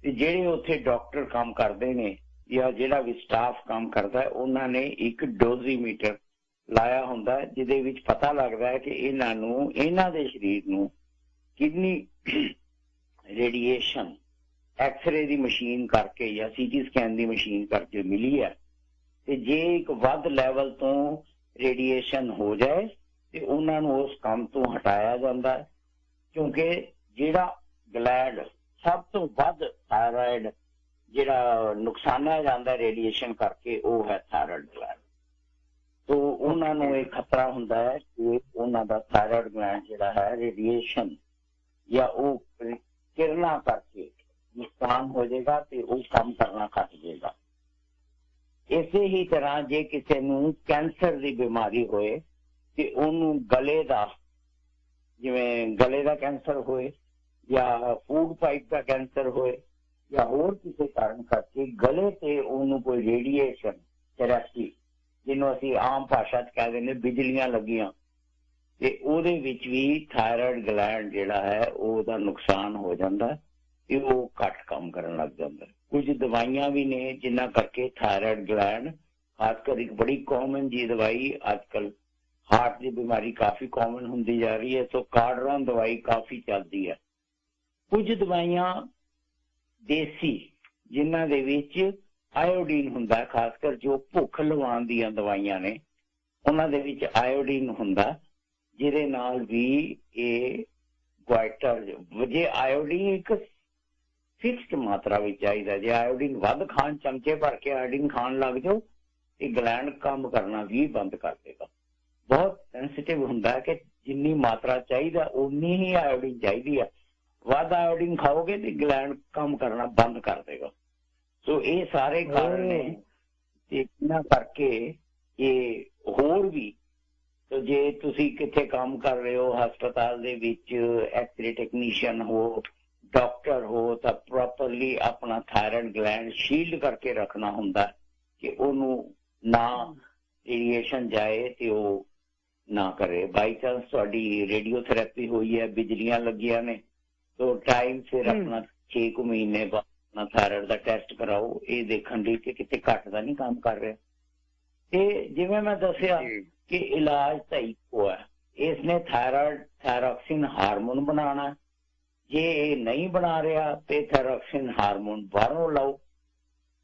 ਤੇ ਜਿਹੜੇ ਉੱਥੇ ਡਾਕਟਰ ਕੰਮ ਕਰਦੇ ਨੇ ਜਾਂ ਜਿਹੜਾ ਵੀ ਸਟਾਫ ਕੰਮ ਕਰਦਾ, ਉਹਨਾਂ ਨੇ ਇੱਕ ਡੋਜ਼ੀਮੀਟਰ ਲਾਇਆ ਹੁੰਦਾ ਜਿਹਦੇ ਵਿੱਚ ਪਤਾ ਲੱਗਦਾ ਹੈ ਕਿ ਇਹਨਾਂ ਦੇ ਸਰੀਰ ਨੂੰ ਕਿੰਨੀ ਰੇਡੀਏਸ਼ਨ ਐਕਸ-ਰੇ ਦੀ ਮਸ਼ੀਨ ਕਰਕੇ ਜਾਂ ਸੀਟੀ ਸਕੈਨ ਦੀ ਮਸ਼ੀਨ ਕਰਕੇ ਮਿਲੀ ਹੈ। ਤੇ ਜੇ ਇੱਕ ਵੱਧ ਲੈਵਲ ਤੋਂ ਰੇਡੀਏਸ਼ਨ ਹੋ ਜਾਏ ਤੇ ਉਹਨਾਂ ਨੂੰ ਉਸ ਕੰਮ ਤੋਂ ਹਟਾਇਆ ਜਾਂਦਾ ਹੈ, ਕਿਉਂਕਿ ਜਿਹੜਾ ਗਲੈਂਡ ਸਭ ਤੋਂ ਵੱਧ ਥਾਇਰਾਇਡ ਜਿਹੜਾ ਨੁਕਸਾਨਿਆ ਜਾਂਦਾ ਰੇਡੀਏਸ਼ਨ ਕਰਕੇ ਉਹ ਹੈ ਥਾਇਰਾਇਡ ਗਲੈਂਡ। ਤੋ ਉਹਨਾਂ ਨੂੰ ਇਹ ਖਤਰਾ ਹੁੰਦਾ ਹੈ ਕਿ ਉਹਨਾਂ ਦਾ ਥਾਇਰਾਇਡ ਗਲੈਂਡ ਜਿਹੜਾ ਹੈ ਰੇਡੀਏਸ਼ਨ ਜਾਂ ਉਹ ਕਿਰਨਾਂ ਕਰਕੇ ਨੁਕਸਾਨ ਹੋ ਜਾਏਗਾ ਤੇ ਉਹ ਕੰਮ ਕਰਨਾ ਘੱਟ ਜਾਏਗਾ। ਇਸੇ ਹੀ ਤਰ੍ਹਾਂ ਜੇ ਕਿਸੇ ਨੂੰ ਕੈਂਸਰ ਦੀ ਬਿਮਾਰੀ ਹੋਏ ਤੇ ਉਹਨੂੰ ਗਲੇ ਦਾ, ਜਿਵੇਂ ਗਲੇ ਦਾ ਕੈਂਸਰ ਹੋਏ ਜਾਂ ਫੂਡ ਪਾਈਪ ਦਾ ਕੈਂਸਰ ਹੋਏ ਜਾਂ ਹੋਰ ਕਿਸੇ ਕਾਰਨ ਕਰਕੇ ਗਲੇ ਤੇ ਉਹਨੂੰ ਕੋਈ ਰੇਡੀਏਸ਼ਨ ਥੈਰੇਪੀ, ਜਿਹਨੂੰ ਅਸੀਂ ਆਮ ਭਾਸ਼ਾ 'ਚ ਕਹਿ ਦਿੰਦੇ ਬਿਜਲੀਆਂ ਲੱਗੀਆਂ, ਤੇ ਉਹਦੇ ਵਿੱਚ ਵੀ ਥਾਇਰਾਇਡ ਗਲੈਂਡ ਜਿਹੜਾ ਹੈ ਉਹਦਾ ਨੁਕਸਾਨ ਹੋ ਜਾਂਦਾ ਤੇ ਉਹ ਘੱਟ ਕੰਮ ਕਰਨ ਲੱਗ ਜਾਂਦਾ। ਕੁਝ ਦਵਾਈਆਂ ਵੀ ਨੇ ਜਿਨ੍ਹਾਂ ਕਰਕੇ ਥਾਇਰਾਇਡ ਗਲੈਂਡ, ਖਾਸ ਕਰ ਇੱਕ ਬੜੀ ਕਾਮਨ ਜੀ ਦਵਾਈ ਅੱਜ ਕੱਲ੍ਹ ਹਾਰਟ ਦੀ ਬਿਮਾਰੀ ਕਾਫੀ ਕਾਮਨ ਹੁੰਦੀ ਜਾ ਰਹੀ ਹੈ, ਸੋ ਕਾਰਡਰੋਨ ਦਵਾਈ ਕਾਫੀ ਚੱਲਦੀ ਹੈ। ਕੁਝ ਦਵਾਈਆਂ ਦੇਸੀ ਜਿਨ੍ਹਾਂ ਦੇ ਵਿੱਚ ਆਇਓਡੀਨ ਹੁੰਦਾ, ਖਾਸ ਕਰ ਜੋ ਭੁੱਖ ਲਵਾਉਣ ਦੀਆਂ ਦਵਾਈਆਂ ਨੇ ਉਹਨਾਂ ਦੇ ਵਿੱਚ ਆਇਓਡੀਨ ਹੁੰਦਾ, ਜਿਹਦੇ ਨਾਲ ਵੀ ਇਹ ਗਵਾਇਟਰ, ਜੇ ਆਇਓਡੀਨ ਇੱਕ ਫਿਕਸਡ ਮਾਤਰਾ ਵਿੱਚ ਚਾਹੀਦਾ। ਜੇ ਆਇਓਡੀਨ ਵੱਧ ਖਾਣ, ਚਮਚੇ ਭਰ ਕੇ ਆਇਓਡੀਨ ਖਾਣ ਲੱਗ ਜਾਓ ਤੇ ਗਲੈਂਡ ਕੰਮ ਕਰਨਾ ਵੀ ਬੰਦ ਕਰ ਦੇਗਾ। ਬਹੁਤ ਸੈਂਸਿਟਿਵ ਹੁੰਦਾ ਕਿ ਜਿੰਨੀ ਮਾਤਰਾ ਚਾਹੀਦਾ ਉਨੀ ਹੀ ਆਇਓਡੀਨ ਚਾਹੀਦੀ ਹੈ। ਵੱਧ ਆਇਓਡੀਨ ਖਾਓਗੇ ਤੇ ਗਲੈਂਡ ਕੰਮ ਕਰਨਾ ਬੰਦ ਕਰ ਦੇਗਾ। ਸੋ ਇਹ ਸਾਰੇ ਕਾਰਨ ਨੇ ਤੇ ਇਹਨਾਂ ਕਰਕੇ ਇਹ ਹੋਰ ਵੀ। ਸੋ ਜੇ ਤੁਸੀਂ ਕਿੱਥੇ ਕੰਮ ਕਰ ਰਹੇ ਹੋ, ਹਸਪਤਾਲ ਦੇ ਵਿੱਚ ਐਕਸਰੇ ਟੈਕਨੀਸ਼ੀਅਨ ਹੋ, ਡਾਕਟਰ ਹੋ, ਤਾਂ ਪ੍ਰੋਪਰਲੀ ਆਪਣਾ ਥਾਇਰਾਇਡ ਗਲੈਂਡ ਸ਼ੀਲਡ ਕਰਕੇ ਰੱਖਣਾ ਹੁੰਦਾ ਕਿ ਉਹਨੂੰ ਨਾ ਰੇਡੀਏਸ਼ਨ ਜਾਏ ਤੇ ਉਹ ਨਾ ਕਰੇ। ਬਾਈ ਚਾਂਸ ਤੁਹਾਡੀ ਰੇਡੀਓਥੈਰੇਪੀ ਹੋਈ ਹੈ, ਬਿਜਲੀਆਂ ਲੱਗੀਆਂ ਨੇ, तो टाइम सिर अपना 6 महीने बाद अपना थायराइड का टेस्ट कराओ, ये देखने ਲਈ कि कितने घट का नहीं काम कर रहा। ते जिवें मैं दसिया कि इलाज तो इको है, इसने थायरॉक्सिन हार्मोन बनाना। जे ये नहीं बना रहा तो थायरॉक्सिन हार्मोन बाहरों लाओ।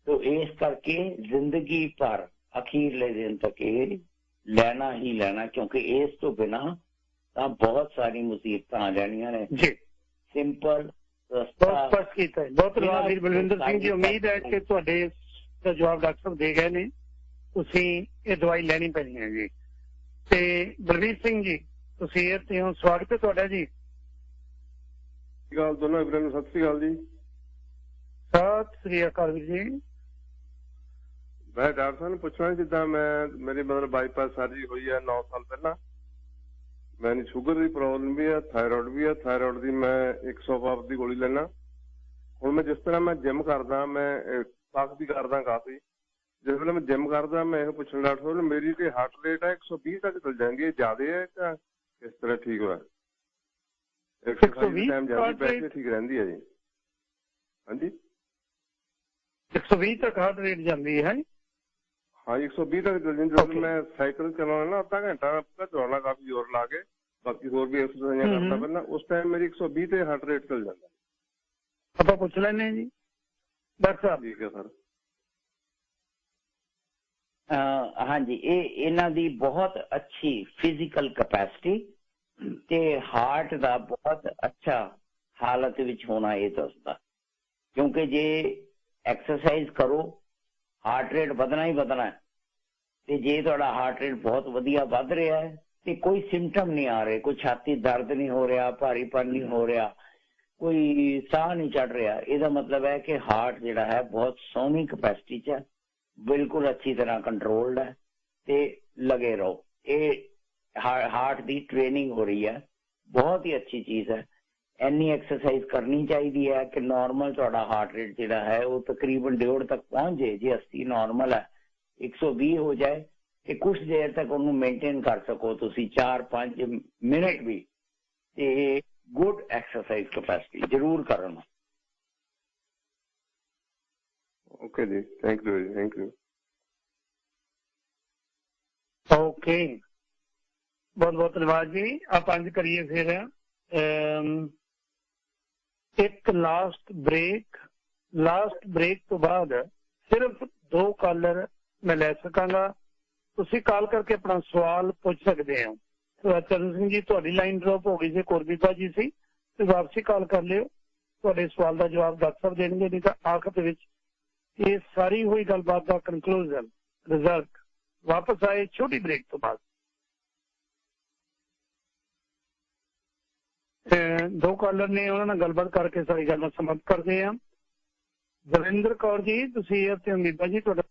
तो इस करके जिंदगी भर अखीरले दिन तक ये लेना ही लेना, क्योंकि इस तो बिना तो बहुत सारी मुसीबत आ जानियां ने। ਸਿੰਪਲ ਬਹੁਤ ਸਪਸ਼ਟ ਕੀਤਾ ਹੈ। ਬਹੁਤ ਧੰਨਵਾਦ ਵੀਰ ਬਲਵਿੰਦਰ ਸਿੰਘ ਜੀ। ਉਮੀਦ ਹੈ ਕਿ ਤੁਹਾਡੇ ਦਾ ਜਵਾਬ ਡਾਕਟਰ ਸਾਹਿਬ ਦੇ ਗਏ ਨੇ। ਤੁਸੀਂ ਇਹ ਦਵਾਈ ਲੈਣੀ ਪੈਣੀ ਹੈ ਜੀ। ਤੇ ਬਲਵੀਰ ਸਿੰਘ ਜੀ ਤੁਸੀਂ ਇੱਥੇ ਹੋ, ਸਵਾਗਤ ਹੈ ਤੁਹਾਡਾ ਜੀ। ਗੱਲ ਦੋਨੋਂ ਵੀਰਾਂ ਨੂੰ ਸਤਿ ਸ੍ਰੀ ਅਕਾਲ ਜੀ। ਸਤਿ ਸ੍ਰੀ ਅਕਾਲ ਵੀਰ ਜੀ। ਮੈਂ ਡਾਕਟਰ ਸਾਹਿਬ ਨੂੰ ਪੁੱਛਣਾ, ਜਿੱਦਾਂ ਮੇਰੀ ਮਤਲਬ ਬਾਈਪਾਸ ਸਰਜਰੀ ਹੋਈ ਹੈ 9 ਸਾਲ ਪਹਿਲਾਂ। ਮੈਨੂੰ ਸ਼ੂਗਰ ਦੀ ਪ੍ਰੋਬਲਮ ਵੀ ਹੈ, ਥਾਇਰਾਇਡ ਵੀ ਹੈ। ਥਾਇਰਾਇਡ ਦੀ ਮੈਂ 100 ਪਾਪ ਦੀ ਗੋਲੀ ਲੈਣਾ। ਹੁਣ ਮੈਂ ਜਿਸ ਤਰ੍ਹਾਂ ਮੈਂ ਜਿਮ ਕਰਦਾ, ਮੈਂ ਤਾਕਤ ਵੀ ਕਰਦਾ ਕਾਫੀ। ਜਿਸ ਵੇਲੇ ਮੈਂ ਜਿਮ ਕਰਦਾ, ਮੈਂ ਇਹ ਪੁੱਛਣਾ ਡਾਕਟਰ ਸਾਹਿਬ, ਮੇਰੀ ਤੇ ਹਾਰਟ ਰੇਟ ਹੈ 120 ਤੱਕ ਚਲ ਜਾਂਦੀ ਹੈ, ਜ਼ਿਆਦਾ ਹੈ ਜਾਂ ਕਿਸ ਤਰ੍ਹਾਂ ਠੀਕ ਹੋਇਆ? 120 ਟਾਈਮ ਜਾਂਦੀ ਵੈਸੇ ਠੀਕ ਰਹਿੰਦੀ ਹੈ ਜੀ। ਹਾਂਜੀ 120 ਤੱਕ ਹਾਰਟ ਰੇਟ ਜਾਂਦੀ ਹੈ? हाँ 120 तक चल जाए। जब मैं साइकिल चलाना ना आधा घंटा पूरा चलाना, काफी जोर ला के, बाकी होर भी एक्सरसाइज करता पहला, उस टाइम मेरी 120 ਤੇ ਹਾਰਟ ਰੇਟ चल ਜਾਂਦਾ। ਆਪਾਂ ਪੁੱਛ ਲੈਣੇ ਜੀ ਡਾਕਟਰ ਸਾਹਿਬ। ਠੀਕ ਹੈ ਸਰ। ਹਾਂਜੀ, ਇਹ ਇਹਨਾਂ ਦੀ ਬਹੁਤ ਅੱਛੀ ਫਿਜ਼ੀਕਲ ਕੈਪੈਸਿਟੀ ਤੇ ਹਾਰਟ ਦਾ ਬਹੁਤ ਅੱਛਾ ਹਾਲਤ ਵਿੱਚ ਹੋਣਾ ਇਹ ਦੱਸਦਾ। ਕਿਉਂਕਿ ਜੇ ਐਕਸਰਸਾਈਜ਼ ਕਰੋ ਹਾਰਟ ਰੇਟ ਵਧਣਾ ਹੀ ਵਧਣਾ ਹੈ। ਤੇ ਜੇ ਤੁਹਾਡਾ ਹਾਰਟ ਰੇਟ ਬਹੁਤ ਵਧੀਆ ਵੱਧ ਰਿਹਾ ਹੈ ਤੇ ਕੋਈ ਸਿੰਪਟਮ ਨਹੀਂ ਆ ਰਹੇ, ਕੋਈ ਛਾਤੀ ਦਰਦ ਨਹੀਂ ਹੋ ਰਿਹਾ, ਭਾਰੀਪਨ ਨਹੀਂ ਹੋ ਰਿਹਾ, ਕੋਈ ਸਾਹ ਨਹੀਂ ਚੜ ਰਿਹਾ, ਇਹਦਾ ਮਤਲਬ ਹੈ ਕਿ ਹਾਰਟ ਜਿਹੜਾ ਹੈ ਬਹੁਤ ਸੋਹਣੀ ਕੈਪੈਸਿਟੀ 'ਚ ਹੈ, ਬਿਲਕੁਲ ਅੱਛੀ ਤਰ੍ਹਾਂ ਕੰਟਰੋਲਡ ਹੈ। ਤੇ ਲਗੇ ਰਹੋ, ਇਹ ਹਾਰਟ ਦੀ ਟ੍ਰੇਨਿੰਗ ਹੋ ਰਹੀ ਹੈ, ਬਹੁਤ ਹੀ ਅੱਛੀ ਚੀਜ਼ ਹੈ। ਇੰਨੀ ਐਕਸਰਸਾਈਜ਼ ਕਰਨੀ ਚਾਹੀਦੀ ਹੈ ਕਿ ਨੋਰਮਲ ਤੁਹਾਡਾ ਹਾਰਟ ਰੇਟ ਜਿਹੜਾ ਹੈ ਉਹ ਤਕਰੀਬਨ 1.5 ਤੱਕ ਪਹੁੰਚ ਜਾਏ। ਜੇ 80 ਨੋਰਮਲ ਹੈ, 120 ਹੋ ਜਾਏ ਤੇ ਕੁਝ ਦੇਰ ਤੱਕ ਉਹਨੂੰ ਮੇਨਟੇਨ ਕਰ ਸਕੋ ਤੁਸੀਂ 4-5 ਮਿੰਟ ਵੀ। ਤੇ ਗੁੱਡ ਐਕਸਰਸਾਈਜ਼ ਕੈਪੈਸਿਟੀ ਜ਼ਰੂਰ ਕਰਨਾ। ਓਕੇ ਜੀ, ਥੈਂਕ ਯੂ ਜੀ, ਥੈਂਕ ਯੂ। ਓਕੇ, ਬਹੁਤ ਬਹੁਤ ਧੰਨਵਾਦ ਜੀ। ਆਪਾਂ ਅੱਜ ਕਰੀਏ ਫਿਰ ਇੱਕ ਲਾਸਟ ਬ੍ਰੇਕ ਤੋਂ ਬਾਅਦ ਸਿਰਫ 2 ਕਾਲਰ ਮੈਂ ਲੈ ਸਕਾਂਗਾ। ਤੁਸੀਂ ਕਾਲ ਕਰਕੇ ਆਪਣਾ ਸਵਾਲ ਪੁੱਛ ਸਕਦੇ ਹੋ। ਚਰਨ ਸਿੰਘ ਜੀ ਤੁਹਾਡੀ ਲਾਈਨ ਡ੍ਰੌਪ ਹੋ ਗਈ ਸੀ, ਕੋਰਬੀਪਾ ਜੀ ਸੀ, ਤੇ ਵਾਪਸੀ ਕਾਲ ਕਰ ਲਿਓ। ਤੁਹਾਡੇ ਸਵਾਲ ਦਾ ਜਵਾਬ ਡਾਕਟਰ ਸਾਹਿਬ ਦੇਣਗੇ। ਨਹੀਂ ਤਾਂ ਆਖਰ ਦੇ ਵਿੱਚ ਇਹ ਸਾਰੀ ਹੋਈ ਗੱਲਬਾਤ ਦਾ ਕਨਕਲੂਜਨ ਰਿਜ਼ਲਟ ਵਾਪਸ ਆਏ ਛੋਟੀ ਬ੍ਰੇਕ ਤੋਂ ਬਾਅਦ। 2 ਕਾਲਰ ਨੇ, ਉਹਨਾਂ ਨਾਲ ਗੱਲਬਾਤ ਕਰਕੇ ਸਾਰੀ ਗੱਲਾਂ ਸਮਾਪਤ ਕਰਦੇ ਹਾਂ। ਦਵਿੰਦਰ ਕੌਰ ਜੀ ਤੁਸੀਂ ਇੱਥੇ ਉਮੀਦਾਂ ਜੀ ਤੁਹਾਡਾ।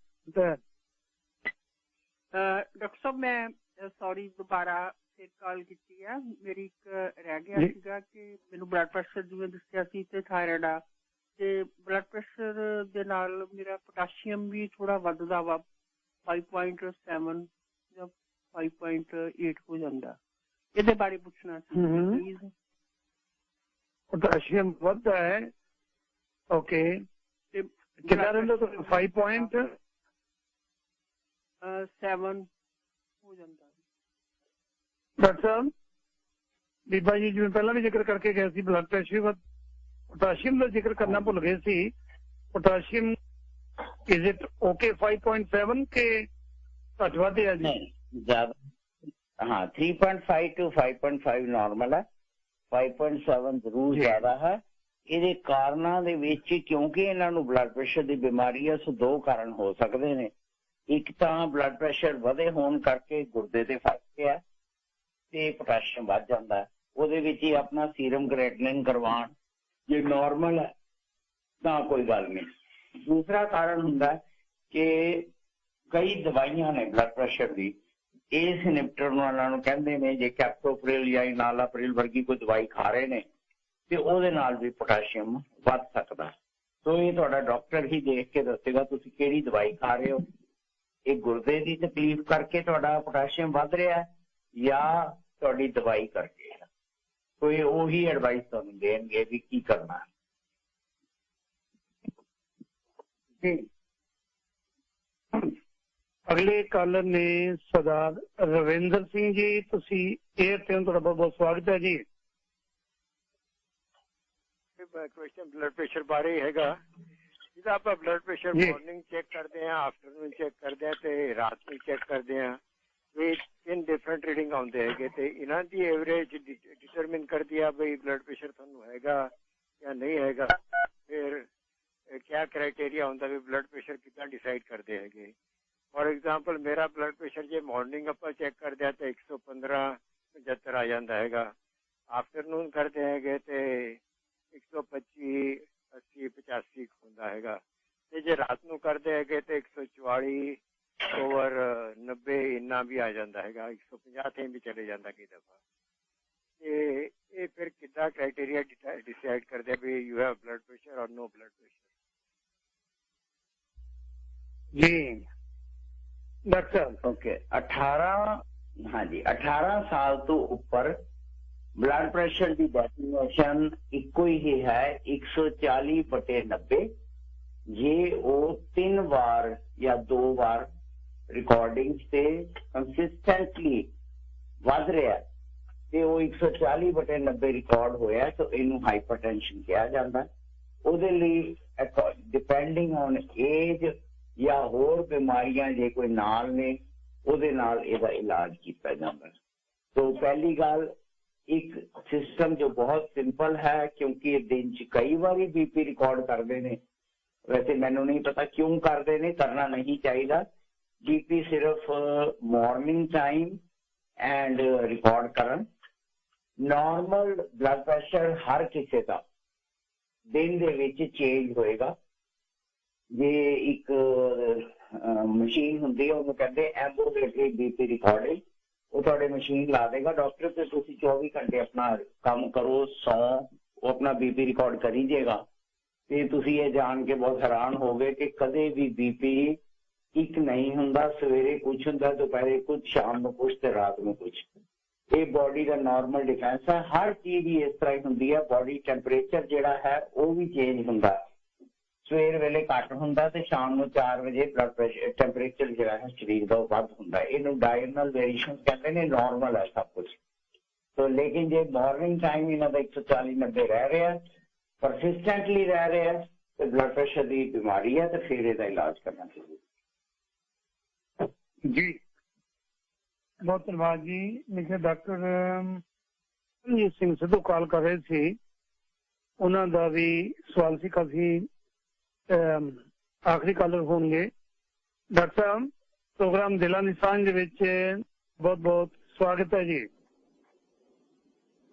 ਡਾਕਟਰ ਸਾਹਿਬ ਮੈਂ ਸੌਰੀ ਦੁਬਾਰਾ ਫਿਰ ਕਾਲ ਕੀਤੀ ਹੈ। ਮੇਰੀ ਇੱਕ ਰਹਿ ਗਿਆ ਸੀਗਾ ਕਿ ਮੈਨੂੰ ਬਲੱਡ ਪ੍ਰੈਸ਼ਰ ਜਿਵੇਂ ਦੱਸਿਆ ਸੀ ਤੇ ਥਾਇਰਾਇਡ ਆ, ਤੇ ਬਲੱਡ ਪ੍ਰੈਸ਼ਰ ਦੇ ਨਾਲ ਮੇਰਾ ਪੋਟਾਸ਼ੀਅਮ ਵੀ ਥੋੜਾ ਵੱਧਦਾ ਵਾ, 5.7 ਜਾਂ 5.8 ਹੋ ਜਾਂਦਾ। ਇਹਦੇ ਬਾਰੇ ਪੁੱਛਣਾ ਸੀ ਪਲੀਜ਼। पोटेशियम बढ़ता है, ओके। कितना रहता तो 5.7 हो जाता है डॉक्टर साहब। बीबा जी जिवें पहला भी जिक्र करके गए सी ब्लड प्रेशर, पोटाशियम का जिक्र करना भुल गए सी। पोटाशियम इज इट ओके 5.7 के घट वध है जी? ज्यादा हाँ 3.5 to 5.5 नॉर्मल है, 5.7 जरूर ज्यादा है। ਇਹਦੇ ਕਾਰਨਾਂ ਦੇ ਵਿੱਚ ਕਿਉਂਕਿ ਇਹਨਾਂ ਨੂੰ ਬਲੱਡ ਪ੍ਰੈਸ਼ਰ ਦੀ ਬਿਮਾਰੀ ਹੈ, ਸੋ ਦੋ ਕਾਰਨ ਹੋ ਸਕਦੇ ਨੇ। ਇੱਕ ਤਾਂ ਬਲੱਡ ਪ੍ਰੈਸ਼ਰ ਵਧੇ ਹੋਣ ਕਰਕੇ ਗੁਰਦੇ ਤੇ ਫਰਕ ਪਿਆ ਤੇ ਪੋਟਾਸ਼ੀਅਮ ਵੱਧ ਜਾਂਦਾ, ਉਹਦੇ ਵਿੱਚ ਹੀ ਆਪਣਾ ਸੀਰਮ ਕ੍ਰੀਏਟਿਨਿਨ ਕਰਵਾਉਣ, ਜੇ ਨਾਰਮਲ ਹੈ ਤਾਂ ਕੋਈ ਗੱਲ ਨਹੀਂ। ਦੂਸਰਾ ਕਾਰਨ ਹੁੰਦਾ ਕਿ ਕਈ ਦਵਾਈਆਂ ਨੇ ਬਲੱਡ ਪ੍ਰੈਸ਼ਰ ਦੀ, ਇਸ ਇਨਹਿਬਿਟਰ ਵਾਲਾਂ ਨੂੰ ਕਹਿੰਦੇ ਨੇ, ਜੇ ਕੈਪਟੋਪ੍ਰਿਲ ਜਾਂ ਇਨਾਲਾਪ੍ਰਿਲ ਵਰਗੀ ਕੋਈ ਦਵਾਈ ਖਾ ਰਹੇ ਨੇ ਤੇ ਉਹਦੇ ਨਾਲ ਵੀ ਪੋਟਾਸ਼ੀਅਮ ਵੱਧ ਸਕਦਾ। ਸੋ ਇਹ ਤੁਹਾਡਾ ਡਾਕਟਰ ਹੀ ਦੇਖ ਕੇ ਦੱਸੇਗਾ ਤੁਸੀਂ ਕਿਹੜੀ ਦਵਾਈ ਖਾ ਰਹੇ ਹੋ, ਇਹ ਗੁਰਦੇ ਦੀ ਤਕਲੀਫ ਕਰਕੇ ਤੁਹਾਡਾ ਪੋਟਾਸ਼ੀਅਮ ਵੱਧ ਰਿਹਾ ਜਾਂ ਤੁਹਾਡੀ ਦਵਾਈ ਕਰਕੇ। ਸੋ ਇਹ ਉਹੀ ਐਡਵਾਈਸ ਤੁਹਾਨੂੰ ਦੇਣਗੇ ਵੀ ਕੀ ਕਰਨਾ। ਜੀ ਅਗਲੇ ਕਾਲਰ ਨੇ ਸਰਦਾਰ ਰਵਿੰਦਰ ਸਿੰਘ ਜੀ, ਤੁਸੀਂ 에ਅਰ ਤੇ ਤੁਹਾਡਾ ਬਹੁਤ ਬਹੁਤ ਸਵਾਗਤ ਹੈ ਜੀ। ਕੁਐਸਚਨ ਬਲੱਡ ਪ੍ਰੈਸ਼ਰ ਬਾਰੇ ਹੈਗਾ। ਜਿੱਦਾਂ ਆਪਾਂ ਬਲੱਡ ਪ੍ਰੈਸ਼ਰ ਮਾਰਨਿੰਗ ਚੈੱਕ ਕਰਦੇ ਹਾਂ, ਆਫਟਰਨੂਨ ਚੈੱਕ ਕਰਦੇ ਹਾਂ ਤੇ ਰਾਤ ਨੂੰ ਚੈੱਕ ਕਰਦੇ ਹਾਂ, ਇਹ 3 ਡਿਫਰੈਂਟ ਰੀਡਿੰਗ ਆਉਂਦੇ ਹੈਗੇ ਤੇ ਇਹਨਾਂ ਦੀ ਐਵਰੇਜ ਡਿਟਰਮਿਨ ਕਰਦੀ ਆ ਬਈ ਬਲੱਡ ਪ੍ਰੈਸ਼ਰ ਤੁਹਾਨੂੰ ਹੈਗਾ ਜਾਂ ਨਹੀਂ ਹੈਗਾ। ਫਿਰ ਕਿਆ ਕ੍ਰਾਈਟੇਰੀਆ ਹੁੰਦਾ ਵੀ ਬਲੱਡ ਪ੍ਰੈਸ਼ਰ ਕਿੱਦਾਂ ਡਿਸਾਈਡ ਕਰਦੇ ਹੈਗੇ। ਫॉर एग्जांपल ਮੇਰਾ ਬਲੱਡ ਪ੍ਰੈਸ਼ਰ ਜੇ ਮਾਰਨਿੰਗ ਆਪਾਂ ਚੈੱਕ ਕਰਦੇ ਹਾਂ ਤਾਂ 115/75 ਆ ਜਾਂਦਾ ਹੈਗਾ, ਆਫਟਰਨੂਨ ਕਰਦੇ ਹੈਗੇ ਤੇ 125/80/85 ਹੁੰਦਾ ਹੈਗਾ, ਤੇ ਜੇ ਰਾਤ ਨੂੰ ਕਰਦੇ ਹੈਗੇ ਤੇ 144/90 ਇੰਨਾ ਵੀ ਆ ਜਾਂਦਾ ਹੈਗਾ, 150 ਤੇ ਵੀ ਚਲੇ ਜਾਂਦਾ ਕਈ ਦਫਾ। ਤੇ ਇਹ ਫਿਰ ਕਿੱਦਾਂ ਕ੍ਰਾਈਟੇਰੀਆ ਡਿਸਾਈਡ ਕਰਦੇ ਵੀ ਯੂ ਹੈਵ ਬਲੱਡ ਪ੍ਰੈਸ਼ਰ ਔਰ नो ਬਲੱਡ ਪ੍ਰੈਸ਼ਰ? जी डॉक्टर ओके 18 साल तो ऊपर ब्लड प्रेशर की डेफिनेशन इको ही है 140/90। जे वो 3 बार या 2 बार रिकॉर्डिंग से कंसिस्टेंटली वध रहा है तो वो 140/90 रिकॉर्ड होया तो इनू हाइपरटेंशन कहा जाता है। ਉਹਦੇ ਲਈ डिपेंडिंग ऑन एज या होर बीमारियां जे कोई नाल ने ਉਹਦੇ ਨਾਲ ਇਹਦਾ इलाज किया जाता है। तो पहली गल एक सिस्टम जो बहुत सिंपल है, क्योंकि दिन च कई बार बीपी रिकॉर्ड करते हैं, वैसे मैनू नहीं पता क्यों करते हैं, करना नहीं चाहिए। बीपी सिर्फ मॉर्निंग टाइम एंड रिकॉर्ड करन। नॉर्मल ब्लड प्रेशर हर किसी का दिन दे विच चेंज होएगा। जे एक मशीन होंदी है उन्होंने कहते एम्बुलेटरी बीपी रिकॉर्डिंग, वो थोड़े मशीन ला देगा डॉक्टर से, तुम 24 घंटे अपना काम करो, सौ वो अपना बीपी रिकॉर्ड करी जाएगा। तो तुम ये जान के बहुत हैरान हो गए कि कदे भी बीपी एक नहीं होंदा, सवेरे कुछ होंदा, दोपहर कुछ, शाम में कुछ ते रात में कुछ। ये बॉडी का नॉर्मल डिफेंस है। हर चीज ही इस तरह होंदी है। बॉडी टैंपरेचर जिहड़ा है वो भी चेंज होंदा, सवेर वेले घट होंदा ते शाम को 4 बजे ब्लड प्रेशर टैंपरेचर जिहड़ा है शरीर का वध होंदा। इहनूं डायरनल वेरिएशन कहते हैं, नॉर्मल है सब कुछ। तो लेकिन जे मॉर्निंग टाइम इन्हां दा 140/90 रह रहा है, परसिस्टेंटली रह रहा है, तो ब्लड प्रेशर की बीमारी है, तो फिर इसका इलाज करना चाहिए। जी बहुत धन्यवाद जी। मुझे डॉक्टर रंजीत सिंह सिद्धू कॉल कर रहे थे, उन्होंने का भी सवाल से काफी आखिरी कॉलर होंगे। डॉक्टर साहब प्रोग्राम दिलों की सांझ दे विच बहुत बहुत स्वागत है जी।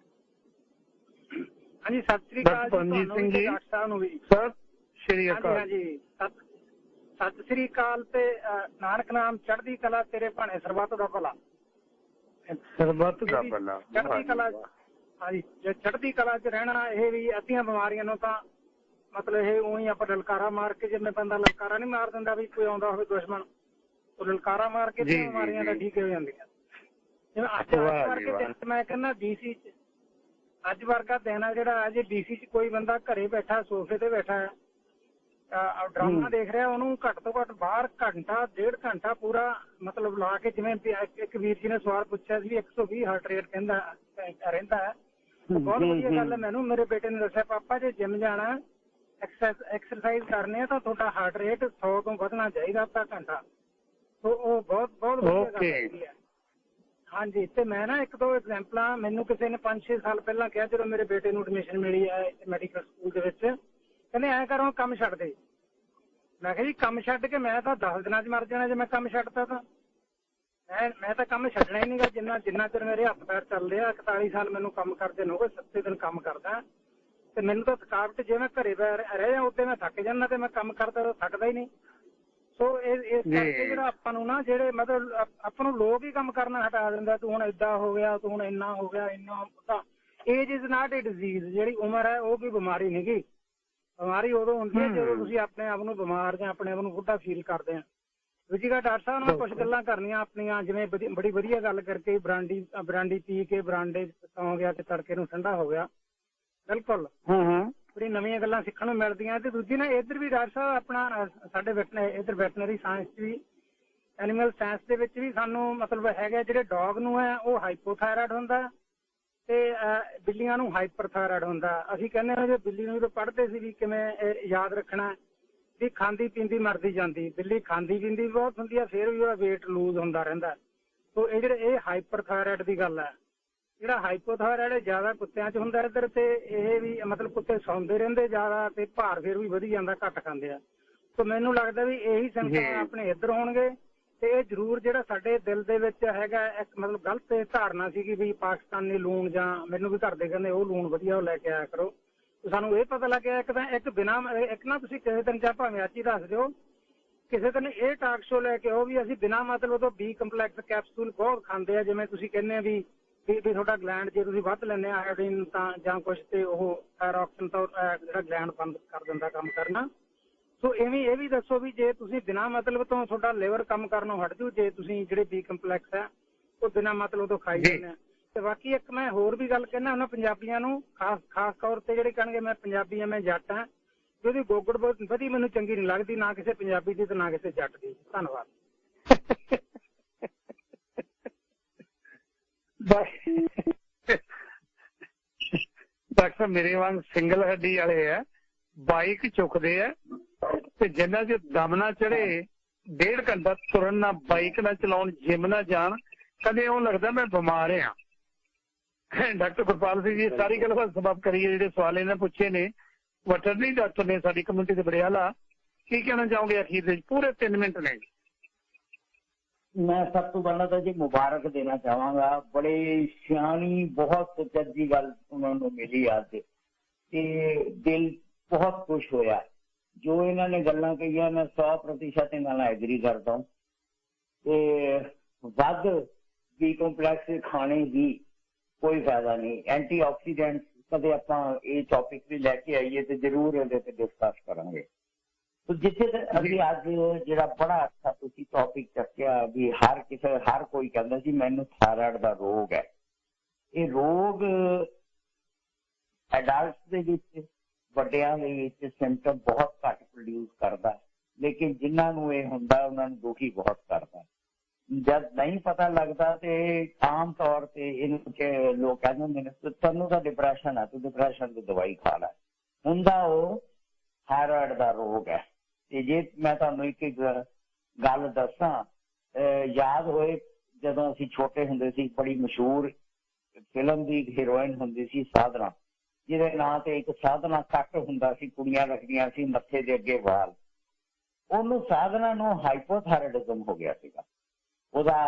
हाँ जी सत श्री अकाल रंजीत सिंह जी, डॉक्टर साहब नूं भी सर श्री अकाल। हाँ जी सत श्री अकाल ते नानक नाम चढ़दी कला तेरे भाणे सरबत दा भला। सरबत दा भला चढ़दी कला। हाँ जी जे चढ़दी कला च रहना, ये भी अद्धियां बीमारियां नूं तां मतलब ये उही आप ललकारा मार के, जिवें बंदा ललकारा नहीं मार दिंदा भी कोई आउंदा होवे दुश्मन, तो ललकारा मार के बीमारियां तां ठीक हो जांदियां। जिवें अज वर्गे मैं कहना डीसी अज वर्गा दिन आ जिहड़ा अज डीसी च कोई बंदा घरे बैठा सोफे ते बैठा है ड्रामा देख रहा, उन्होंने घट तो घट बाहर घंटा 1.5 घंटा पूरा मतलब ला के, जिवें एक वीर जी ने सवाल पूछा सी 120 हार्ट रेट कहंदा रहिंदा है। बहुत वधिया गल है। मैनूं मेरे बेटे ने दस्सिया पापा जे जिम जाना एक्सरसाइज करनी है तो थोड़ा हार्ट रेट 100 तो बढ़ना चाहिए आधा घंटा। तो वो बहुत बहुत वधिया गल है। ਹਾਂਜੀ ਤੇ ਮੈਂ ਨਾ ਇੱਕ ਦੋ ਐਗਜ਼ਾਮਪਲਾਂ, ਮੈਨੂੰ ਕਿਸੇ ਨੇ 5-6 ਸਾਲ ਪਹਿਲਾਂ ਕਿਹਾ ਜਦੋਂ ਮੇਰੇ ਬੇਟੇ ਨੂੰ ਐਡਮਿਸ਼ਨ ਮਿਲੀ ਹੈ ਮੈਡੀਕਲ ਸਕੂਲ ਦੇ ਵਿੱਚ, ਕਹਿੰਦੇ ਐਂ ਕਰੋ ਕੰਮ ਛੱਡ ਦੇ। ਮੈਂ ਕਿਹਾ ਜੀ ਕੰਮ ਛੱਡ ਕੇ ਮੈਂ ਤਾਂ 10 ਦਿਨਾਂ 'ਚ ਮਰ ਜਾਣਾ ਜੇ ਮੈਂ ਕੰਮ ਛੱਡਤਾ ਤਾਂ। ਮੈਂ ਤਾਂ ਕੰਮ ਛੱਡਣਾ ਹੀ ਨਹੀਂਗਾ ਜਿੰਨਾ ਚਿਰ ਮੇਰੇ ਹੱਥ ਪੈਰ ਚੱਲਦੇ ਆ। 41 ਸਾਲ ਮੈਨੂੰ ਕੰਮ ਕਰਦੇ ਨੂੰ ਹੋ ਗਏ, 70 ਦਿਨ ਕੰਮ ਕਰਦਾ ਤੇ ਮੈਨੂੰ ਤਾਂ ਥਕਾਵਟ, ਜੇ ਮੈਂ ਘਰੇ ਰਹਿ ਜਾ ਉੱਤੇ ਮੈਂ ਥੱਕ ਜਾਂਦਾ ਤੇ ਮੈਂ ਕੰਮ ਕਰਦਾ ਤਾਂ ਥੱਕਦਾ ਹੀ ਨਹੀਂ। ਸੋ ਇਸ ਕਰਕੇ ਜਿਹੜਾ ਆਪਾਂ ਨੂੰ ਨਾ ਜਿਹੜੇ ਮਤਲਬ ਆਪਾਂ ਨੂੰ ਲੋਕ ਹੀ ਕੰਮ ਕਰਨਾ ਹਟਾ ਦਿੰਦਾ। ਤੂੰ ਹੁਣ ਏਦਾਂ ਹੋ ਗਿਆ, ਤੂੰ ਹੁਣ ਇੰਨਾ ਹੋ ਗਿਆ, ਇੰਨਾ ਤਾਂ age is not a disease. ਜਿਹੜੀ ਉਮਰ ਹੈ ਉਹ ਕੋਈ ਬਿਮਾਰੀ ਨਹੀਂ ਗੀ। ਬਿਮਾਰੀ ਉਦੋਂ ਹੁੰਦੀ ਹੈ ਜਦੋਂ ਤੁਸੀਂ ਆਪਣੇ ਆਪ ਨੂੰ ਬਿਮਾਰ ਜਾਂ ਆਪਣੇ ਆਪ ਨੂੰ ਬੁੱਢਾ ਫੀਲ ਕਰਦੇ ਆ। ਦੂਜੀ ਗੱਲ ਡਾਕਟਰ ਸਾਹਿਬ ਨਾਲ ਕੁਛ ਗੱਲਾਂ ਕਰਨੀਆਂ ਆਪਣੀਆਂ, ਜਿਵੇਂ ਬੜੀ ਵਧੀਆ ਗੱਲ ਕਰਕੇ ਬਰਾਂਡੀ ਪੀ ਕੇ ਬਰਾਂਡੇ ਸੌਂ ਗਿਆ ਤੇ ਤੜਕੇ ਨੂੰ ਠੰਡਾ ਹੋ ਗਿਆ। ਬਿਲਕੁਲ ਬੜੀ ਨਵੀਆਂ ਗੱਲਾਂ ਸਿੱਖਣ ਨੂੰ ਮਿਲਦੀਆਂ। ਤੇ ਦੂਜੀ ਨਾ ਇੱਧਰ ਵੀ ਡਾਕਟਰ ਸਾਹਿਬ ਆਪਣਾ ਸਾਡੇ ਇੱਧਰ ਵੈਟਨਰੀ ਸਾਇੰਸ ਵੀ, ਐਨੀਮਲ ਸਾਇੰਸ ਦੇ ਵਿੱਚ ਵੀ ਸਾਨੂੰ ਮਤਲਬ ਹੈਗਾ ਜਿਹੜੇ ਡੌਗ ਨੂੰ ਹੈ ਉਹ ਹਾਈਪੋਥਾਇਰਾਇਡ ਹੁੰਦਾ ਤੇ ਬਿੱਲੀਆਂ ਨੂੰ ਹਾਈਪਰਥਾਇਰਾਇਡ ਹੁੰਦਾ। ਅਸੀਂ ਕਹਿੰਦੇ ਹਾਂ ਜੇ ਬਿੱਲੀ ਨੂੰ ਜਦੋਂ ਪੜ੍ਹਦੇ ਸੀ ਵੀ ਕਿਵੇਂ ਯਾਦ ਰੱਖਣਾ ਵੀ ਖਾਂਦੀ ਪੀਂਦੀ ਮਰਦੀ ਜਾਂਦੀ। ਬਿੱਲੀ ਖਾਂਦੀ ਪੀਂਦੀ ਬਹੁਤ ਹੁੰਦੀ ਆ, ਫਿਰ ਵੀ ਉਹਦਾ ਵੇਟ ਲੂਜ਼ ਹੁੰਦਾ ਰਹਿੰਦਾ। ਸੋ ਇਹ ਹਾਈਪਰਥਾਇਰਾਇਡ ਦੀ ਗੱਲ ਹੈ। ਜਿਹੜਾ ਹਾਈਪੋਥਾਇਰਾਇਡ ਜ਼ਿਆਦਾ ਕੁੱਤਿਆਂ 'ਚ ਹੁੰਦਾ ਇੱਧਰ, ਤੇ ਇਹ ਵੀ ਮਤਲਬ ਕੁੱਤੇ ਸੌਂਦੇ ਰਹਿੰਦੇ ਜ਼ਿਆਦਾ ਤੇ ਭਾਰ ਫਿਰ ਵੀ ਵਧੀ ਜਾਂਦਾ, ਘੱਟ ਖਾਂਦੇ ਆ। ਸੋ ਮੈਨੂੰ ਲੱਗਦਾ ਵੀ ਇਹੀ ਸਿੰਪਟਮ ਆਪਣੇ ਇੱਧਰ ਹੋਣਗੇ। ਤੇ ਇਹ ਜ਼ਰੂਰ ਜਿਹੜਾ ਸਾਡੇ ਦਿਲ ਦੇ ਵਿੱਚ ਹੈਗਾ ਇੱਕ ਮਤਲਬ ਗਲਤ ਧਾਰਨਾ ਸੀਗੀ ਵੀ ਪਾਕਿਸਤਾਨੀ ਲੂਣ, ਜਾਂ ਮੈਨੂੰ ਵੀ ਘਰ ਦੇ ਕਹਿੰਦੇ ਉਹ ਲੂਣ ਵਧੀਆ ਉਹ ਲੈ ਕੇ ਆਇਆ ਕਰੋ। ਸਾਨੂੰ ਇਹ ਪਤਾ ਲੱਗਿਆ ਇੱਕ ਬਿਨਾਂ ਇੱਕ ਨਾ ਤੁਸੀਂ ਕਿਸੇ ਦਿਨ ਜਾਂ ਭਾਵੇਂ ਅੱਜ ਹੀ ਦੱਸ ਦਿਓ, ਕਿਸੇ ਦਿਨ ਇਹ ਟਾਕ ਸ਼ੋ ਲੈ ਕੇ ਆਓ ਵੀ ਅਸੀਂ ਬਿਨਾਂ ਮਤਲਬ ਤੋਂ B ਕੰਪਲੈਕਸ ਕੈਪਸੂਲ ਬਹੁਤ ਖਾਂਦੇ ਆ। ਜਿਵੇਂ ਤੁਸੀਂ ਕਹਿੰਦੇ ਵੀ ਤੁਹਾਡਾ ਗਲੈਂਡ ਜੇ ਤੁਸੀਂ ਵੱਧ ਲੈਂਦੇ ਆ ਆਇਓਡੀਨ ਤਾਂ ਜਾਂ ਕੁਛ, ਤੇ ਉਹ ਥਾਇਰੋਕਸਿਨ ਤੋਂ ਜਿਹੜਾ ਗਲੈਂਡ ਬੰਦ ਕਰ ਦਿੰਦਾ ਕੰਮ ਕਰਨਾ। ਸੋ ਇਹ ਵੀ ਦੱਸੋ ਵੀ ਜੇ ਤੁਸੀਂ ਬਿਨਾਂ ਮਤਲਬ ਤੋਂ ਤੁਹਾਡਾ ਲਿਵਰ ਕੰਮ ਕਰਨੋਂ ਹਟ ਜੂ ਜੇ ਤੁਸੀਂ ਜਿਹੜੇ B ਕੰਪਲੈਕਸ ਹੈ ਉਹ ਬਿਨਾਂ ਮਤਲਬ ਤੋਂ ਖਾਈ ਜਾਂਦੇ ਆ। ਤੇ ਬਾਕੀ ਇੱਕ ਮੈਂ ਹੋਰ ਵੀ ਗੱਲ ਕਹਿਣਾ ਉਹਨਾਂ ਪੰਜਾਬੀਆਂ ਨੂੰ, ਖਾਸ ਤੌਰ ਤੇ ਜਿਹੜੇ ਕਹਿਣਗੇ ਮੈਂ ਪੰਜਾਬੀ ਆ, ਮੈਂ ਜੱਟ ਹਾਂ, ਉਹਦੀ ਗੋਗੜ ਵਧੀ ਮੈਨੂੰ ਚੰਗੀ ਨਹੀਂ ਲੱਗਦੀ, ਨਾ ਕਿਸੇ ਪੰਜਾਬੀ ਦੀ ਤੇ ਨਾ ਕਿਸੇ ਜੱਟ ਦੀ। ਧੰਨਵਾਦ। ਡਾਕਟਰ ਮੇਰੇ ਵਾਂਗ ਸਿੰਗਲ ਹੱਡੀ ਵਾਲੇ ਆ, ਬਾਈਕ ਚੁੱਕਦੇ ਆ ਤੇ ਜਿੰਨਾ ਚ ਦਮ ਨਾ ਚੜੇ, 1.5 ਘੰਟਾ ਤੁਰਨ ਨਾ, ਬਾਈਕ ਨਾ ਚਲਾਉਣ, ਜਿਮ ਨਾ ਜਾਣ, ਕਦੇ ਉਹ ਲੱਗਦਾ ਮੈਂ ਬਿਮਾਰ ਆ। ਡਾਕਟਰ ਗੁਰਪਾਲ ਸਿੰਘ ਜੀ ਸਾਰੀ ਗੱਲ ਸਬਬ ਕਰੀਏ ਜਿਹੜੇ ਸਵਾਲ ਇਹਨਾਂ ਪੁੱਛੇ ਨੇ, ਵੈਟਰਨਰੀ ਡਾਕਟਰ ਨੇ ਸਾਡੀ ਕਮਿਊਨਿਟੀ ਦੇ ਬੜੇ ਆਲਾ, ਕੀ ਕਹਿਣਾ ਚਾਹੋਗੇ ਅਖੀਰ ਦੇ ਪੂਰੇ 3 ਮਿੰਟ ਨੇ? ਮੈਂ ਸਭ ਤੋਂ ਪਹਿਲਾਂ ਤਾਂ ਜੀ ਮੁਬਾਰਕ ਦੇਣਾ ਚਾਹਾਂਗਾ। ਬੜੇ ਸਿਆਣੀ, ਬਹੁਤ ਚੱਜੀ ਗੱਲ ਉਹਨਾਂ ਨੂੰ ਮਿਲੀ ਅੱਜ, ਤੇ ਦਿਲ ਬਹੁਤ ਖੁਸ਼ ਹੋਇਆ। ਜੋ ਇਹਨਾਂ ਨੇ ਗੱਲਾਂ ਕਹੀਆਂ ਮੈਂ 100% ਇਹਨਾਂ ਨਾਲ ਐਗਰੀ ਕਰਦਾ। ਤੇ ਵੱਧ B ਕੰਪਲੈਕਸ ਖਾਣੇ ਦੀ ਕੋਈ ਫਾਇਦਾ ਨਹੀਂ। ਐਂਟੀਆਕਸੀਡੈਂਟ ਕਦੇ ਆਪਾਂ ਇਹ ਟੌਪਿਕ ਵੀ ਲੈ ਕੇ ਆਈਏ ਤੇ ਜ਼ਰੂਰ ਇਹਦੇ ਤੇ ਡਿਸਕਸ ਕਰਾਂਗੇ। तो जिथे अभी अज जो बड़ा अच्छा तुसी टॉपिक चक्या भी हर कोई कहता जी मैनू थायराइड का रोग है। ये रोग एडल्ट दे वड्डियां दे विच सिम्पटम बहुत घट प्रोड्यूस करता, लेकिन जिन्होंने ये हुंदा उन्होंने दुखी बहुत करता। जब नहीं पता लगता तो आम तौर पर लोग कहते तेनों तो डिप्रैशन है, तू डिप्रैशन की दवाई खा लै, हुंदा वो थायराइड का रोग है। ते जे मैं तुहानू एक गल दसां, याद होए जदों असीं छोटे हुंदे सी, बड़ी मशहूर फिल्म दी हीरोइन हुंदी सी साधना, जिहदे नां ते एक साधना कट हुंदा सी, कुड़ियां रखदियां सी मत्थे दे अगे वाल। ओनू साधना नूं हाइपोथायराइडिज्म हो गया सीगा, ओहदा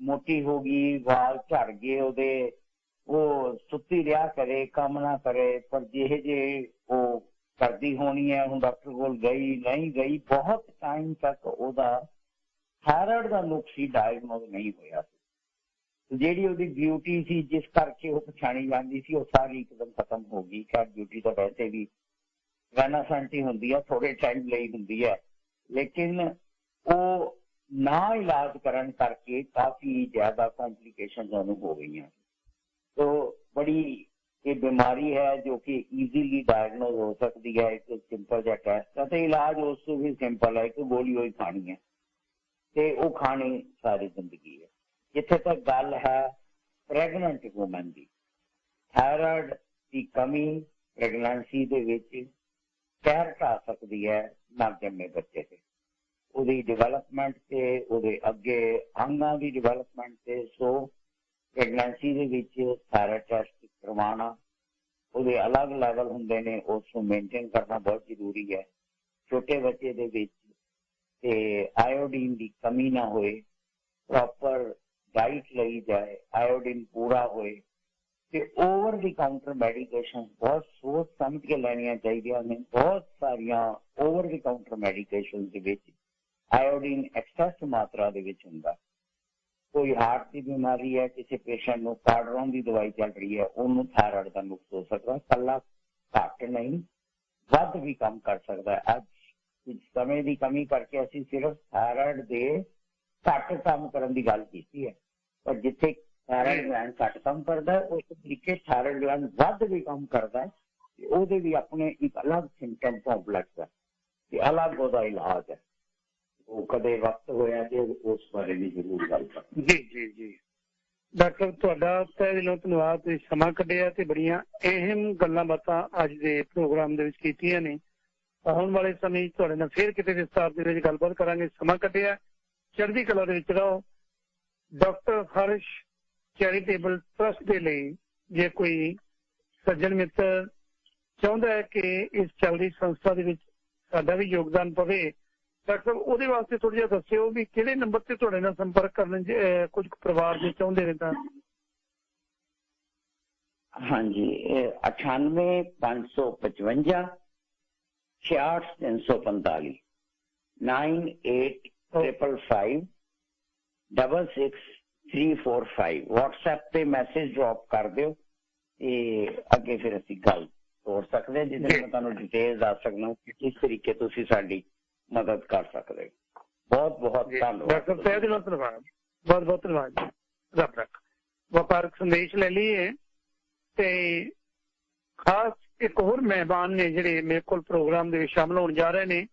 मोटी हो गई, वाल झड़ गए ओहदे, वो सुत्ती रहा करे, काम ना करे, पर जिहे जे वो करती होनी है, हूँ डॉक्टर को गई नहीं गई, बहुत टाइम तक ओहदा थायराइड का नुक्स ही डायग्नोज नहीं होया। जी ओहदी ब्यूटी सी जिस करके वो पछाणी जाती सी, वो सारी एकदम खत्म हो गई। क्या ब्यूटी तो वैसे भी रेनासेंट ही होंदी है, थोड़े टाइम लई होंदी है, लेकिन वो ना इलाज करन करके काफी ज्यादा कॉम्प्लिकेशन हो गई हैं। तो बड़ी ये बीमारी है जो कि इजीली डायग्नोज हो सकती है। एक सिंपल जहा टेस्ट है, तो इलाज उस भी सिंपल है, एक गोली वही खानी है, तो वो खानी सारी जिंदगी है। जिथे तक गल है प्रेगनेंट वूमन की, थायराइड की कमी प्रेगनेंसी दे विच कहर ढा सकती है नवजन्मे बच्चे से, उसकी डिवेलपमेंट से, उसके अगे अंगां की डिवेलपमेंट से। सो ਪ੍ਰੈਗਨੈਂਸੀ ਦੇ ਵਿੱਚ ਥਾਇਰਾਇਡ ਟੈਸਟ ਕਰਵਾਉਣਾ, ਉਹਦੇ ਅਲੱਗ ਲੈਵਲ ਹੁੰਦੇ ਨੇ, ਉਸ ਨੂੰ ਮੇਨਟੇਨ ਕਰਨਾ ਬਹੁਤ ਜ਼ਰੂਰੀ ਹੈ। ਛੋਟੇ ਬੱਚੇ ਦੇ ਵਿੱਚ ਤੇ ਆਇਓਡੀਨ ਦੀ ਕਮੀ ਨਾ ਹੋਏ, ਪ੍ਰੋਪਰ ਡਾਈਟ ਲਈ ਜਾਏ, ਆਇਓਡੀਨ ਪੂਰਾ ਹੋਏ, ਤੇ ਓਵਰ ਦੀ ਕਾਊਂਟਰ ਮੈਡੀਕੇਸ਼ਨ ਬਹੁਤ ਸੋਚ ਸਮਝ ਕੇ ਲੈਣੀਆਂ ਚਾਹੀਦੀਆਂ ਨੇ। ਬਹੁਤ ਸਾਰੀਆਂ ਓਵਰ ਦੀ ਕਾਊਂਟਰ ਮੈਡੀਕੇਸ਼ਨ ਦੇ ਵਿੱਚ ਆਇਓਡੀਨ ਐਕਸੈਸ ਮਾਤਰਾ ਦੇ ਵਿੱਚ ਹੁੰਦਾ। ਕੋਈ ਹਾਰਟ ਦੀ ਬਿਮਾਰੀ ਹੈ, ਕਿਸੇ ਪੇਸ਼ੈਂਟ ਨੂੰ ਕਾਰਡਰੋਨ ਦੀ ਦਵਾਈ ਚੱਲ ਰਹੀ ਹੈ, ਉਹਨੂੰ ਥਾਇਰਾਇਡ ਦਾ ਨੁਕਸ ਹੋ ਸਕਦਾ। ਇਕੱਲਾ ਘੱਟ ਨਹੀਂ, ਵੱਧ ਵੀ ਕੰਮ ਕਰ ਸਕਦਾ। ਅੱਜ ਕੁਝ ਸਮੇਂ ਦੀ ਕਮੀ ਕਰਕੇ ਅਸੀਂ ਸਿਰਫ ਥਾਇਰਾਇਡ ਦੇ ਘੱਟ ਕੰਮ ਕਰਨ ਦੀ ਗੱਲ ਕੀਤੀ ਹੈ, ਪਰ ਜਿੱਥੇ ਥਾਇਰਾਇਡ ਗਲੈਂਡ ਘੱਟ ਕੰਮ ਕਰਦਾ ਉਸ ਤਰੀਕੇ ਥਾਇਰਾਇਡ ਗਲੈਂਡ ਵੱਧ ਵੀ ਕੰਮ ਕਰਦਾ, ਤੇ ਉਹਦੇ ਵੀ ਆਪਣੇ ਇੱਕ ਅਲੱਗ ਸਿੰਪਟਮ ਕੰਪਲੈਕਸ ਹੈ ਤੇ ਅਲੱਗ ਉਹਦਾ ਇਲਾਜ ਹੈ। ਉਹ ਕਦੇ ਵਕਤ ਹੋਇਆ ਤੇ ਉਸ ਬਾਰੇ ਵੀ ਜ਼ਰੂਰ ਗੱਲ ਕਰਾਂਗੇ। ਜੀ ਜੀ ਜੀ ਡਾਕਟਰ, ਤੁਹਾਡਾ ਤਹਿ ਦਿਲੋਂ ਧੰਨਵਾਦ, ਤੁਸੀਂ ਸਮਾਂ ਕੱਢਿਆ ਤੇ ਬੜੀਆਂ ਅਹਿਮ ਗੱਲਾਂ ਬਾਤਾਂ ਅੱਜ ਦੇ ਪ੍ਰੋਗਰਾਮ ਦੇ ਵਿੱਚ ਕੀਤੀਆਂ ਨੇ। ਆਉਣ ਵਾਲੇ ਸਮੇਂ ਤੁਹਾਡੇ ਨਾਲ ਫਿਰ ਕਿਤੇ ਵਿਸਤਾਰ ਦੇ ਵਿੱਚ ਗੱਲਬਾਤ ਕਰਾਂਗੇ। ਸਮਾਂ ਕੱਢਿਆ, ਚੜ੍ਹਦੀ ਕਲਾ ਦੇ ਵਿੱਚ ਰਹੋ। ਡਾਕਟਰ ਹਰਸ਼ ਚੈਰੀਟੇਬਲ ਟਰਸਟ ਦੇ ਲਈ ਜੇ ਕੋਈ ਸੱਜਣ ਮਿੱਤਰ ਚਾਹੁੰਦਾ ਹੈ ਕਿ ਇਸ ਚੱਲਦੀ ਸੰਸਥਾ ਦੇ ਵਿੱਚ ਸਾਡਾ ਵੀ ਯੋਗਦਾਨ ਪਵੇ, ਡਾਕਟਰ ਸਾਹਿਬ ਉਹਦੇ ਵਾਸਤੇ ਥੋੜ੍ਹਾ ਜਿਹਾ ਦੱਸਿਓ ਵੀ ਕਿਹੜੇ ਨੰਬਰ ਤੇ ਤੁਹਾਡੇ ਨਾਲ ਸੰਪਰਕ ਕਰਨ ਕੁਝ ਪਰਿਵਾਰ ਦੇ ਚਾਹੁੰਦੇ ਨੇ ਤਾਂ। ਹਾਂਜੀ, 9855 66345 9855 66345। WhatsApp ਤੇ ਮੈਸੇਜ ਡ੍ਰੌਪ ਕਰ ਦਿਓ ਤੇ ਅੱਗੇ ਫਿਰ ਅਸੀਂ ਗੱਲ ਤੋਰ ਸਕਦੇ ਹਾਂ, ਜਿਹਦੇ ਮੈਂ ਤੁਹਾਨੂੰ ਡਿਟੇਲ ਦੱਸ ਸਕਦਾ ਕਿ ਕਿਸ ਤਰੀਕੇ ਤੁਸੀਂ ਸਾਡੀ ਮਦਦ ਕਰ ਸਕਦੇ। ਬਹੁਤ ਬਹੁਤ ਧੰਨਵਾਦ ਡਾਕਟਰ ਸਾਹਿਬ, ਦਿਲੋਂ ਧੰਨਵਾਦ, ਬਹੁਤ ਬਹੁਤ ਧੰਨਵਾਦ ਜੀ। ਰੱਬ ਰੱਖ। ਵਪਾਰਕ ਸੰਦੇਸ਼ ਲੈ ਲਈਏ ਤੇ ਖਾਸ ਇੱਕ ਹੋਰ ਮਹਿਮਾਨ ਨੇ ਜਿਹੜੇ ਮੇਰੇ ਕੋਲ ਪ੍ਰੋਗਰਾਮ ਦੇ ਵਿੱਚ ਸ਼ਾਮਲ ਹੋਣ ਜਾ ਰਹੇ ਨੇ।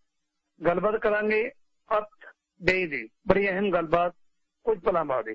ਗੱਲਬਾਤ ਕਰਾਂਗੇ ਅਰਥ ਡੇ ਦੀ, ਬੜੀ ਅਹਿਮ ਗੱਲਬਾਤ ਕੁਝ ਪਲਾਂ ਬਾਅਦ।